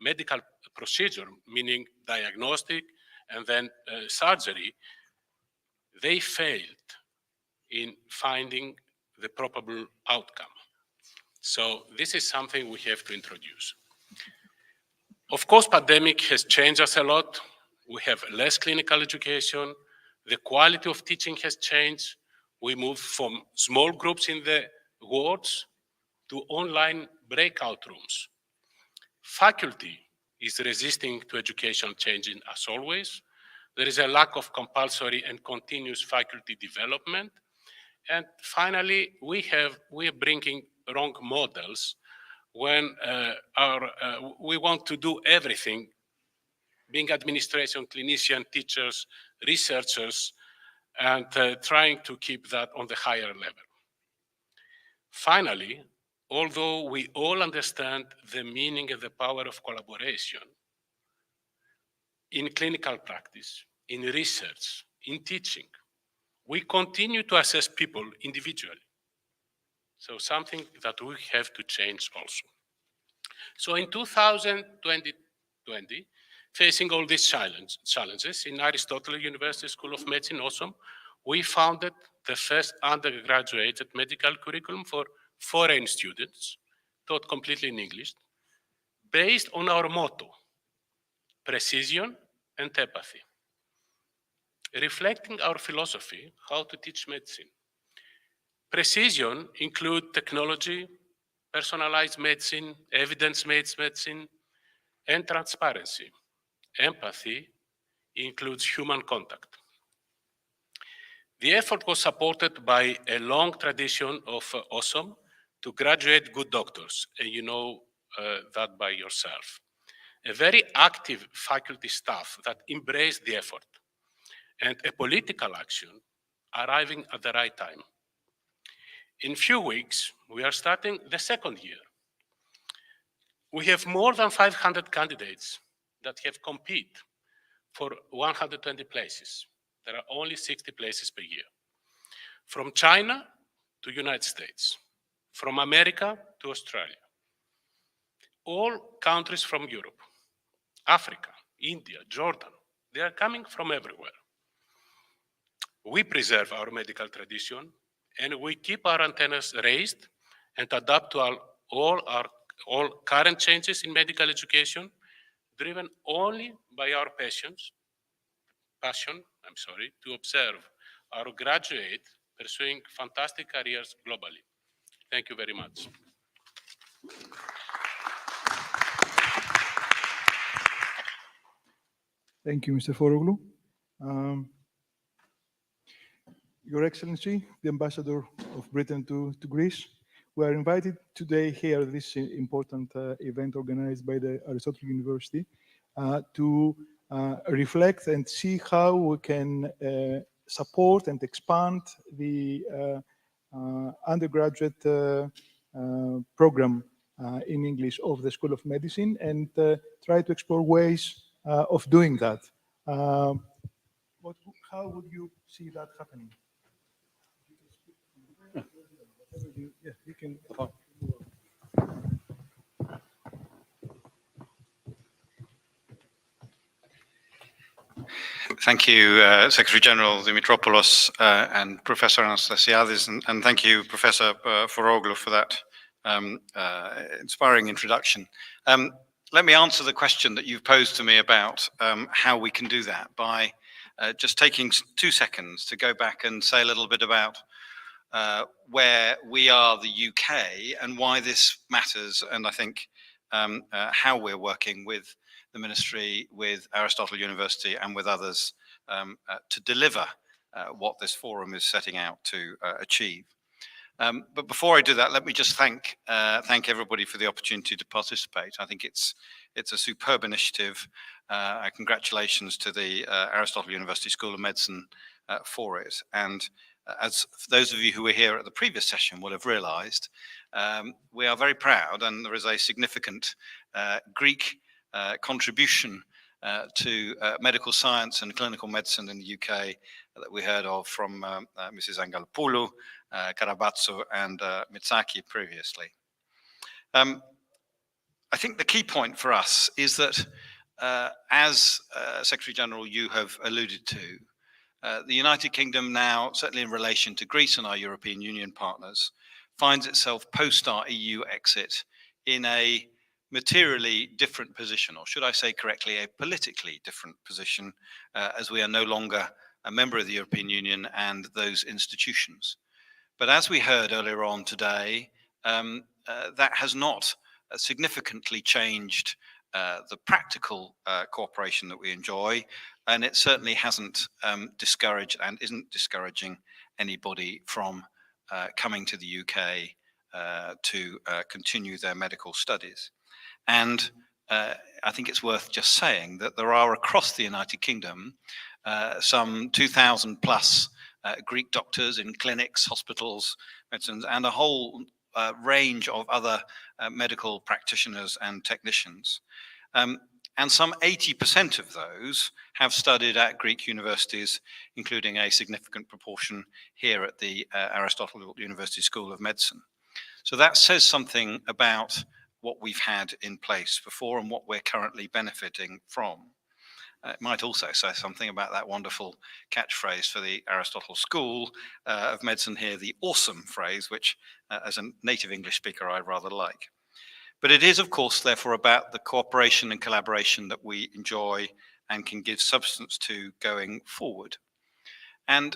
medical procedure, meaning diagnostic and then surgery, they failed in finding the probable outcome. So this is something we have to introduce. Of course, pandemic has changed us a lot. We have less clinical education. The quality of teaching has changed. We moved from small groups in the wards to online breakout rooms. Faculty is resisting to education changing as always. There is a lack of compulsory and continuous faculty development. And finally, we are bringing wrong models when we want to do everything, being administration, clinician, teachers, researchers, and trying to keep that on the higher level. Finally, although we all understand the meaning and the power of collaboration in clinical practice, in research, in teaching, we continue to assess people individually. So something that we have to change also. So in 2020, facing all these challenges, in Aristotle University School of Medicine, also, we founded the first undergraduate medical curriculum for foreign students, taught completely in English, based on our motto, precision and empathy, reflecting our philosophy, how to teach medicine. Precision includes technology, personalized medicine, evidence-based medicine, and transparency. Empathy includes human contact. The effort was supported by a long tradition of awesome to graduate good doctors, and you know that by yourself. A very active faculty staff that embraced the effort, and a political action arriving at the right time. In few weeks, we are starting the second year. We have more than 500 candidates that have competed for 120 places. There are only 60 places per year. From China to United States, from America to Australia. All countries from Europe, Africa, India, Jordan, they are coming from everywhere. We preserve our medical tradition and we keep our antennas raised and adapt to all current changes in medical education, driven only by our passion, to observe our graduates pursuing fantastic careers globally. Thank you very much. Thank you, Mr. Foroglou. Your Excellency, the Ambassador of Britain to Greece, we are invited today here at this important event organized by the Aristotle University to reflect and see how we can support and expand the undergraduate program in English of the School of Medicine and try to explore ways of doing that. How would you see that happening? Yeah, you can. Thank you, Secretary General Dimitropoulos and Professor Anastasiadis, and thank you, Professor Foroglou, for that inspiring introduction. Let me answer the question that you've posed to me about how we can do that by just taking 2 seconds to go back and say a little bit about where we are, the UK, and why this matters, and I think how we're working with the Ministry, with Aristotle University, and with others to deliver what this forum is setting out to achieve. But before I do that, let me just thank everybody for the opportunity to participate. I think it's a superb initiative. Congratulations to the Aristotle University School of Medicine for it. And as those of you who were here at the previous session will have realized, we are very proud, and there is a significant Greek contribution to medical science and clinical medicine in the UK that we heard of from Mrs. Angalopoulou, Karabatsou, and Mitsaki previously. I think the key point for us is that, as Secretary General, you have alluded to, the United Kingdom now, certainly in relation to Greece and our European Union partners, finds itself post our EU exit in a materially different position, or should I say correctly, a politically different position, as we are no longer a member of the European Union and those institutions. But as we heard earlier on today, that has not significantly changed the practical cooperation that we enjoy, and it certainly hasn't discouraged and isn't discouraging anybody from coming to the UK to continue their medical studies. And I think it's worth just saying that there are across the United Kingdom some 2,000 plus Greek doctors in clinics, hospitals, medicines, and a whole range of other medical practitioners and technicians. And some 80% of those have studied at Greek universities, including a significant proportion here at the Aristotle University School of Medicine. So that says something about what we've had in place before and what we're currently benefiting from. It might also say something about that wonderful catchphrase for the Aristotle School of Medicine here, the awesome phrase, which as a native English speaker, I rather like. But it is, of course, therefore, about the cooperation and collaboration that we enjoy and can give substance to going forward. And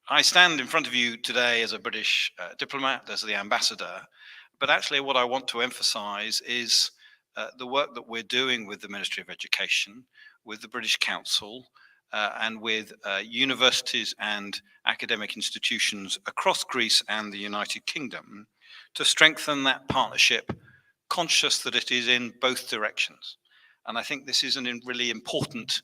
I stand in front of you today as a British diplomat, as the ambassador, but actually what I want to emphasize is the work that we're doing with the Ministry of Education, with the British Council, and with universities and academic institutions across Greece and the United Kingdom to strengthen that partnership, conscious that it is in both directions. And I think this is a really important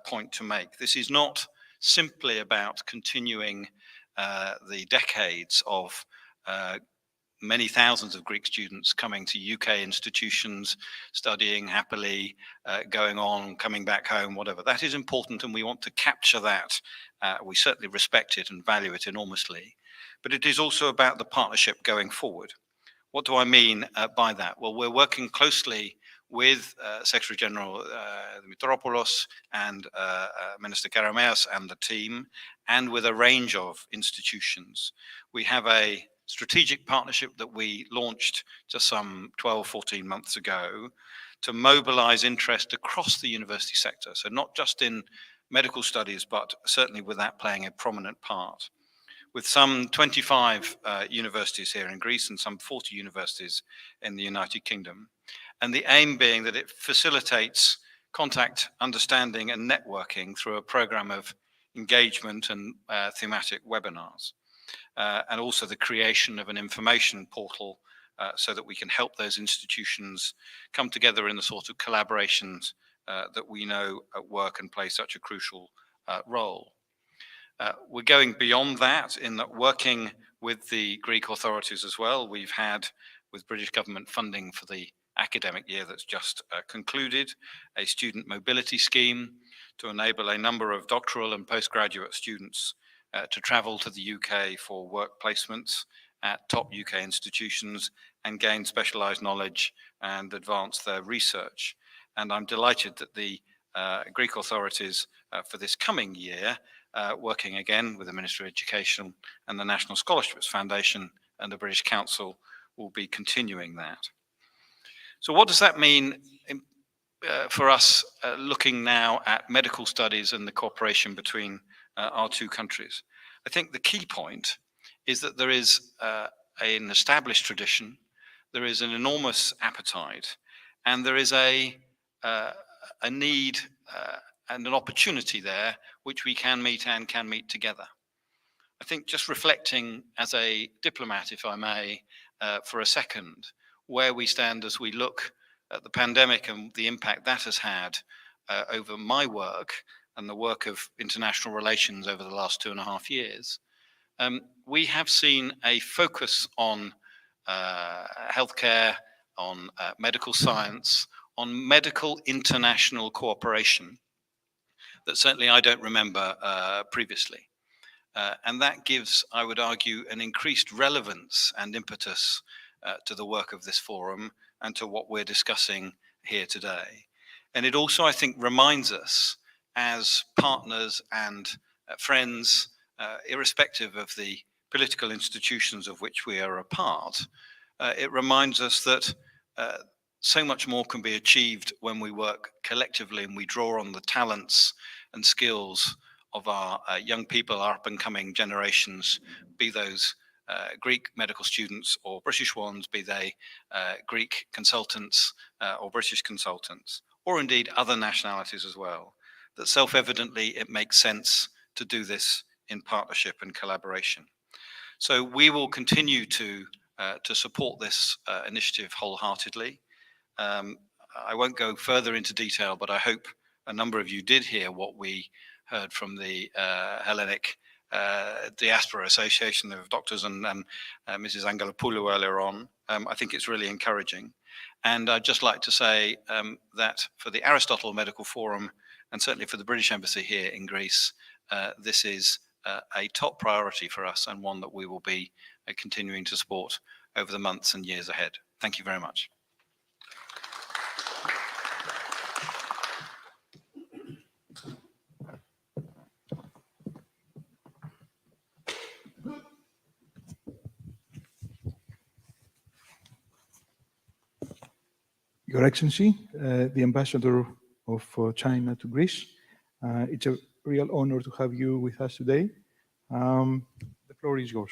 point to make. This is not simply about continuing the decades of many thousands of Greek students coming to UK institutions, studying happily, going on, coming back home, whatever. That is important, and we want to capture that. We certainly respect it and value it enormously. But it is also about the partnership going forward. What do I mean by that? Well, we're working closely with Secretary General Dimitropoulos and Minister Karameas and the team, and with a range of institutions. We have a strategic partnership that we launched just some 12, 14 months ago to mobilize interest across the university sector. So not just in medical studies, but certainly with that playing a prominent part. With some 25 universities here in Greece and some 40 universities in the United Kingdom. And the aim being that it facilitates contact, understanding, and networking through a program of engagement and thematic webinars. And also the creation of an information portal so that we can help those institutions come together in the sort of collaborations that we know work and play such a crucial role. We're going beyond that in that working with the Greek authorities as well. We've had, with British government funding for the academic year that's just concluded, a student mobility scheme to enable a number of doctoral and postgraduate students to travel to the UK for work placements at top UK institutions and gain specialized knowledge and advance their research. And I'm delighted that the Greek authorities for this coming year, working again with the Ministry of Education and the National Scholarships Foundation and the British Council, will be continuing that. So what does that mean for us looking now at medical studies and the cooperation between our two countries? I think the key point is that there is an established tradition, there is an enormous appetite, and there is a need and an opportunity there which we can meet and can meet together. I think just reflecting as a diplomat, if I may, for a second, where we stand as we look at the pandemic and the impact that has had over my work and the work of international relations over the last 2.5 years, we have seen a focus on healthcare, on medical science, on medical international cooperation that certainly I don't remember previously. And that gives, I would argue, an increased relevance and impetus to the work of this forum and to what we're discussing here today. And it also, I think, reminds us as partners and friends, irrespective of the political institutions of which we are a part, it reminds us that so much more can be achieved when we work collectively and we draw on the talents and skills of our young people, our up-and-coming generations, be those Greek medical students or British ones, be they Greek consultants or British consultants, or indeed other nationalities as well, that self-evidently it makes sense to do this in partnership and collaboration. So we will continue to support this initiative wholeheartedly. I won't go further into detail, but I hope a number of you did hear what we heard from the Hellenic Diaspora Association of Doctors and Mrs. Angelapoulou earlier on. I think it's really encouraging. And I'd just like to say that for the Aristotle Medical Forum, and certainly for the British Embassy here in Greece, this is a top priority for us and one that we will be continuing to support over the months and years ahead. Thank you very much. Your Excellency, the Ambassador of China to Greece, it's a real honor to have you with us today. The floor is yours.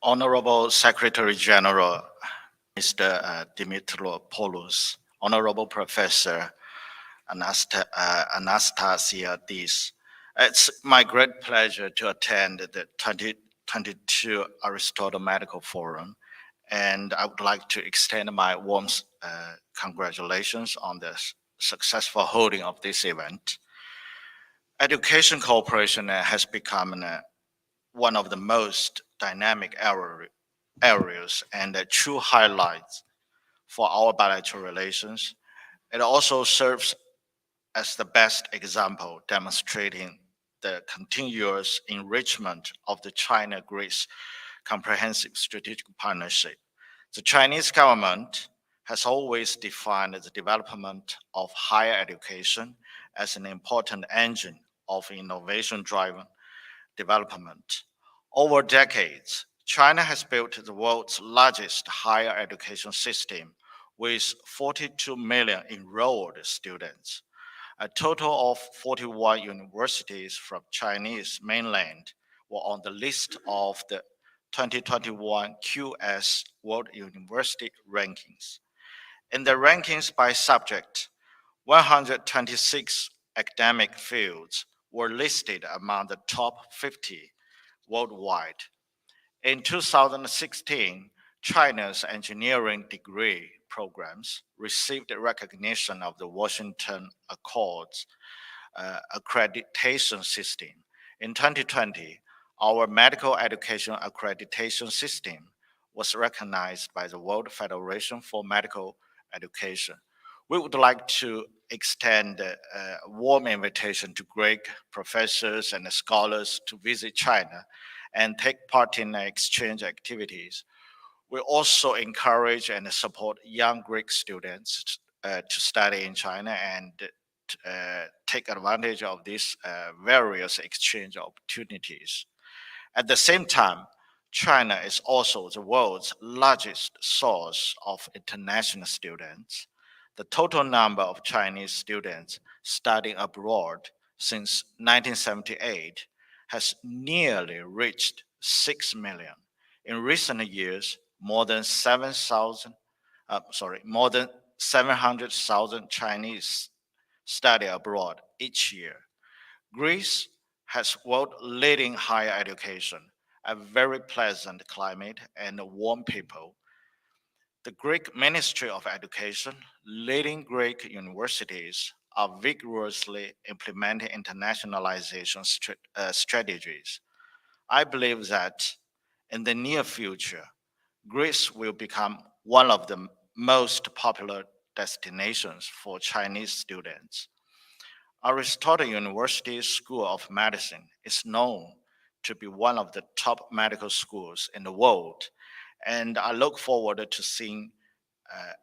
Honorable Secretary General, Mr. Dimitropoulos, Honorable Professor Anastasiadis, it's my great pleasure to attend the 2022 Aristotle Medical Forum, and I would like to extend my warm congratulations on the successful holding of this event. Education cooperation has become one of the most dynamic areas and true highlights for our bilateral relations. It also serves as the best example demonstrating the continuous enrichment of the China-Greece comprehensive strategic partnership. The Chinese government has always defined the development of higher education as an important engine of innovation-driven development. Over decades, China has built the world's largest higher education system with 42 million enrolled students. A total of 41 universities from Chinese mainland were on the list of the 2021 QS World University Rankings. In the rankings by subject, 126 academic fields were listed among the top 50 worldwide. In 2016, China's engineering degree programs received recognition of the Washington Accords accreditation system. In 2020, our medical education accreditation system was recognized by the World Federation for Medical Education. We would like to extend a warm invitation to Greek professors and scholars to visit China and take part in exchange activities. We also encourage and support young Greek students to study in China and take advantage of these various exchange opportunities. At the same time, China is also the world's largest source of international students. The total number of Chinese students studying abroad since 1978 has nearly reached 6 million. In recent years, more than 700,000 Chinese study abroad each year. Greece has world-leading higher education, a very pleasant climate, and warm people. The Greek Ministry of Education, leading Greek universities, are vigorously implementing internationalization strategies. I believe that in the near future, Greece will become one of the most popular destinations for Chinese students. Aristotle University School of Medicine is known to be one of the top medical schools in the world, and I look forward to seeing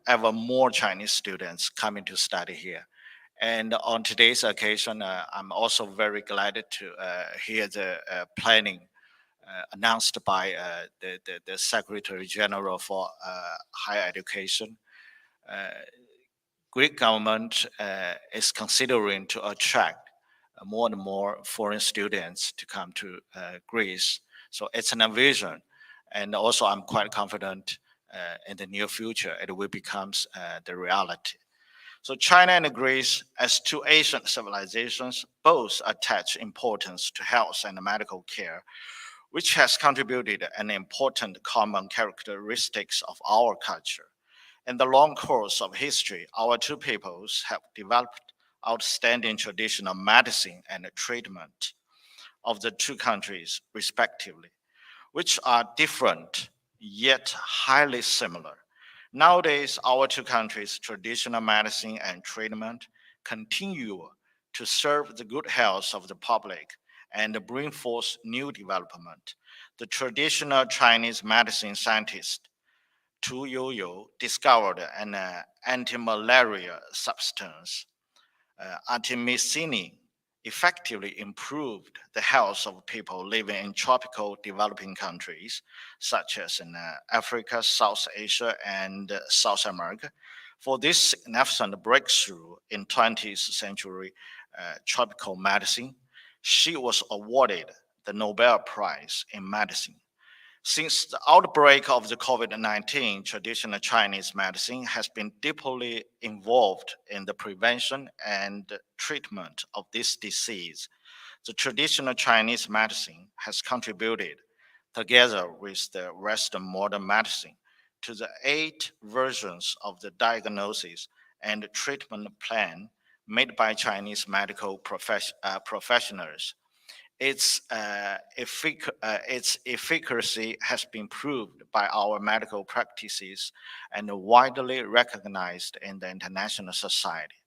ever more Chinese students coming to study here. And on today's occasion, I'm also very glad to hear the planning announced by the Secretary General for Higher Education. Greek government is considering to attract more and more foreign students to come to Greece. So it's an vision. And also I'm quite confident in the near future it will become the reality. So China and Greece, as two Asian civilizations, both attach importance to health and medical care, which has contributed an important common characteristics of our culture. In the long course of history, our two peoples have developed outstanding traditional medicine and treatment of the two countries respectively, which are different yet highly similar. Nowadays, our two countries' traditional medicine and treatment continue to serve the good health of the public and bring forth new development. The traditional Chinese medicine scientist Tu Youyou discovered an anti-malaria substance, artemisinin, effectively improved the health of people living in tropical developing countries, such as in Africa, South Asia, and South America. For this significant breakthrough in 20th century tropical medicine, she was awarded the Nobel Prize in Medicine. Since the outbreak of the COVID-19, traditional Chinese medicine has been deeply involved in the prevention and treatment of this disease. The traditional Chinese medicine has contributed, together with the Western modern medicine, to the 8 versions of the diagnosis and treatment plan made by Chinese medical professionals. Its efficacy has been proved by our medical practices and widely recognized in the international society.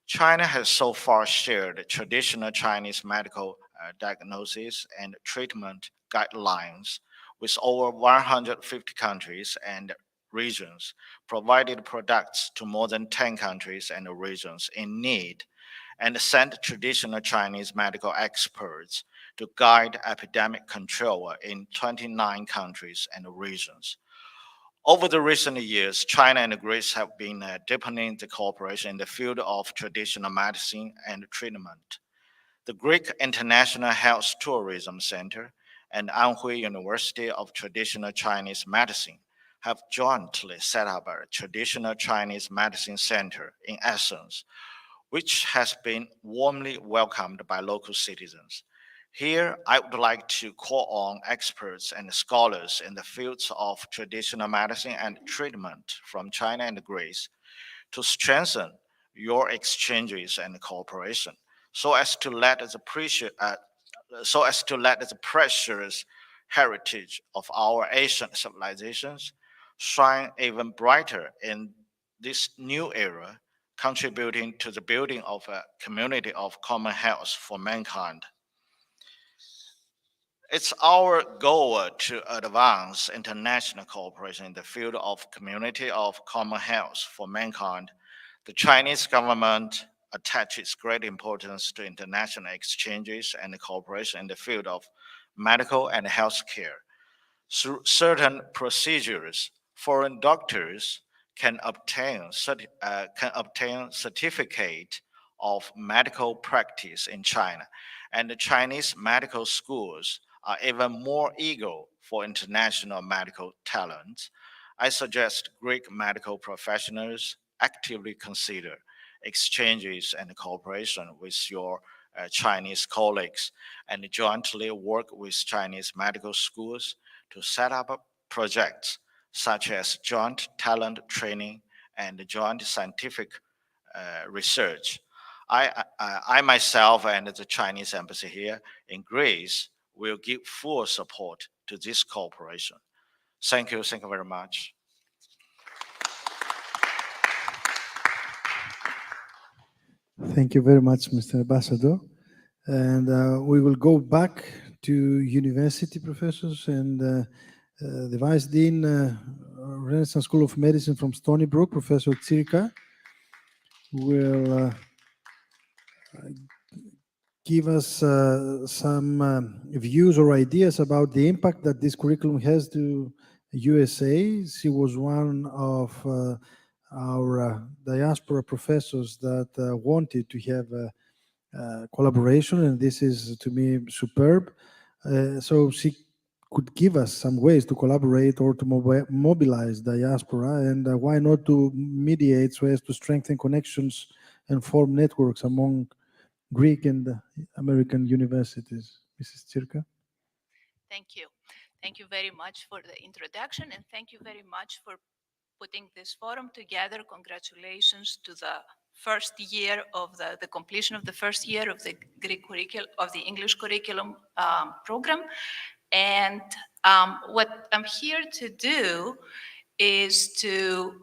China has so far shared traditional Chinese medical diagnosis and treatment guidelines with over 150 countries and regions, provided products to more than 10 countries and regions in need, and sent traditional Chinese medical experts to guide epidemic control in 29 countries and regions. Over the recent years, China and Greece have been deepening the cooperation in the field of traditional medicine and treatment. The Greek International Health Tourism Center and Anhui University of Traditional Chinese Medicine have jointly set up a Traditional Chinese Medicine Center in Athens, which has been warmly welcomed by local citizens. Here, I would like to call on experts and scholars in the fields of traditional medicine and treatment from China and Greece to strengthen your exchanges and cooperation so as to let the precious heritage of our ancient civilizations shine even brighter in this new era, contributing to the building of a community of common health for mankind. It's our goal to advance international cooperation in the field of community of common health for mankind. The Chinese government attaches great importance to international exchanges and cooperation in the field of medical and healthcare. Through certain procedures, foreign doctors can obtain certificate of medical practice in China, and the Chinese medical schools are even more eager for international medical talent. I suggest Greek medical professionals actively consider exchanges and cooperation with your Chinese colleagues and jointly work with Chinese medical schools to set up projects such as joint talent training and joint scientific research. I myself and the Chinese embassy here in Greece will give full support to this cooperation. Thank you very much. Thank you very much, Mr. Ambassador. And we will go back to university professors and the Vice Dean, Renaissance School of Medicine from Stony Brook, Professor Tsirka, will give us some views or ideas about the impact that this curriculum has to USA. She was one of our diaspora professors that wanted to have a collaboration, and this is, to me, superb. So she could give us some ways to collaborate or to mobilize diaspora, and why not to mediate so as to strengthen connections and form networks among Greek and American universities. Mrs. Tsirka. Thank you. Thank you very much for the introduction, and thank you very much for putting this forum together. Congratulations to the first year of the completion of the first year of the Greek curriculum, of the English curriculum program. And what I'm here to do is to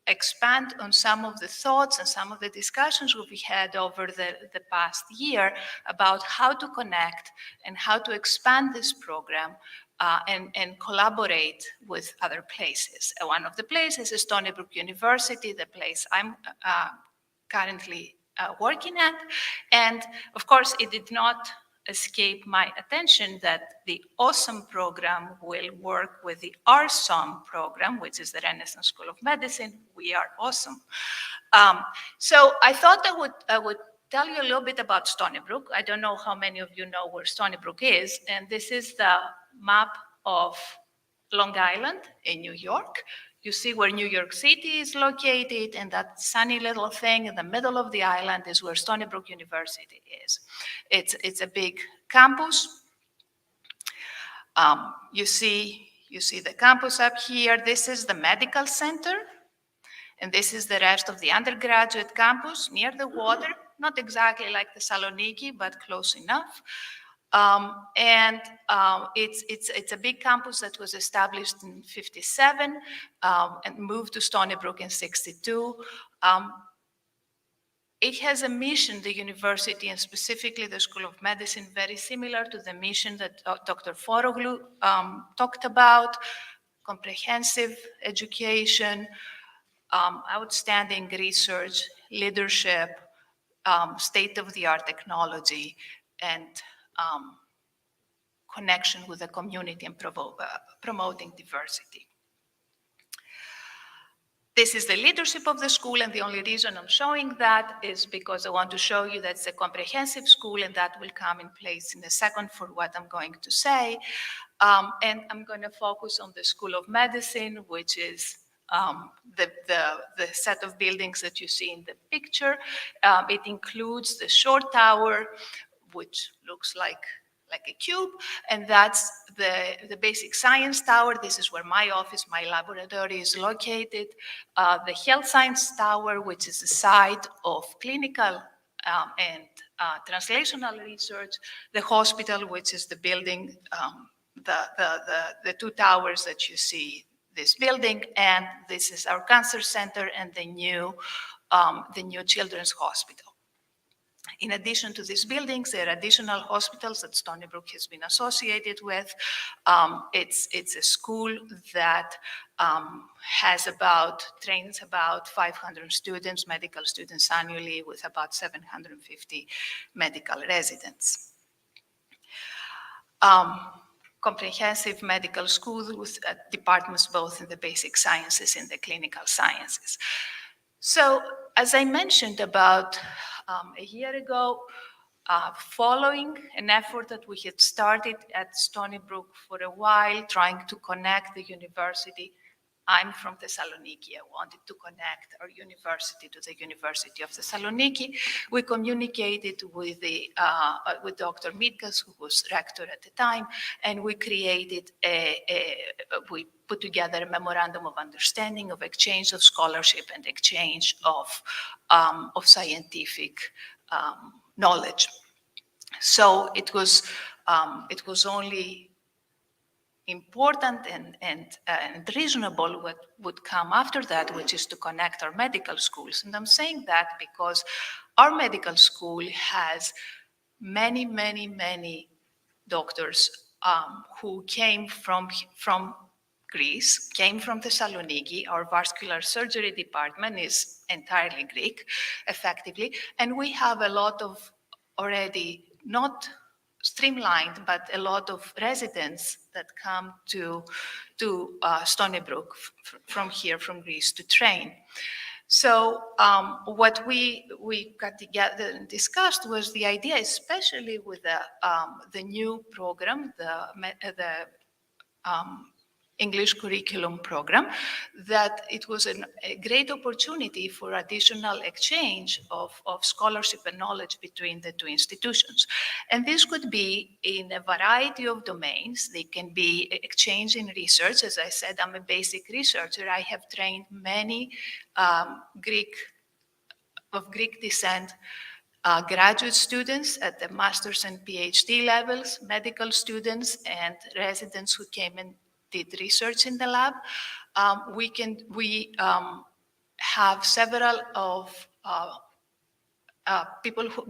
expand on some of the thoughts and some of the discussions we had over the past year about how to connect and how to expand this program and collaborate with other places. One of the places is Stony Brook University, the place I'm currently working at. And of course, it did not escape my attention that the AWESOME program will work with the RSOM program, which is the Renaissance School of Medicine. We are awesome. So I thought I would tell you a little bit about Stony Brook. I don't know how many of you know where Stony Brook is, and this is the map of Long Island in New York. You see where New York City is located, and that sunny little thing in the middle of the island is where Stony Brook University is. It's a big campus. You see the campus up here. This is the medical center, and this is the rest of the undergraduate campus near the water, not exactly like the Thessaloniki, but close enough. It's a big campus that was established in 1957 and moved to Stony Brook in 1962. It has a mission, the university, and specifically the School of Medicine, very similar to the mission that Dr. Foroglu talked about: comprehensive education, outstanding research, leadership, state-of-the-art technology, and connection with the community and promoting diversity. This is the leadership of the school, and the only reason I'm showing that is because I want to show you that it's a comprehensive school, and that will come in place in a second for what I'm going to say. And I'm going to focus on the School of Medicine, which is the set of buildings that you see in the picture. It includes the short tower, which looks like a cube, and that's the basic science tower. This is where my office, my laboratory is located. The health science tower, which is the site of clinical and translational research. The hospital, which is the building, the two towers that you see, this building, and this is our cancer center and the new children's hospital. In addition to these buildings, there are additional hospitals that Stony Brook has been associated with. It's a school that trains about 500 students, medical students annually, with about 750 medical residents. Comprehensive medical school with departments both in the basic sciences and the clinical sciences. So, as I mentioned about a year ago, following an effort that we had started at Stony Brook for a while, trying to connect the university. I'm from Thessaloniki. I wanted to connect our university to the University of Thessaloniki. We communicated with Dr. Mitkas, who was rector at the time, and we created we put together a memorandum of understanding of exchange of scholarship and exchange of scientific knowledge. So it was only important and reasonable what would come after that, which is to connect our medical schools. And I'm saying that because our medical school has many, many, many doctors who came from Greece, came from Thessaloniki. Our vascular surgery department is entirely Greek, effectively. And we have a lot of already not streamlined, but a lot of residents that come to Stony Brook from here, from Greece, to train. So what we got together and discussed was the idea, especially with the new program, the English curriculum program, that it was a great opportunity for additional exchange of scholarship and knowledge between the two institutions. And this could be in a variety of domains. They can be exchange in research. As I said, I'm a basic researcher. I have trained many Greek descent graduate students at the master's and PhD levels, medical students and residents who came and did research in the lab. We have several of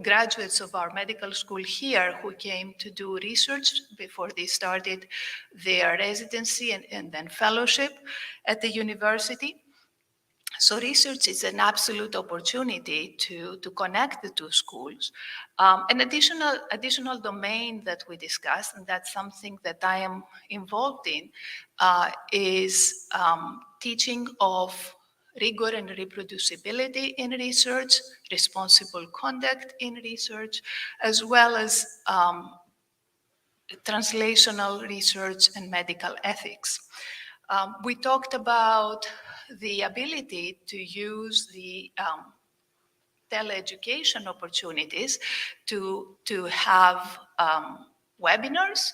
graduates of our medical school here who came to do research before they started their residency and then fellowship at the university. So research is an absolute opportunity to connect the two schools. An additional domain that we discussed, and that's something that I am involved in, is teaching of rigor and reproducibility in research, responsible conduct in research, as well as translational research and medical ethics. We talked about the ability to use the teleeducation opportunities to have webinars,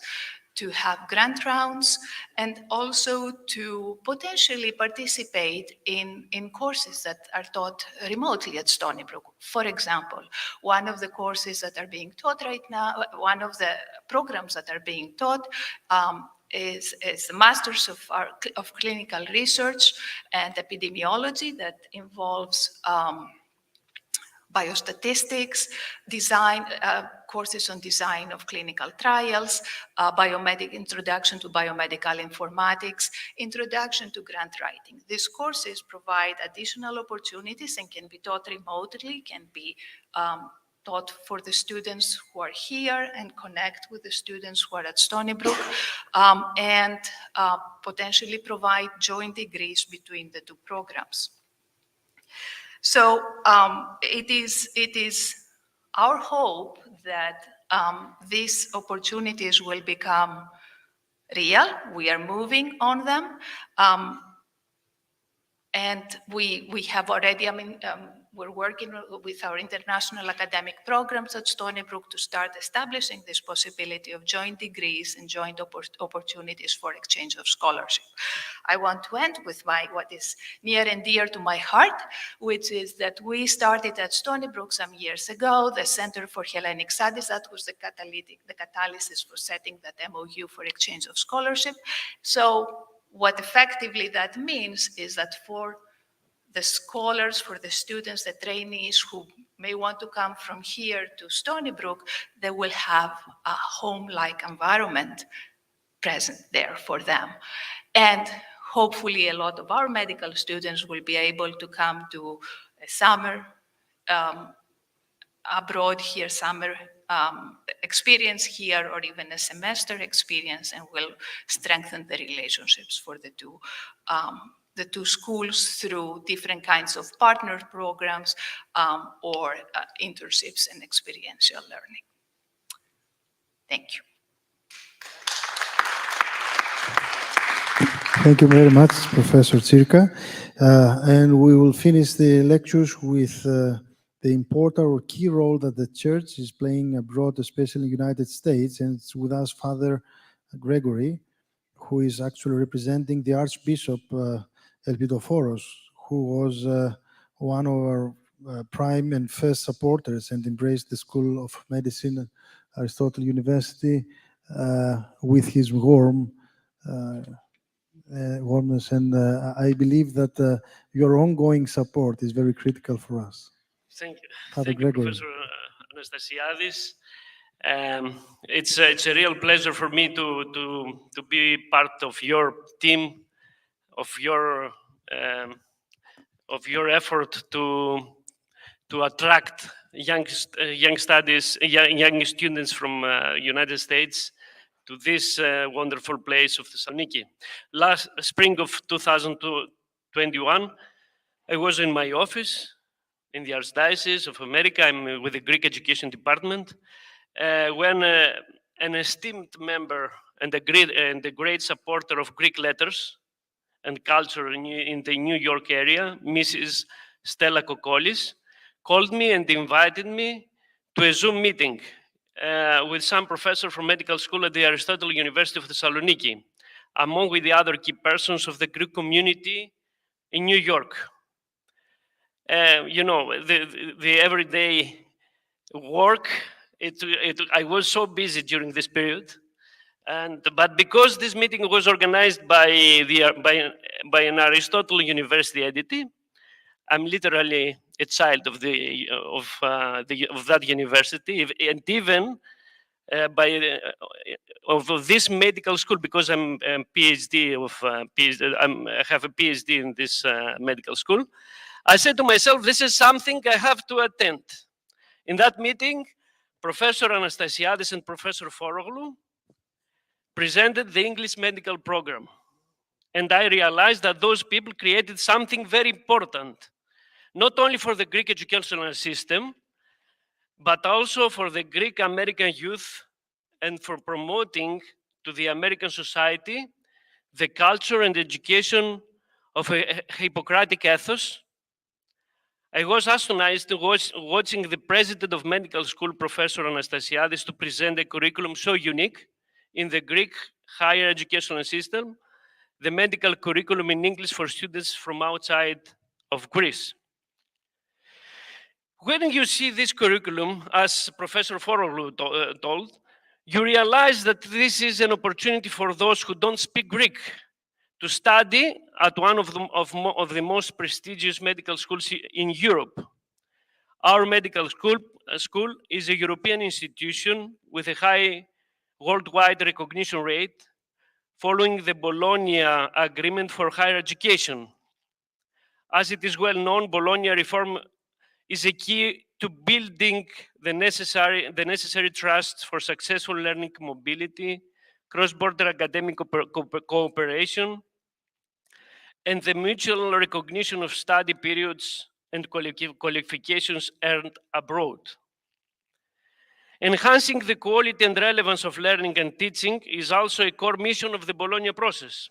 to have grant rounds, and also to potentially participate in courses that are taught remotely at Stony Brook. For example, one of the courses that are being taught right now, one of the programs that are being taught is the Masters of Clinical Research and Epidemiology that involves biostatistics, design, courses on design of clinical trials, introduction to biomedical informatics, introduction to grant writing. These courses provide additional opportunities and can be taught remotely, can be taught for the students who are here and connect with the students who are at Stony Brook, and potentially provide joint degrees between the two programs. So it is our hope that these opportunities will become real. We are moving on them. And we have already, we're working with our international academic programs at Stony Brook to start establishing this possibility of joint degrees and joint opportunities for exchange of scholarship. I want to end with what is near and dear to my heart, which is that we started at Stony Brook some years ago, the Center for Hellenic Studies. That was the catalysis for setting that MOU for exchange of scholarship. So what effectively that means is that for the scholars, for the students, the trainees who may want to come from here to Stony Brook, they will have a home-like environment present there for them. And hopefully a lot of our medical students will be able to come to a summer abroad here, summer experience here, or even a semester experience, and will strengthen the relationships for the two schools through different kinds of partner programs or internships and experiential learning. Thank you. Thank you very much, Professor Tsirka. And we will finish the lectures with the important or key role that the church is playing abroad, especially in the United States. And it's with us, Father Gregory, who is actually representing the Archbishop Elpidoforos, who was one of our prime and first supporters and embraced the School of Medicine at Aristotle University with his warmness. And I believe that your ongoing support is very critical for us. Thank you. Father Thank Gregory. you, Professor Anastasiadis. It's a real pleasure for me to be part of your team, of your effort to attract young students from United States to this wonderful place of Thessaloniki. Last spring of 2021, I was in my office in the Archdiocese of America. I'm with the Greek Education Department, when an esteemed member and a great supporter of Greek letters and culture in the New York area, Mrs. Stella Kokolis, called me and invited me to a Zoom meeting with some professor from medical school at the Aristotle University of Thessaloniki, among with the other key persons of the Greek community in New York. You know, the everyday work, I was so busy during this period. But because this meeting was organized by an Aristotle University entity, I'm literally a child of that university, and even of this medical school, because I'm a PhD I have a PhD in this medical school. I said to myself, this is something I have to attend. In that meeting, Professor Anastasiadis and Professor Foroglu presented the English medical program. And I realized that those people created something very important, not only for the Greek educational system, but also for the Greek American youth and for promoting to the American society the culture and education of a Hippocratic ethos. I was astonished watching the president of medical school, Professor Anastasiadis, to present a curriculum so unique in the Greek higher educational system, the medical curriculum in English for students from outside of Greece. When you see this curriculum, as Professor Foroglu told, you realize that this is an opportunity for those who don't speak Greek to study at one of the most prestigious medical schools in Europe. Our medical school is a European institution with a high worldwide recognition rate following the Bologna Agreement for Higher Education. As it is well known, Bologna reform is a key to building the necessary trust for successful learning mobility, cross-border academic cooperation, and the mutual recognition of study periods and qualifications earned abroad. Enhancing the quality and relevance of learning and teaching is also a core mission of the Bologna process.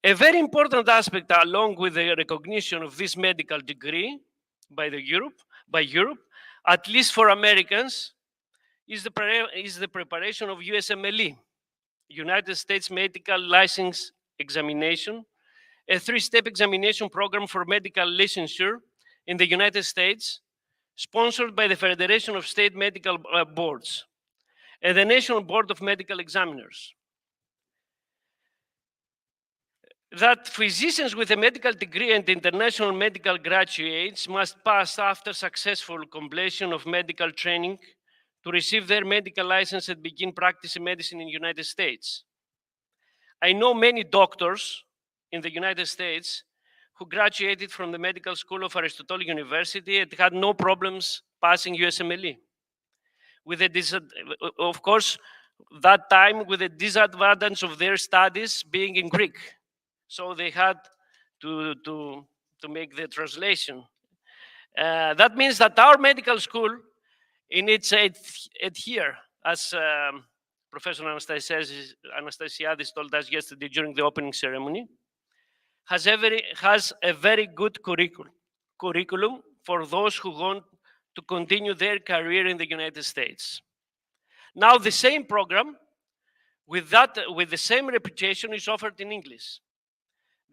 A very important aspect, along with the recognition of this medical degree by Europe, at least for Americans, is the preparation of USMLE, United States Medical License Examination, a 3-step examination program for medical licensure in the United States, sponsored by the Federation of State Medical Boards and the National Board of Medical Examiners. That physicians with a medical degree and international medical graduates must pass after successful completion of medical training to receive their medical license and begin practicing medicine in the United States. I know many doctors in the United States who graduated from the Medical School of Aristotle University and had no problems passing USMLE. Of course, that time with the disadvantage of their studies being in Greek. So they had to make the translation. That means that our medical school, in its 8th year, as Professor Anastasiadis told us yesterday during the opening ceremony, has a very good curriculum for those who want to continue their career in the United States. Now, the same program with the same reputation is offered in English.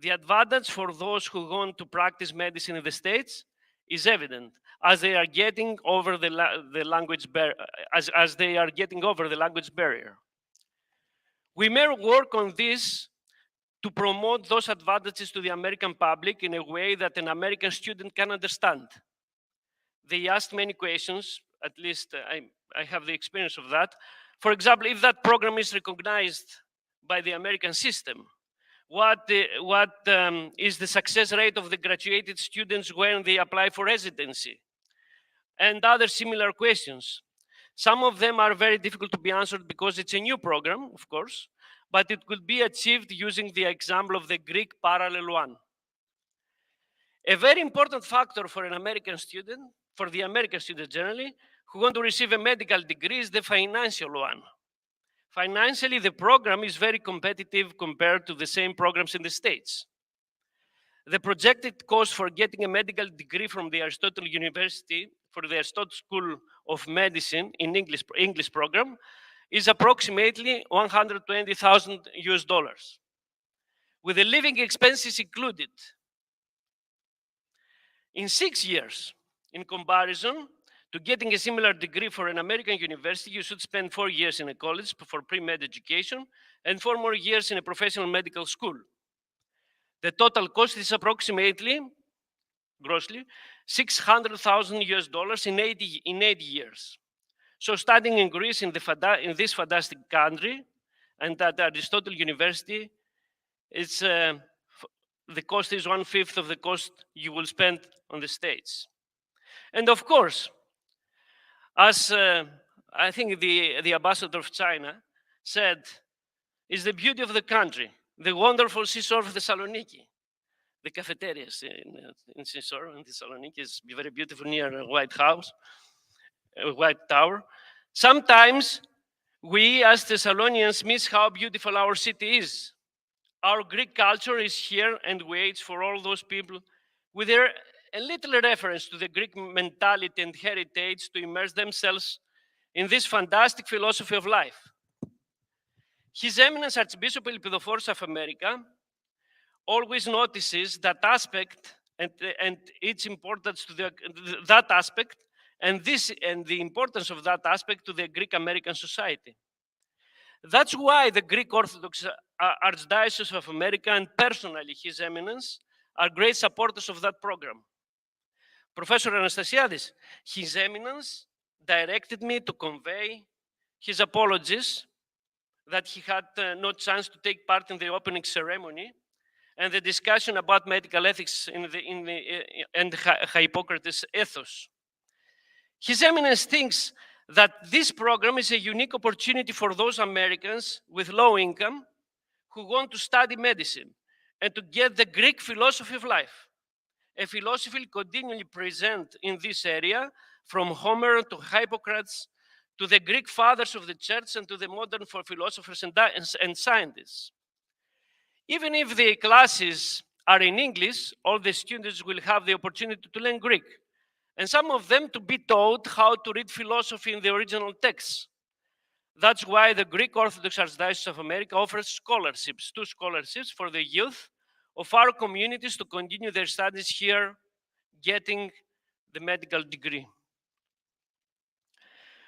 The advantage for those who want to practice medicine in the States is evident as they are getting over the language barrier. We may work on this to promote those advantages to the American public in a way that an American student can understand. They asked many questions, at least I have the experience of that. For example, if that program is recognized by the American system, what is the success rate of the graduated students when they apply for residency? And other similar questions. Some of them are very difficult to be answered because it's a new program, of course, but it could be achieved using the example of the Greek parallel one. A very important factor for an American student, for the American students generally, who want to receive a medical degree is the financial one. Financially, the program is very competitive compared to the same programs in the States. The projected cost for getting a medical degree from the Aristotle University, for the Aristotle School of Medicine in English program, is approximately $120,000, with the living expenses included. In 6 years, in comparison to getting a similar degree for an American university, you should spend 4 years in a college for pre-med education and 4 more years in a professional medical school. The total cost is approximately, grossly, $600,000 in 80 years. So studying in Greece, in this fantastic country, and at Aristotle University, it's, the cost is 1/5 of the cost you will spend on the States. And of course, as I think the ambassador of China said, is the beauty of the country, the wonderful seashore of Thessaloniki. The cafeterias in seashore in Thessaloniki is very beautiful near White House, White Tower. Sometimes we as Thessalonians miss how beautiful our city is. Our Greek culture is here and waits for all those people with a little reference to the Greek mentality and heritage to immerse themselves in this fantastic philosophy of life. His Eminence Archbishop Elpidophorus of America always notices that aspect and its importance to that aspect and the importance of that aspect to the Greek American society. That's why the Greek Orthodox Archdiocese of America and personally His Eminence are great supporters of that program. Professor Anastasiadis, His Eminence directed me to convey his apologies that he had no chance to take part in the opening ceremony and the discussion about medical ethics and Hippocrates' ethos. His Eminence thinks that this program is a unique opportunity for those Americans with low income who want to study medicine and to get the Greek philosophy of life. a philosophy continually present in this area, from Homer to Hippocrates, to the Greek fathers of the church, and to the modern philosophers and scientists. Even if the classes are in English, all the students will have the opportunity to learn Greek, and some of them to be taught how to read philosophy in the original texts. That's why the Greek Orthodox Archdiocese of America offers scholarships, 2 scholarships for the youth of our communities to continue their studies here, getting the medical degree.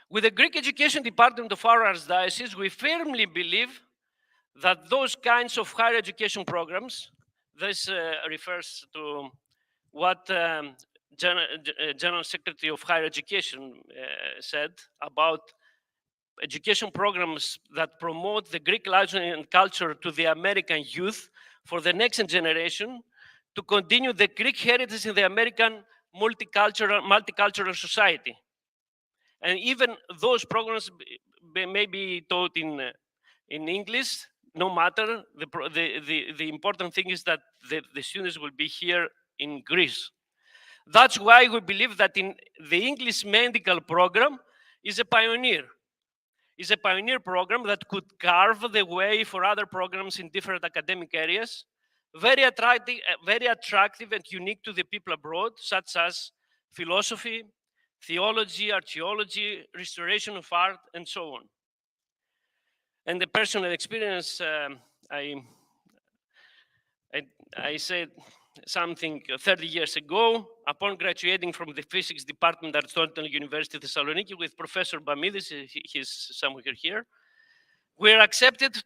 With the Greek Education Department of our Archdiocese, we firmly believe that those kinds of higher education programs, this refers to what General Secretary of Higher Education said about education programs that promote the Greek language and culture to the American youth for the next generation, to continue the Greek heritage in the American multicultural society. And even those programs may be taught in English, no matter. The important thing is that the students will be here in Greece. That's why we believe that in the English medical program is a pioneer. Is a pioneer program that could carve the way for other programs in different academic areas, very attractive and unique to the people abroad, such as philosophy, theology, archaeology, restoration of art, and so on. And the personal experience, I said something 30 years ago, upon graduating from the physics department at Aristotle University Thessaloniki with Professor Bamidis, he's somewhere here, we were accepted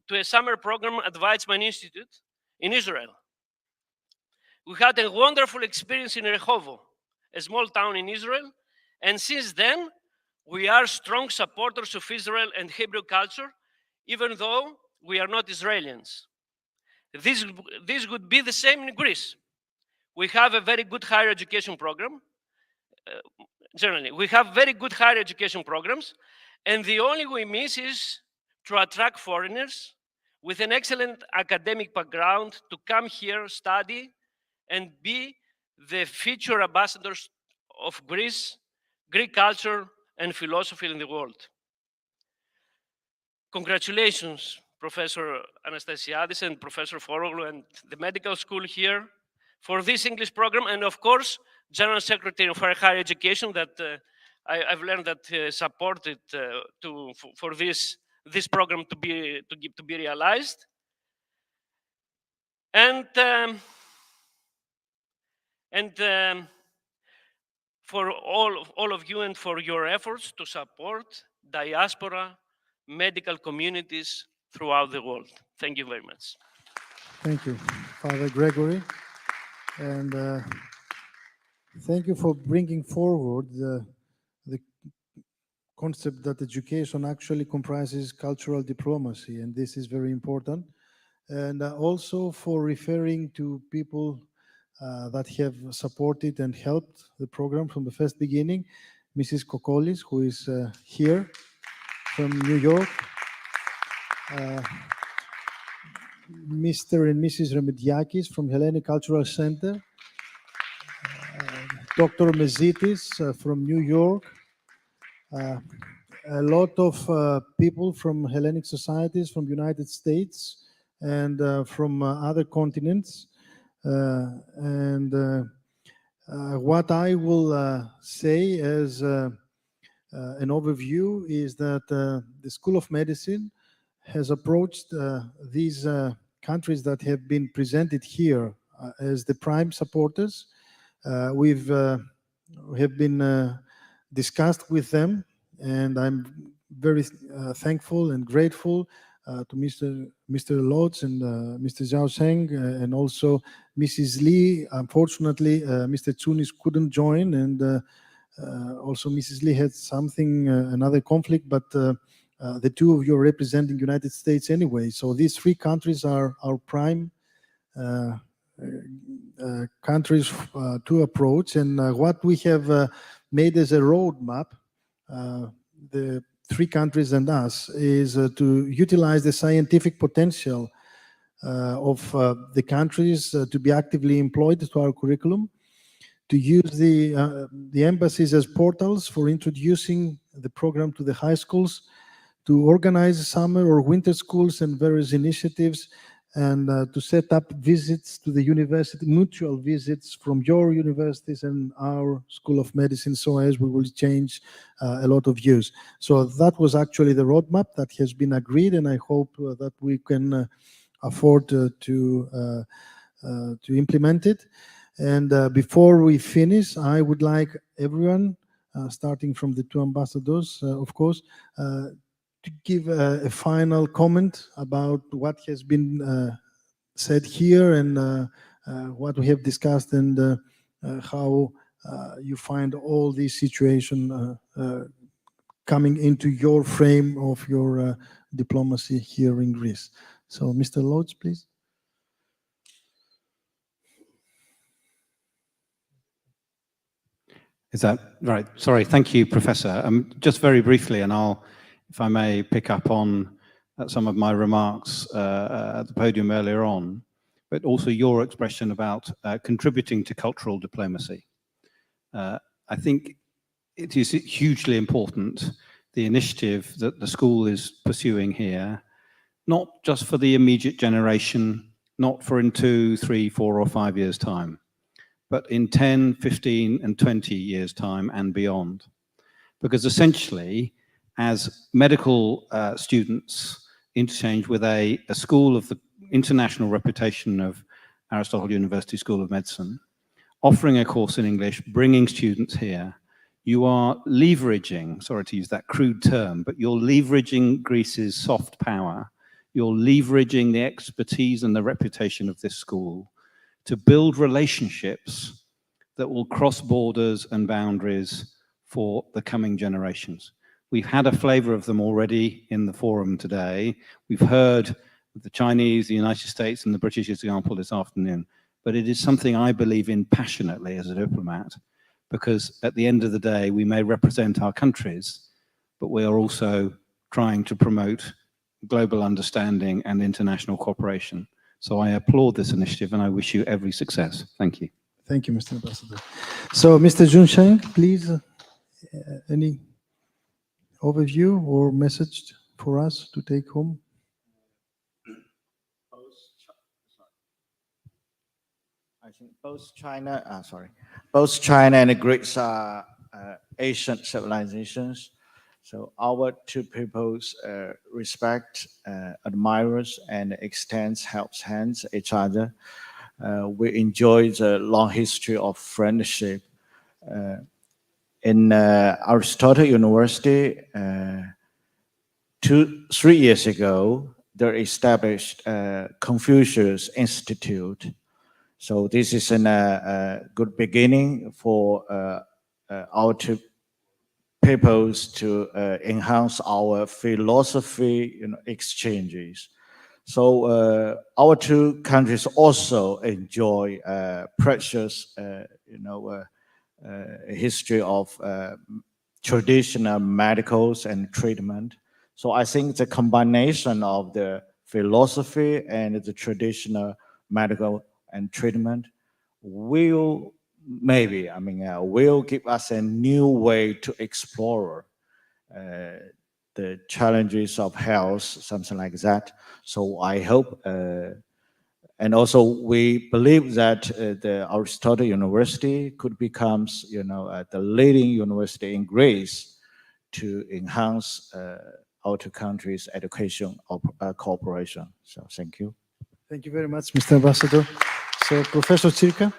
to a summer program at Weizmann Institute in Israel. We had a wonderful experience in Rehovo, a small town in Israel, and since then, we are strong supporters of Israel and Hebrew culture, even though we are not Israelis. This would be the same in Greece. We have a very good higher education program. Generally, we have very good higher education programs, and the only we miss is to attract foreigners with an excellent academic background to come here, study, and be the future ambassadors of Greece, Greek culture, and philosophy in the world. Congratulations, Professor Anastasiadis and Professor Foroglu and the medical school here for this English program, and of course, General Secretary for Higher Education that I've learned that supported for this program to be realized, and for all of you and for your efforts to support diaspora medical communities throughout the world. Thank you very much. Thank you, Father Gregory. And thank you for bringing forward the concept that education actually comprises cultural diplomacy, and this is very important. And also for referring to people that have supported and helped the program from the first beginning. Mrs. Kokolis, who is here from New York. Mr. and Mrs. Remediakis from Hellenic Cultural Center. Dr. Mezitis from New York. A lot of people from Hellenic societies from the United States and from other continents. What I will say as an overview is that the School of Medicine has approached these countries that have been presented here as the prime supporters. We have been discussed with them, and I'm very thankful and grateful to Mr. Lodz and Mr. Zhao Sheng and also Mrs. Lee. Unfortunately, Mr. Tsunis couldn't join, and also Mrs. Lee had something, another conflict, but the two of you are representing United States anyway. So these three countries are our prime countries to approach, and what we have made as a roadmap, the three countries and us, is to utilize the scientific potential of the countries to be actively employed to our curriculum, to use the embassies as portals for introducing the program to the high schools, to organize summer or winter schools and various initiatives, and to set up visits to the university, mutual visits from your universities and our School of Medicine, so as we will change a lot of views. So that was actually the roadmap that has been agreed, and I hope that we can afford to implement it. And before we finish, I would like everyone, starting from the two ambassadors, of course, to give a final comment about what has been said here and what we have discussed, and how you find all these situations coming into your frame of your diplomacy here in Greece. So, Mr. Lodge, please. Is that right? Sorry, thank you, Professor. Just very briefly, and I'll, if I may, pick up on some of my remarks at the podium earlier on, but also your expression about contributing to cultural diplomacy. I think it is hugely important, the initiative that the school is pursuing here, not just for the immediate generation, not for in 2, 3, 4, or 5 years' time, but in 10, 15, and 20 years' time and beyond. Because essentially, as medical students interchange with a school of the international reputation of Aristotle University School of Medicine, offering a course in English, bringing students here, you are leveraging, sorry to use that crude term, but you're leveraging Greece's soft power, you're leveraging the expertise and the reputation of this school to build relationships that will cross borders and boundaries for the coming generations. We've had a flavor of them already in the forum today. We've heard the Chinese, the United States, and the British example this afternoon. But it is something I believe in passionately as a diplomat, because at the end of the day, we may represent our countries, but we are also trying to promote global understanding and international cooperation. So I applaud this initiative and I wish you every success. Thank you. Thank you, Mr. Ambassador. So, Mr. Junsheng, please, any overview or message for us to take home? I think both China and Greece are ancient civilizations. So our two peoples respect, admires, and extends helps hands each other. We enjoy the long history of friendship. In Aristotle University, 3 years ago, they established Confucius Institute. So this is a good beginning for our two peoples to enhance our philosophy exchanges. So our two countries also enjoy precious history of traditional medicals and treatment. So I think the combination of the philosophy and the traditional medical and treatment will will give us a new way to explore the challenges of health, something like that. So I hope, and also we believe that the Aristotle University could become, the leading university in Greece to enhance our two countries' education cooperation. So thank you. Thank you very much, Mr. Ambassador. So, Professor Tsirka.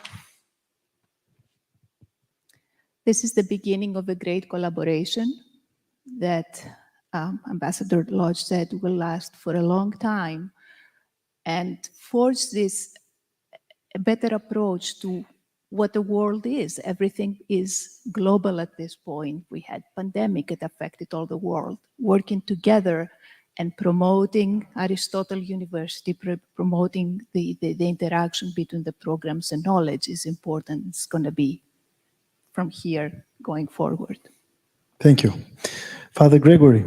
This is the beginning of a great collaboration that Ambassador Lodge said will last for a long time and forge this a better approach to what the world is. Everything is global at this point. We had pandemic that affected all the world. Working together and promoting Aristotle University, promoting the interaction between the programs and knowledge is important. It's going to be from here going forward. Thank you. Father Gregory.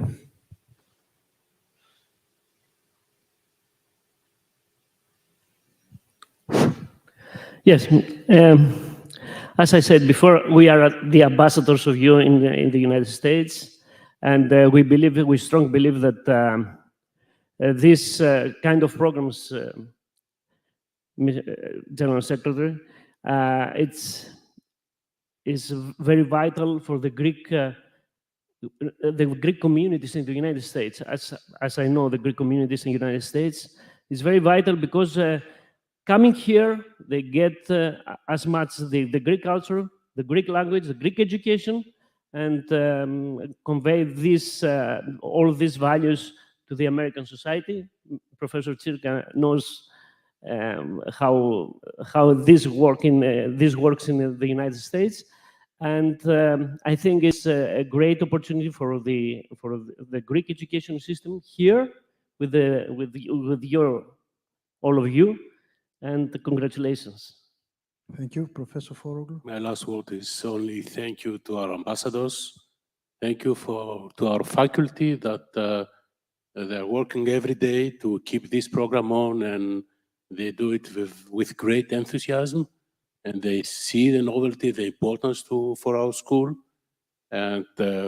Yes. As I said before, we are the ambassadors of you in the United States, and we strongly believe that this kind of programs, General Secretary, is very vital for the Greek communities in the United States. As I know, the Greek communities in the United States is very vital because coming here, they get as much the Greek culture, the Greek language, the Greek education, and convey all of these values to the American society. Professor Circa knows how this works in the United States, and I think it's a great opportunity for the Greek education system here with all of you, and congratulations. Thank you, Professor Foroglu. My last word is only thank you to our ambassadors. Thank you to our faculty that they're working every day to keep this program on, and they do it with great enthusiasm, and they see the novelty, the importance for our school, and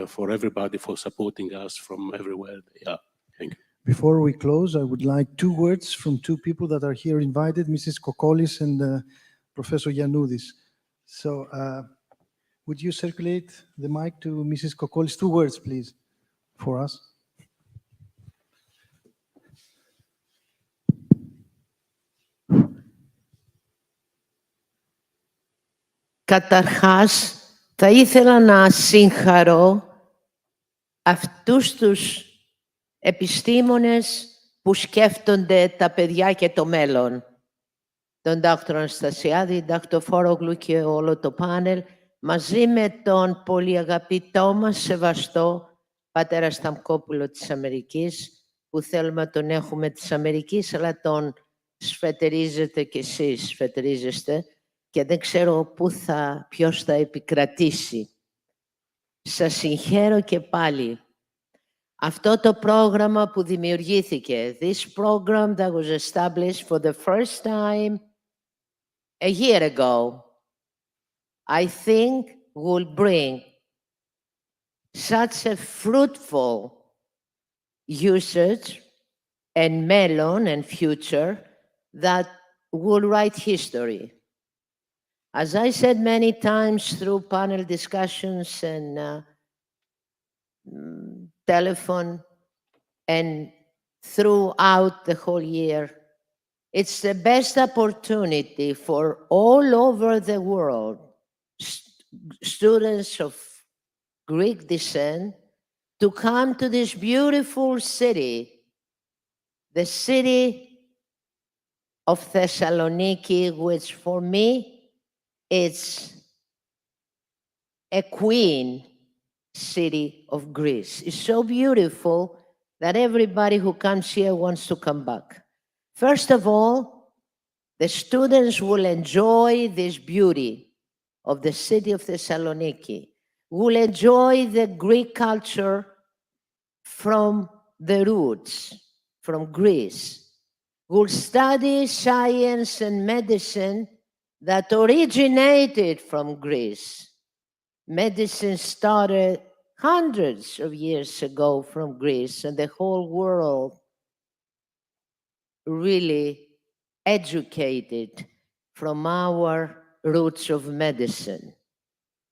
for everybody for supporting us from everywhere they are. Thank you. Before we close, I would like 2 words from 2 people that are here invited, Mrs. Kokolis and Professor Yanoudis. So would you circulate the mic to Mrs. Kokolis? 2 words, please, for us. Καταρχάς, θα ήθελα να συγχαρώ αυτούς τους επιστήμονες που σκέφτονται τα παιδιά και το μέλλον. Τον Δ. Αναστασιάδη, Δ. Φορόγλου και όλο το πάνελ, μαζί με τον πολύ αγαπητό μας σεβαστό πατέρα Σταμκόπουλο της Αμερικής, που θέλουμε να τον έχουμε της Αμερικής, αλλά τον σφετερίζετε κι εσείς, σφετερίζεστε, και δεν ξέρω ποιος θα επικρατήσει. Σας συγχαίρω και πάλι. Αυτό το πρόγραμμα που δημιουργήθηκε, this program that was established for the first time a year ago, I think will bring such a fruitful usage and melon and future that will write history. As I said many times through panel discussions and telephone and throughout the whole year, it's the best opportunity for all over the world, students of Greek descent, to come to this beautiful city, the city of Thessaloniki, which for me, it's a queen city of Greece. It's so beautiful that everybody who comes here wants to come back. First of all, the students will enjoy this beauty of the city of Thessaloniki, will enjoy the Greek culture from the roots, from Greece, will study science and medicine that originated from Greece. Medicine started hundreds of years ago from Greece, and the whole world really educated from our roots of medicine.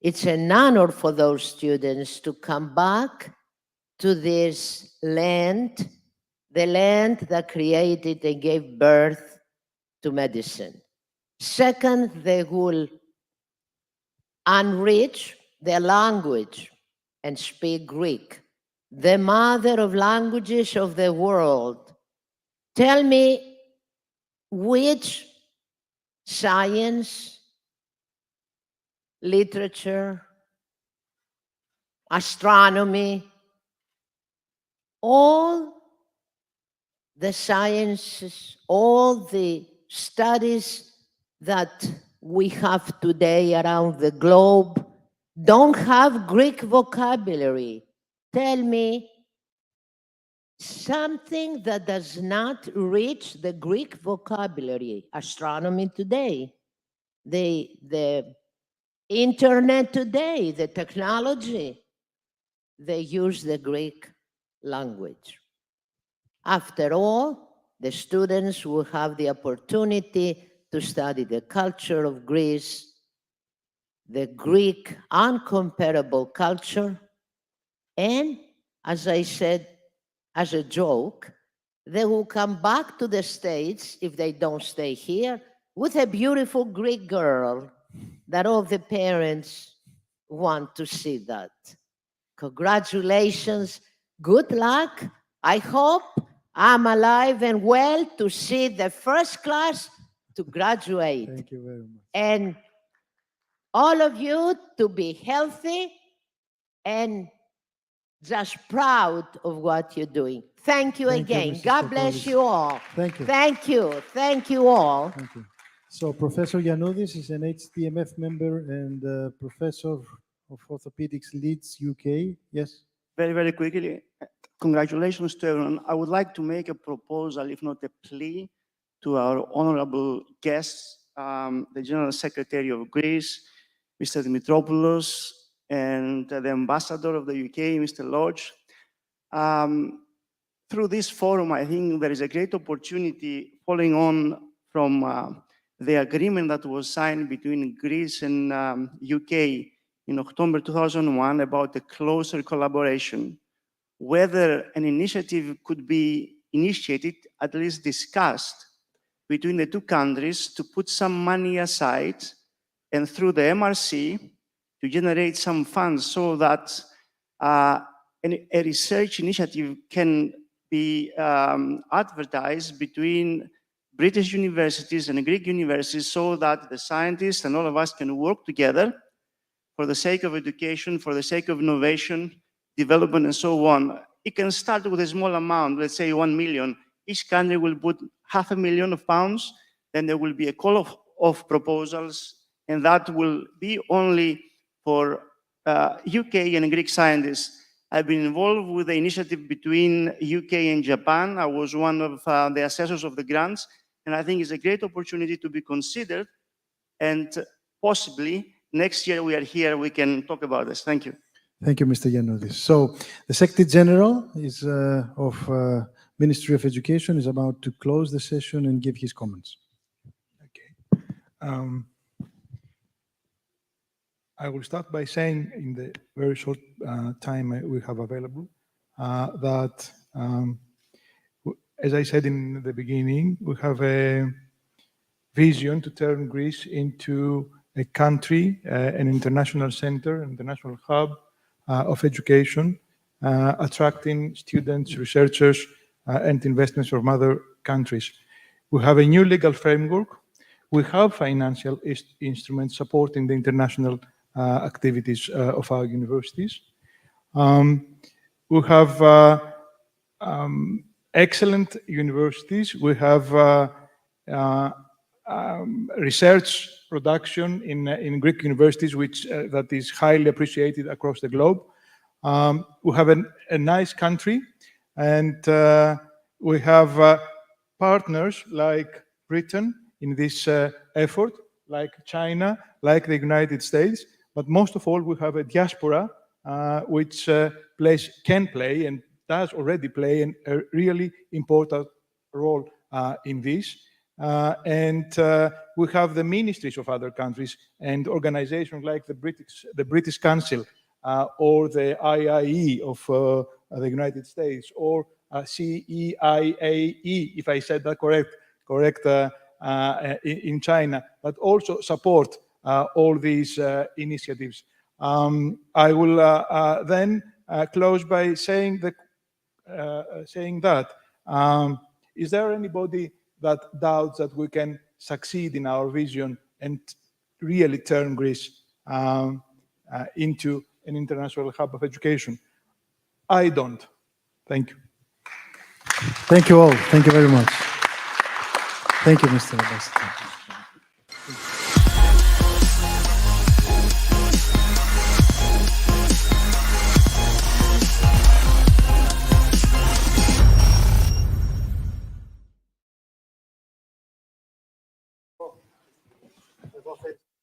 It's an honor for those students to come back to this land, the land that created and gave birth to medicine. Second, they will enrich their language and speak Greek, the mother of languages of the world. Tell me which science, literature, astronomy, all the sciences, all the studies that we have today around the globe don't have Greek vocabulary. Tell me something that does not reach the Greek vocabulary. Astronomy today, the internet today, the technology, they use the Greek language. After all, the students will have the opportunity to study the culture of Greece, the Greek uncomparable culture, and, as I said, as a joke, they will come back to the States, if they don't stay here, with a beautiful Greek girl that all the parents want to see that. Congratulations, good luck. I hope I'm alive and well to see the first class to graduate. Thank you very much. And all of you to be healthy and just proud of what you're doing. Thank you again. Mrs. God bless Statoulis. you all. Thank you. Thank you. Thank you all. Thank you. So Professor Yiannoulis is an HTMF member and professor of orthopedics, Leeds, UK. Yes? Very quickly, congratulations to everyone. I would like to make a proposal, if not a plea, to our honorable guests, the General Secretary of Greece, Mr. Dimitropoulos, and the Ambassador of the UK, Mr. Lodge. Through this forum, I think there is a great opportunity following on from the agreement that was signed between Greece and UK in October 2001 about a closer collaboration, whether an initiative could be initiated, at least discussed, between the two countries to put some money aside and through the MRC to generate some funds so that a research initiative can be advertised between British universities and Greek universities so that the scientists and all of us can work together for the sake of education, for the sake of innovation, development, and so on. It can start with a small amount, let's say 1 million. Each country will put £500,000, then there will be a call of proposals, and that will be only for UK and Greek scientists. I've been involved with the initiative between UK and Japan. I was one of the assessors of the grants, and I think it's a great opportunity to be considered, and possibly next year we are here, we can talk about this. Thank you. Thank you, Mr. Yiannoulis. So the Secretary General is, of Ministry of Education is about to close the session and give his comments. I will start by saying, in the very short time we have available, that, as I said in the beginning, we have a vision to turn Greece into a country, an international center, an international hub of education, attracting students, researchers, and investments from other countries. We have a new legal framework. We have financial instruments supporting the international activities of our universities. We have excellent universities. We have research production in Greek universities, which that is highly appreciated across the globe. We have a nice country, and we have partners like Britain in this effort, like China, like the United States, but most of all, we have a diaspora which can play and does already play a really important role in this. And we have the ministries of other countries and organizations like the British Council or the IIE of the United States, or CEIAE, if I said that correct, in China, but also support all these initiatives. I will then close by saying that, is there anybody that doubts that we can succeed in our vision and really turn Greece into an international hub of education? I don't. Thank you. Thank you all. Thank you very much. Thank you, Mr. Ambassador. both ends.